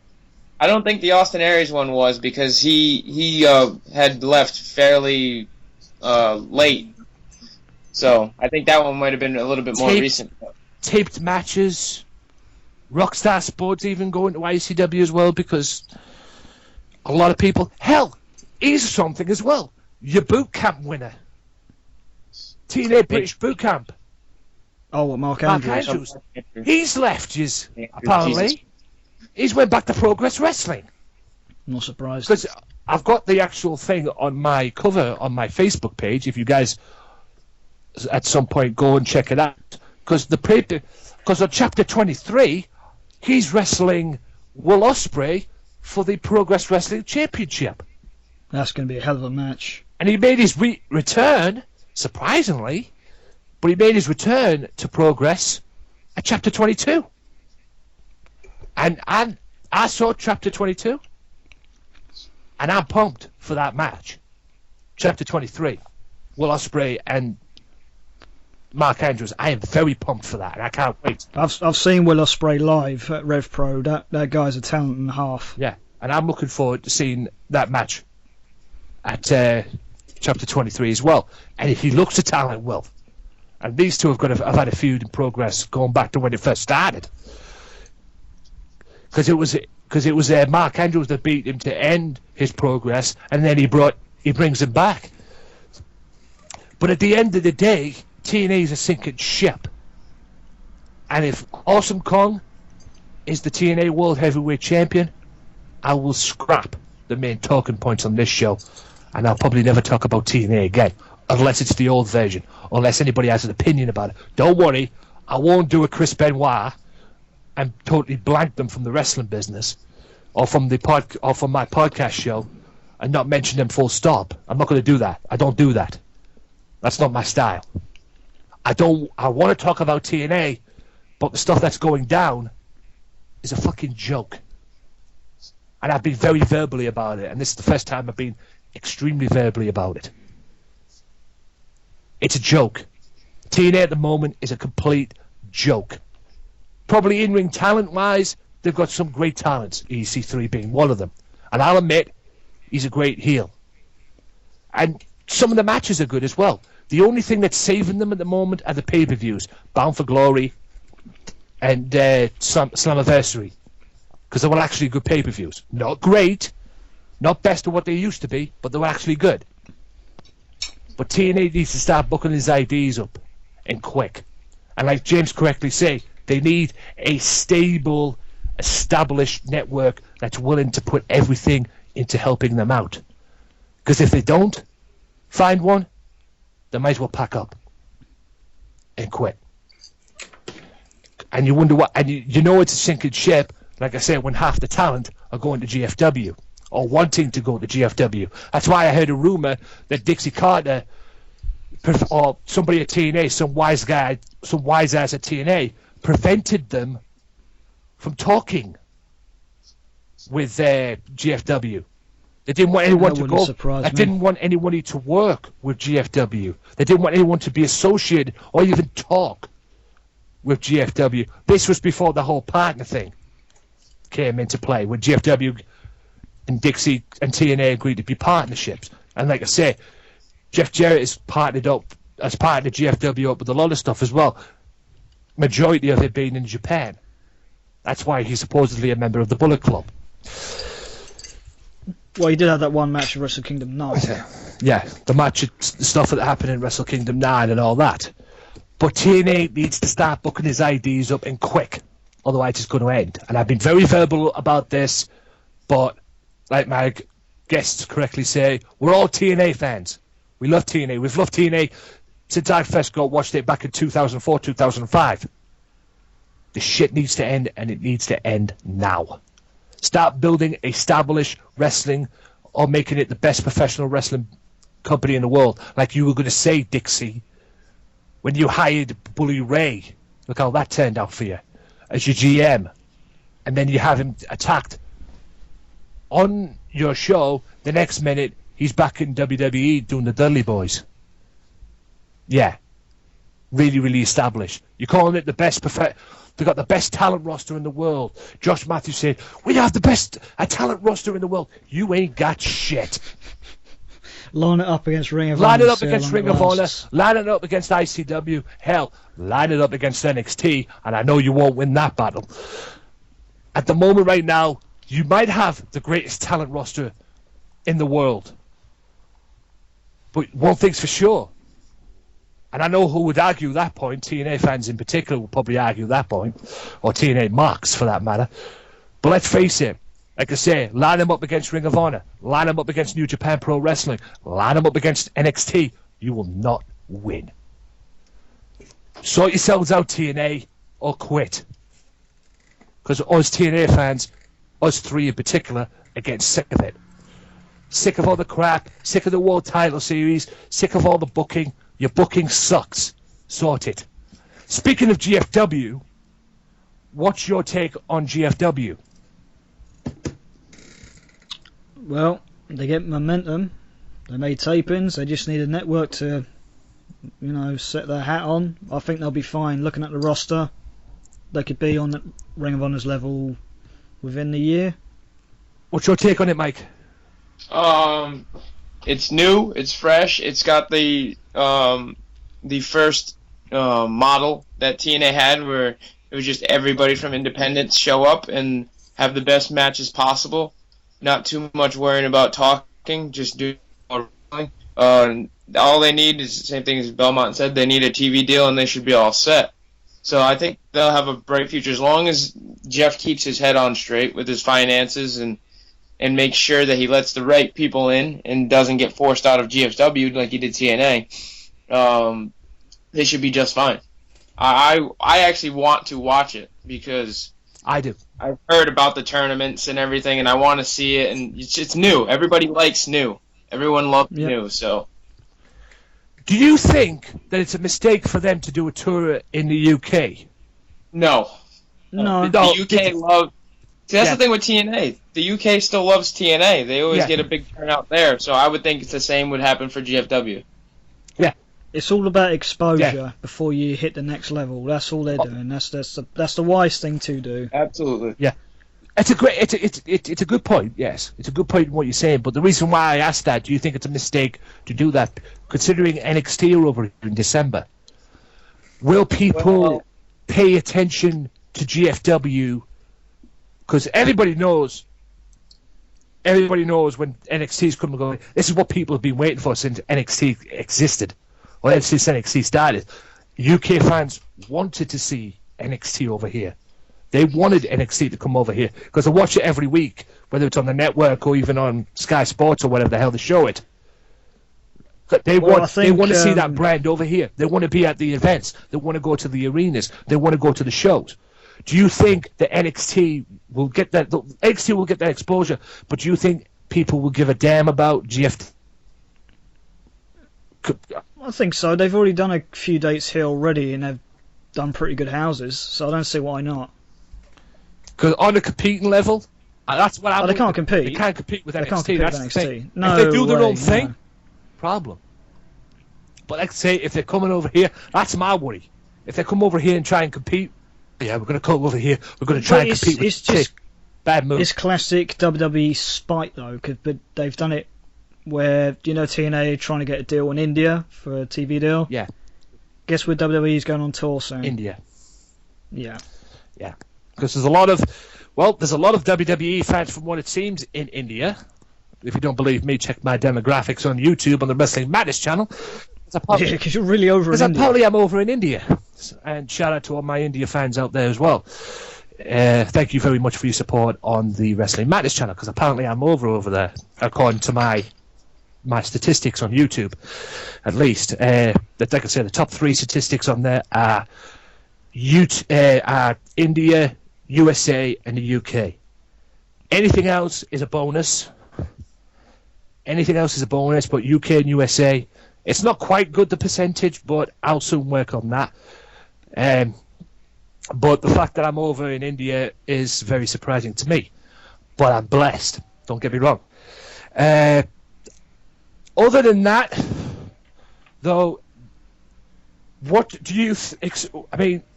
I don't think the Austin Aries one was, because he had left fairly late. So I think that one might have been a little bit more recent. Taped matches. Rockstar Sports even going to ICW as well, because a lot of people... Hell, he's something as well. Your boot camp winner. TNA British Boot Camp. Oh, what, Mark Mark Andrews? Andrews. He's left, apparently. Jesus. He's went back to Progress Wrestling. Not surprised. Because I've got the actual thing on my cover on my Facebook page, if you guys at some point go and check it out. Because on Chapter 23, he's wrestling Will Ospreay for the Progress Wrestling Championship. That's going to be a hell of a match. And he made his return, surprisingly, but he made his return to Progress at Chapter 22. And I saw Chapter 22, and I'm pumped for that match. Chapter 23, Will Ospreay and Mark Andrews. I am very pumped for that, and I can't wait. I've seen Will Ospreay live at Rev Pro. That guy's a talent and a half. Yeah, and I'm looking forward to seeing that match at Chapter 23 as well. And if he looks a talent, Will. And these two have had a feud in Progress going back to when it first started. Because it was Mark Andrews that beat him to end his Progress, and then he brings him back. But at the end of the day, TNA is a sinking ship. And if Awesome Kong is the TNA World Heavyweight Champion, I will scrap the main talking points on this show, and I'll probably never talk about TNA again, unless it's the old version, unless anybody has an opinion about it. Don't worry, I won't do a Chris Benoit and totally blank them from the wrestling business, or from my podcast show, and not mention them full stop. I'm not going to do that. I don't do that. That's not my style. I want to talk about TNA, but the stuff that's going down is a fucking joke. And I've been very verbally about it, and this is the first time I've been extremely verbally about it. It's a joke. TNA at the moment is a complete joke. Probably in-ring talent-wise, they've got some great talents, EC3 being one of them. And I'll admit, he's a great heel. And some of the matches are good as well. The only thing that's saving them at the moment are the pay-per-views. Bound for Glory and Slammiversary. Because they were actually good pay-per-views. Not great, not best of what they used to be, but they were actually good. But TNA needs to start booking his IDs up, and quick. And like James correctly say, they need a stable, established network that's willing to put everything into helping them out. Because if they don't find one, they might as well pack up and quit. And you wonder what, and you know it's a sinking ship, like I said, when half the talent are going to GFW or wanting to go to GFW. That's why I heard a rumor that Dixie Carter or somebody at TNA, some wise ass at TNA, prevented them from talking with GFW. They didn't want anyone to go. They didn't want anybody to work with GFW. They didn't want anyone to be associated or even talk with GFW. This was before the whole partner thing came into play, when GFW and Dixie and TNA agreed to be partnerships. And like I say, Jeff Jarrett is partnered up, as partnered GFW up with a lot of stuff as well. Majority of it being in Japan. That's why he's supposedly a member of the Bullet Club. Well, he did have that one match at Wrestle Kingdom 9. Yeah, the match stuff that happened in Wrestle Kingdom 9 and all that. But TNA needs to start booking his IDs up and quick. Otherwise it's going to end. And I've been very verbal about this, but like my guests correctly say, we're all TNA fans. We love TNA. We've loved TNA since I first watched it back in 2004, 2005. The shit needs to end, and it needs to end now. Start building established wrestling or making it the best professional wrestling company in the world. Like you were going to say, Dixie, when you hired Bully Ray. Look how that turned out for you as your GM. And then you have him attacked on your show. The next minute, he's back in WWE doing the Dudley Boys. Yeah. Really, really established. You're calling it the best They've got the best talent roster in the world. Josh Matthews said, we have the best talent roster in the world. You ain't got shit. Line it up against Ring of Honor. Line it up against Ring of Honor. Line it up against ICW. Hell, line it up against NXT. And I know you won't win that battle. At the moment right now, you might have the greatest talent roster in the world. But one thing's for sure. And I know who would argue that point. TNA fans in particular will probably argue that point. Or TNA marks, for that matter. But let's face it. Like I say, line them up against Ring of Honor. Line them up against New Japan Pro Wrestling. Line them up against NXT. You will not win. Sort yourselves out, TNA, or quit. Because us TNA fans, us three in particular, are getting sick of it. Sick of all the crap. Sick of the World Title Series. Sick of all the booking. Your booking sucks. Sort it. Speaking of GFW, what's your take on GFW? Well, they get momentum. They made tapings. They just need a network to, set their hat on. I think they'll be fine. Looking at the roster, they could be on the Ring of Honor's level within the year. What's your take on it, Mike? It's new. It's fresh. It's got the first model that TNA had, where it was just everybody from independents show up and have the best matches possible. Not too much worrying about talking, just do wrestling. All they need is the same thing as Belmont said. They need a TV deal, and they should be all set. So I think they'll have a bright future as long as Jeff keeps his head on straight with his finances and makes sure that he lets the right people in and doesn't get forced out of GFW like he did TNA. They should be just fine. I actually want to watch it because I do. I've heard about the tournaments and everything, and I want to see it. And it's new. Everybody likes new. Everyone loves new. So, do you think that it's a mistake for them to do a tour in the UK? No. No. The UK loves. See, that's the thing with TNA. The UK still loves TNA. They always get a big turnout there. So I would think it's the same would happen for GFW. Yeah. It's all about exposure before you hit the next level. That's all they're doing. That's the wise thing to do. Absolutely. Yeah. It's a good point. Yes, it's a good point in what you're saying. But the reason why I asked that, do you think it's a mistake to do that, considering NXT are over in December? Will people pay attention to GFW? Because everybody knows when NXT is coming and going. This is what people have been waiting for since NXT existed, or since NXT started. UK fans wanted to see NXT over here. They wanted NXT to come over here because they watch it every week, whether it's on the network or even on Sky Sports or whatever the hell they show it. They want to see that brand over here. They want to be at the events. They want to go to the arenas. They want to go to the shows. Do you think that NXT will get that? NXT will get that exposure, but do you think people will give a damn about GFT? I think so. They've already done a few dates here already, and they've done pretty good houses. So I don't see why not. Because on a competing level, that's what I'm. They can't compete. They can't compete with NXT. They can't compete that's with the NXT. thing. No if they do their own way, thing, no. problem. But let's say if they're coming over here, that's my worry. If they come over here and try and compete, we're going to come over here. We're going to try and compete with just bad move. It's classic WWE spite though, but they've done it where TNA are trying to get a deal in India for a TV deal. Yeah. Guess where WWE is going on tour soon? India. Yeah. Yeah. Because there's a lot of WWE fans from what it seems in India. If you don't believe me, check my demographics on YouTube on the Wrestling Madness channel. Yeah, because you're really over in Because India. apparently I'm over in India. And shout out to all my India fans out there as well. Thank you very much for your support on the Wrestling Madness channel, because apparently I'm over there, according to my statistics on YouTube, at least. Like I say, the top 3 statistics on there are India, USA, and the UK. Anything else is a bonus. But UK and USA, it's not quite good, the percentage, but I'll soon work on that. But the fact that I'm over in India is very surprising to me. But I'm blessed, don't get me wrong. Other than that, though, what do you...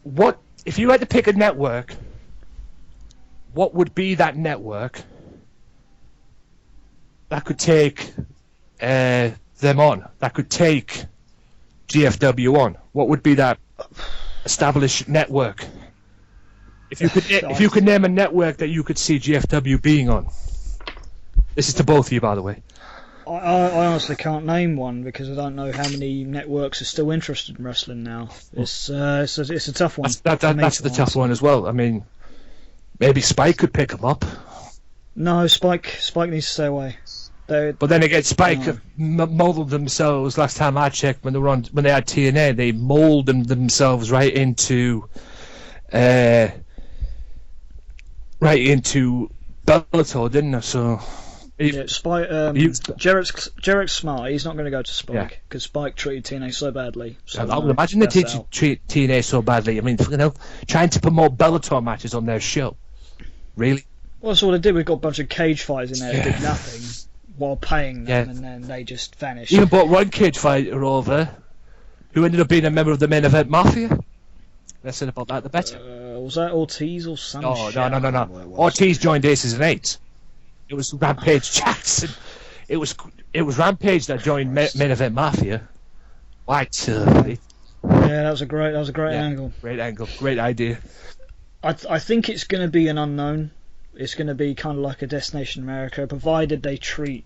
what if you had to pick a network, what would be that network that could take them on, that could take GFW on? What would be that established network? If you could name a network that you could see GFW being on. This is to both of you, by the way. I honestly can't name one because I don't know how many networks are still interested in wrestling now. It's a tough one. That's the tough one as well. I mean, maybe Spike could pick them up. No, Spike needs to stay away. But then again, Spike molded themselves. Last time I checked, when they had TNAand, they molded themselves right into Bellator, didn't they? So. Yeah, Spike. Jarrett's smart. He's not going to go to Spike because Spike treated TNA so badly. So I would imagine they treat TNA so badly. I mean, trying to promote Bellator matches on their show. Really? Well, that's all they did. We've got a bunch of cage fighters in there that did nothing while paying them, and then they just vanished. Even brought one cage fighter over, who ended up being a member of the Main Event Mafia. Less said about that, the better. Was that Ortiz or something? No. Ortiz joined Aces and Eights. It was Rampage Jackson. It was Rampage that joined Main Event Mafia. Right. Yeah, that was a great angle. Great angle. Great idea. I think it's going to be an unknown. It's going to be kind of like a Destination America, provided they treat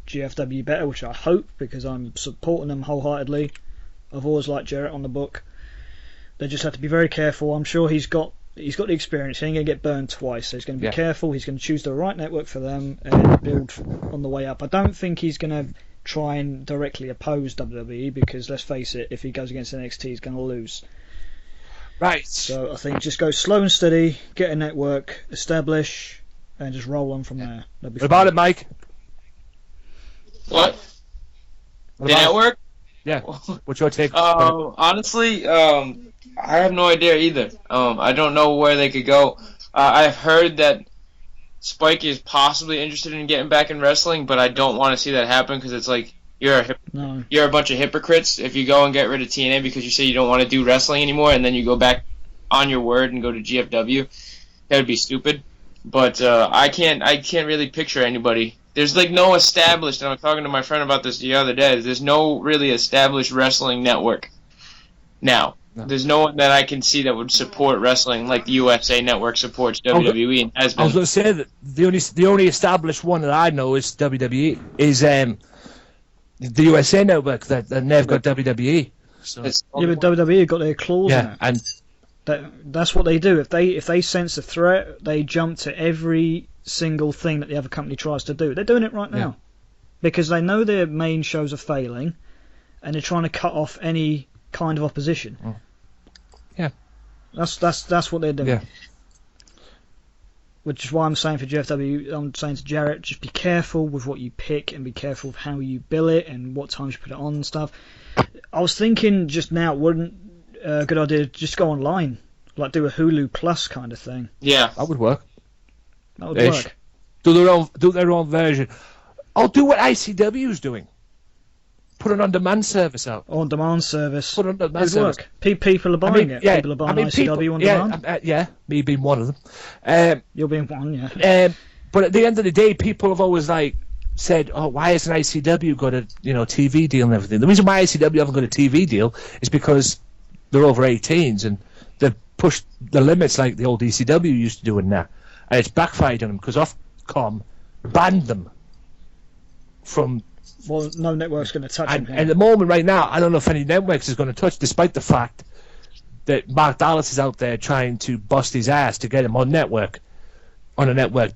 GFW better, which I hope, because I'm supporting them wholeheartedly. I've always liked Jarrett on the book. They just have to be very careful. I'm sure he's got the experience. He ain't going to get burned twice, so he's going to be careful. He's going to choose the right network for them and build on the way up. I don't think he's going to try and directly oppose WWE, because let's face it, if he goes against NXT, he's going to lose. Right. So I think just go slow and steady, get a network, establish, and just roll on from there. What about it, Mike? What? The network? Yeah. What's your take? Honestly, I have no idea either. I don't know where they could go. I've heard that Spike is possibly interested in getting back in wrestling, but I don't want to see that happen, because it's like you're a bunch of hypocrites if you go and get rid of TNA because you say you don't want to do wrestling anymore, and then you go back on your word and go to GFW. That would be stupid. But I can't really picture anybody. There's like no established, and I was talking to my friend about this the other day, there's no really established wrestling network now. No. There's no one that I can see that would support wrestling like the USA Network supports WWE and has been. I was going to say that the only established one that I know is WWE, is the USA Network, that they've got WWE. So. Yeah, but WWE got their claws in it. And that's what they do. If they sense a threat, they jump to every single thing that the other company tries to do. They're doing it right now because they know their main shows are failing, and they're trying to cut off any kind of opposition. Yeah, that's what they're doing. Yeah. Which is why I'm saying for GFW, I'm saying to Jarrett, just be careful with what you pick and be careful of how you bill it and what times you put it on and stuff. I was thinking just now, wouldn't a good idea just go online, like do a Hulu Plus kind of thing? Yeah, that would work. That would work. Do their own version. I'll do what ICW is doing. Put an on-demand service out. On-demand service. Put an on-demand service. Work. People are buying it. Yeah, people are buying ICW on demand. Yeah, me being one of them. You're being one, yeah. But at the end of the day, people have always said, "Oh, why hasn't ICW got a TV deal and everything?" The reason why ICW haven't got a TV deal is because they're over 18s and they've pushed the limits like the old ECW used to do in that, and it's backfired on them because Ofcom banned them from. Well, no network's going to touch him. And at the moment, right now, I don't know if any networks is going to touch, despite the fact that Mark Dallas is out there trying to bust his ass to get him on a network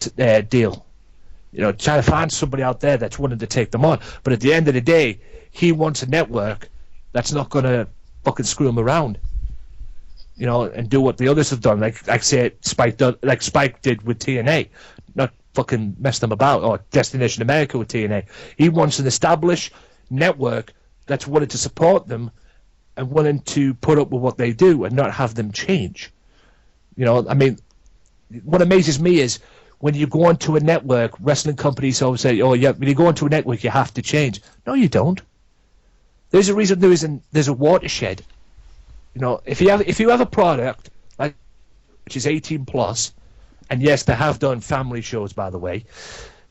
deal. You know, trying to find somebody out there that's willing to take them on. But at the end of the day, he wants a network that's not going to fucking screw him around. You know, and do what the others have done, like Spike did with TNA, not fucking mess them about, or Destination America with TNA. He wants an established network that's willing to support them and willing to put up with what they do and not have them change. You know, I mean, what amazes me is when you go onto a network, wrestling companies always say, "Oh yeah, when you go onto a network, you have to change." No, you don't. There's a reason there's a watershed. You know, if you have a product like which is 18 plus, and yes, they have done family shows, by the way.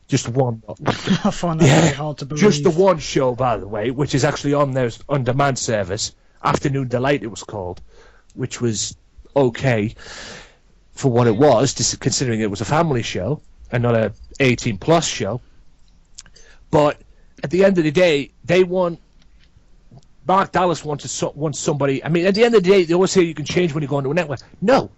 Just one. I find that very hard to believe. Just the one show, by the way, which is actually on their on-demand service, Afternoon Delight it was called, which was okay for what it was, just considering it was a family show and not a 18 plus show. But at the end of the day, Mark Dallas wants somebody. I mean, at the end of the day, they always say you can change when you go into a network. No,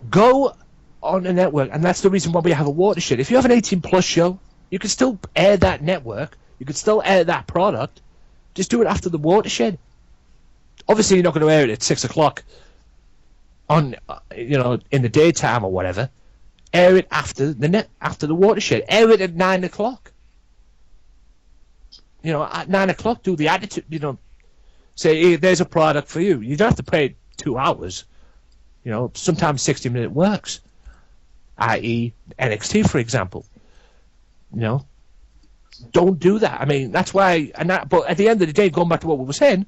go on a network, and that's the reason why we have a watershed. If you have an 18-plus show, you can still air that network. You can still air that product. Just do it after the watershed. Obviously, you're not going to air it at 6 o'clock on, in the daytime or whatever. Air it after the watershed. Air it at 9 o'clock. You know, at 9 o'clock, do the attitude. You know, say, hey, there's a product for you. You don't have to pay 2 hours. You know, sometimes 60-minute works. I.e. NXT, for example. You know, don't do that. I mean, that's why. But at the end of the day, going back to what we were saying,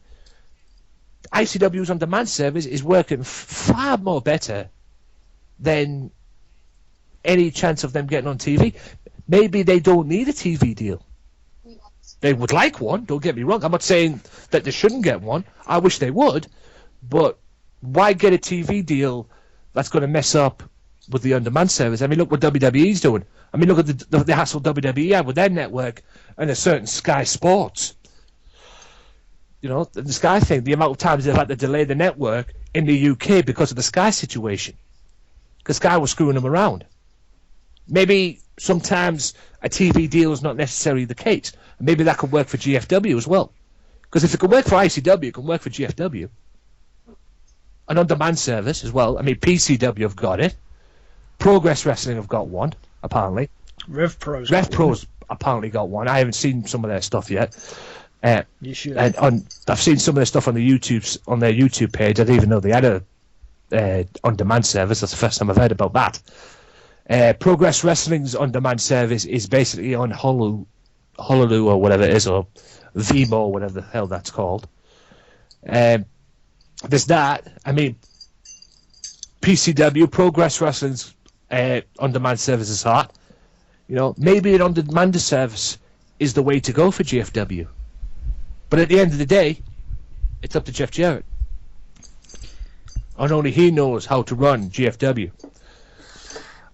ICW's on-demand service is working far more better than any chance of them getting on TV. Maybe they don't need a TV deal. They would like one. Don't get me wrong. I'm not saying that they shouldn't get one. I wish they would, but why get a TV deal that's going to mess up with the on-demand service? I mean, look what WWE's doing. I mean, look at the hassle WWE had with their network and a certain Sky Sports. You know, the Sky thing, the amount of times they've had to delay the network in the UK because of the Sky situation. Because Sky was screwing them around. Maybe sometimes a TV deal is not necessarily the case. Maybe that could work for GFW as well. Because if it can work for ICW, it can work for GFW. An on-demand service as well. I mean, PCW have got it. Progress Wrestling have got one, apparently. Rev Pro's apparently got one. I haven't seen some of their stuff yet. You should. And I've seen some of their stuff on their YouTube page. I didn't even know they had a on-demand service. That's the first time I've heard about that. Progress Wrestling's on-demand service is basically on Honolulu or whatever it is, or Vimo or whatever the hell that's called. There's that. I mean, PCW, Progress Wrestling's on-demand service is hot. You know, maybe an on-demand service is the way to go for GFW. But at the end of the day, it's up to Jeff Jarrett. And only he knows how to run GFW.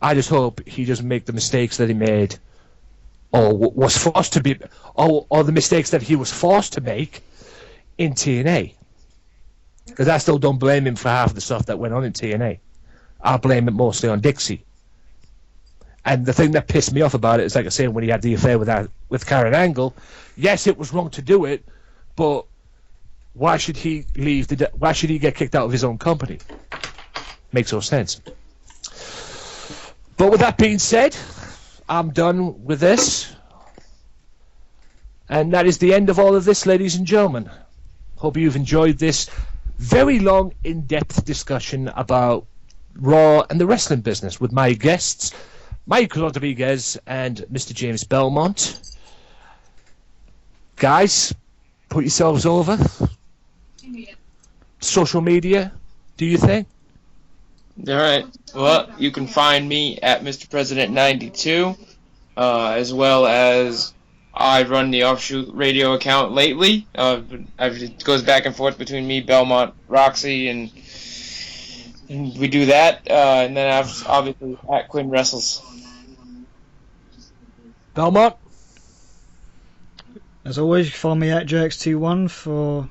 I just hope he doesn't make the mistakes that he made, or was forced to be, or the mistakes that he was forced to make in TNA. Because I still don't blame him for half of the stuff that went on in TNA. I blame it mostly on Dixie. And the thing that pissed me off about it is, like I say, when he had the affair with Karen Angle, yes, it was wrong to do it, but why should he why should he get kicked out of his own company? Makes no sense. But with that being said, I'm done with this. And that is the end of all of this, ladies and gentlemen. Hope you've enjoyed this very long, in-depth discussion about Raw and the wrestling business with my guests, Michael Rodrigues and Mr. James Belmont. Guys, put yourselves over. Social media, do you think? All right. Well, you can find me at Mr. President 92, as well as I run the Offshoot Radio account lately. It goes back and forth between me, Belmont, Roxy, and we do that. And then I've obviously at Quinn Wrestles. Belmont? As always, you can find me at JX21 for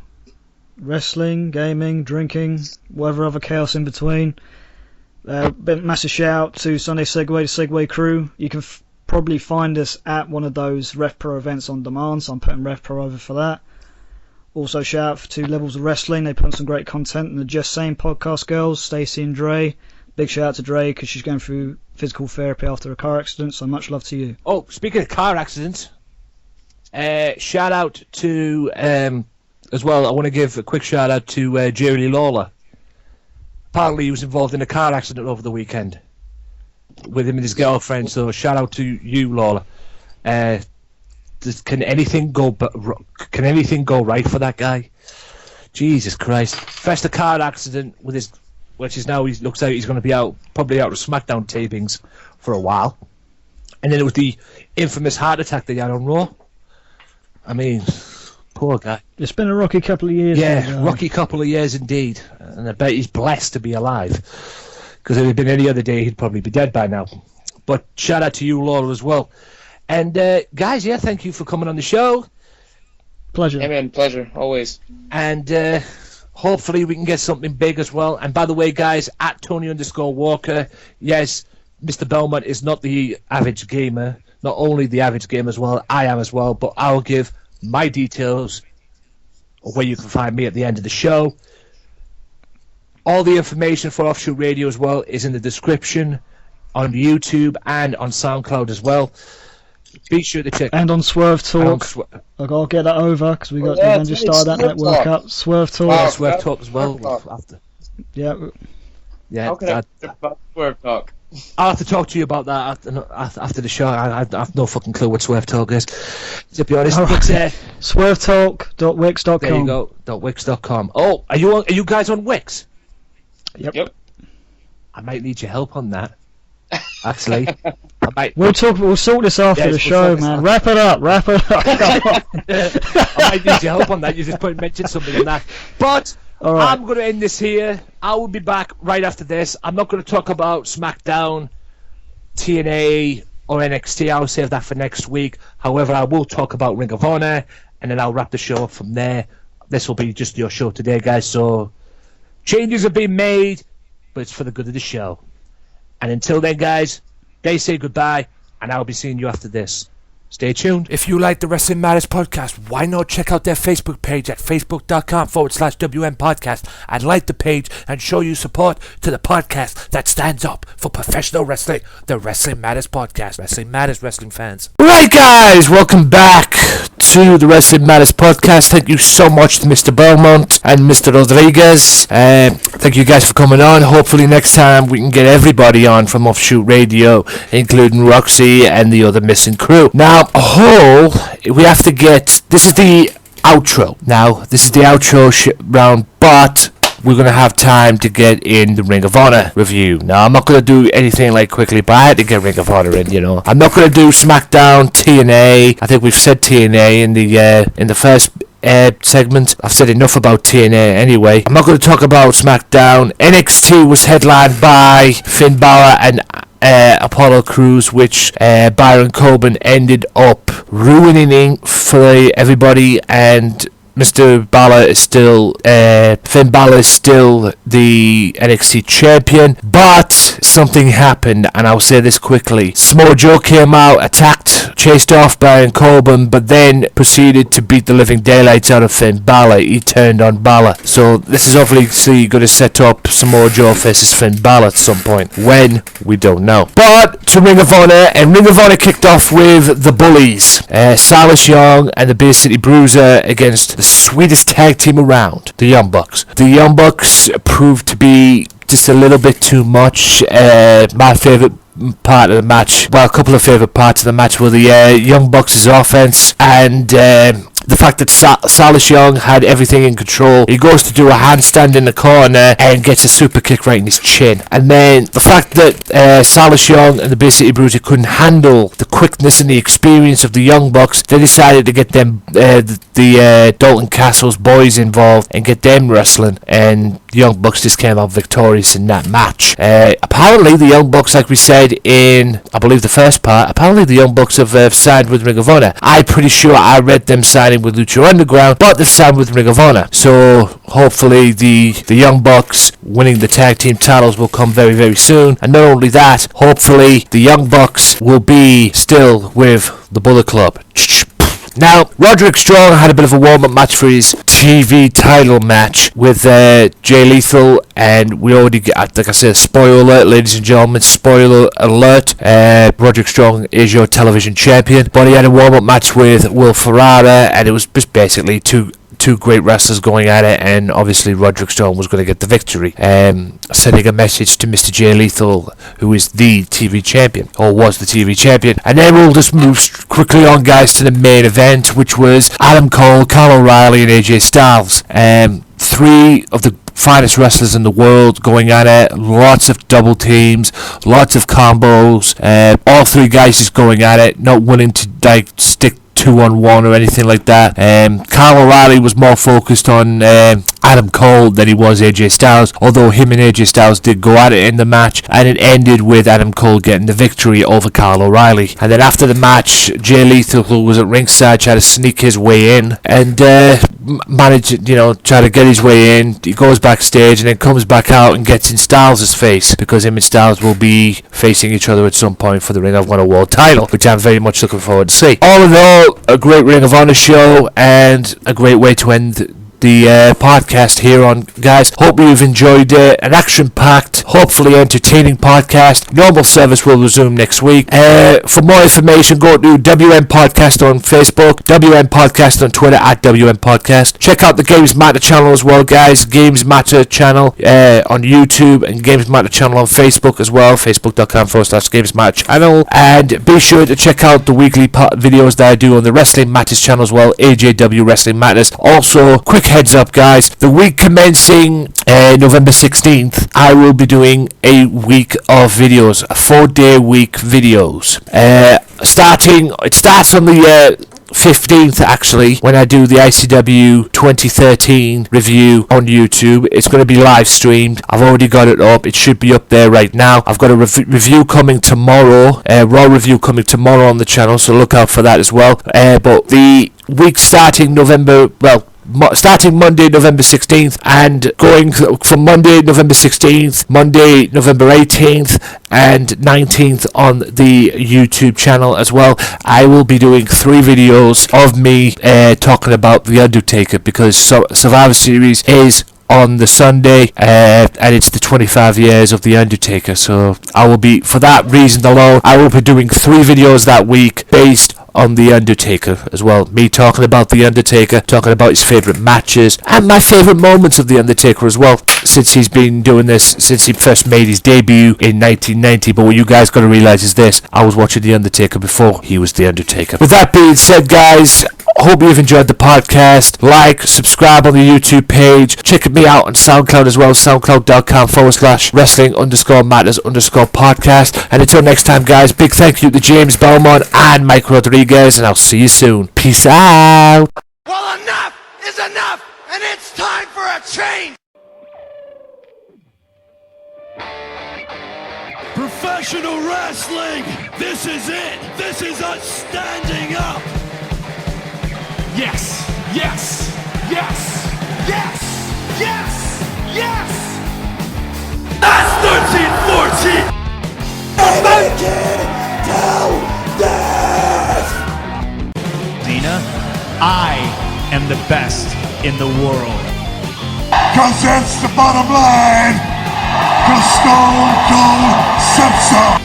wrestling, gaming, drinking, whatever other chaos in between. Massive shout out to Sunday Segway, the Segway crew. You can probably find us at one of those Rev Pro events on demand, so I'm putting Rev Pro over for that. Also shout out to Levels of Wrestling, they put on some great content, and the Just Saying podcast girls, Stacey and Dre. Big shout out to Dre because she's going through physical therapy after a car accident, so much love to you. Oh, speaking of car accidents, shout out to, as well, I want to give a quick shout out to Jerry Lee Lawler. Apparently he was involved in a car accident over the weekend with him and his girlfriend, so shout out to you, Lawler. Can anything go right for that guy? Jesus Christ. First a car accident with his, which is now, he looks like he's going to be probably out of SmackDown tapings for a while. And then it was the infamous heart attack that he had on Raw. I mean, poor guy. It's been a rocky couple of years. Yeah, rocky couple of years indeed. And I bet he's blessed to be alive. Because if it had been any other day, he'd probably be dead by now. But shout out to you, Laura, as well. And guys, yeah, thank you for coming on the show. Pleasure. Hey man, pleasure, always. And hopefully we can get something big as well. And by the way, guys, at Tony_Walker, yes, Mr. Belmont is not the average gamer. Not only the average gamer as well, I am as well. But I'll give my details of where you can find me at the end of the show. All the information for Offshoot Radio as well is in the description on YouTube and on SoundCloud as well. Be sure to check. And on Swerve Talk. I'll get that over because we just started that network up. Swerve Talk. Yeah, Swerve Talk as well. After. Yeah. How can I about Swerve Talk? I'll have to talk to you about that after the show. I have no fucking clue what Swerve Talk is, to be honest. Right. SwerveTalk.wix.com. There you go. .wix.com. Oh, are you guys on Wix? Yep. I might need your help on that. Actually, We'll sort this after the show, man. Wrap it up. I might need your help on that. You just mentioned something on that. But right. I'm going to end this here. I will be back right after this. I'm not going to talk about SmackDown, TNA, or NXT. I'll save that for next week. However, I will talk about Ring of Honor, and then I'll wrap the show up from there. This will be just your show today, guys. So changes have been made, but it's for the good of the show. And until then, guys, they say goodbye, and I'll be seeing you after this. Stay tuned. If you like the Wrestling Matters podcast, why not check out their Facebook page at facebook.com/WM podcast and like the page and show your support to the podcast that stands up for professional wrestling, the Wrestling Matters podcast. Wrestling Matters, wrestling fans. Right, guys, welcome back to the Wrestling Matters podcast. Thank you so much to Mr. Belmont and Mr. Rodrigues. Thank you guys for coming on. Hopefully next time we can get everybody on from Offshoot Radio, including Roxy and the other missing crew. Now, we have to get, this is the outro. Now, this is the outro round, but we're going to have time to get in the Ring of Honor review. Now, I'm not going to do anything like quickly, but I had to get Ring of Honor in, you know. I'm not going to do SmackDown, TNA. I think we've said TNA in the first segment. I've said enough about TNA anyway. I'm not going to talk about SmackDown. NXT was headlined by Finn Balor and Apollo Crews, which Baron Corbin ended up ruining for everybody, and Mr. Balor is still, Finn Balor is still the NXT champion, but something happened, and I'll say this quickly. Samoa Joe came out, attacked, chased off Baron Corbin, but then proceeded to beat the living daylights out of Finn Balor. He turned on Balor. So this is obviously going to set up Samoa Joe versus Finn Balor at some point. When? We don't know. But to Ring of Honor, and Ring of Honor kicked off with the Bullies. Silas Young and the Bay City Bruiser against the sweetest tag team around, the Young Bucks. The Young Bucks proved to be just a little bit too much. My favourite part of the match, well, a couple of favourite parts of the match were the Young Bucks' offense and the fact that Silas Young had everything in control. He goes to do a handstand in the corner and gets a super kick right in his chin. And then the fact that Silas Young and the Bay City Bruiser couldn't handle the quickness and the experience of the Young Bucks, they decided to get them the Dalton Castle's boys involved and get them wrestling, and the Young Bucks just came out victorious in that match. Apparently the Young Bucks, like we said in, I believe, the first part, apparently the Young Bucks have signed with Ring of Honor. I'm pretty sure I read them signing with Lucha Underground, but they've signed with Ring of Honor. So hopefully the Young Bucks winning the tag team titles will come very, very soon. And not only that, hopefully the Young Bucks will be still with the Bullet Club. Now, Roderick Strong had a bit of a warm-up match for his TV title match with Jay Lethal, and we already get, like I said, spoiler alert, ladies and gentlemen, spoiler alert, Roderick Strong is your television champion, but he had a warm-up match with Will Ferrara, and it was just basically two great wrestlers going at it, and obviously Roderick Strong was going to get the victory, sending a message to Mr. Jay Lethal, who is the TV champion, or was the TV champion. And then we'll just move quickly on, guys, to the main event, which was Adam Cole, Kyle O'Reilly, and AJ Styles. Three of the finest wrestlers in the world going at it, lots of double teams, lots of combos, all three guys just going at it, not willing to stick 2-on-1 or anything like that. Kyle O'Reilly was more focused on Adam Cole than he was AJ Styles, although him and AJ Styles did go at it in the match, and it ended with Adam Cole getting the victory over Kyle O'Reilly. And then after the match, Jay Lethal, who was at ringside, tried to sneak his way in and managed, try to get his way in. He goes backstage and then comes back out and gets in Styles' face, because him and Styles will be facing each other at some point for the Ring of Honor World title, which I'm very much looking forward to see. All in all, a great Ring of Honor show and a great way to end the podcast here on, guys. Hope you've enjoyed an action-packed, hopefully entertaining podcast. Normal service will resume next week. For more information, go to WM Podcast on Facebook, WM Podcast on Twitter, at WM Podcast. Check out the Games Matter channel as well, guys. Games Matter channel on YouTube, and Games Matter channel on Facebook as well, facebook.com/Games Matter channel. And be sure to check out the weekly videos that I do on the Wrestling Matters channel as well, AJW Wrestling Matters. Also, quick heads up, guys, the week commencing November 16th, I will be doing a week of videos, a 4-day week videos. It starts on the 15th, actually, when I do the ICW 2013 review on YouTube. It's going to be live streamed. I've already got it up. It should be up there right now. I've got a review coming tomorrow, Raw review coming tomorrow on the channel, so look out for that as well. But the week starting starting Monday, November 16th, and going from Monday, November 16th, Monday, November 18th, and 19th on the YouTube channel as well. I will be doing 3 videos of me talking about The Undertaker, because Survivor Series is on the Sunday, and it's the 25 years of The Undertaker, so for that reason alone, I will be doing 3 videos that week based on The Undertaker as well. Me talking about The Undertaker, talking about his favourite matches, and my favourite moments of The Undertaker as well, since he's been doing this since he first made his debut in 1990. But what you guys got to realise is this: I was watching The Undertaker before he was The Undertaker. With that being said, guys, hope you've enjoyed the podcast. Like, subscribe on the YouTube page. Check me out on SoundCloud as well, soundcloud.com/wrestling_matters_podcast. And until next time, guys, big thank you to James Belmont and Mike Rodrigues, and I'll see you soon. Peace out. Well, enough is enough, and it's time for a change! Professional wrestling! This is it! This is us standing up! Yes, yes, yes, yes, yes, yes! That's 13-14! Dina, I am the best in the world. Cause that's the bottom line. Cause Stone Cold said so.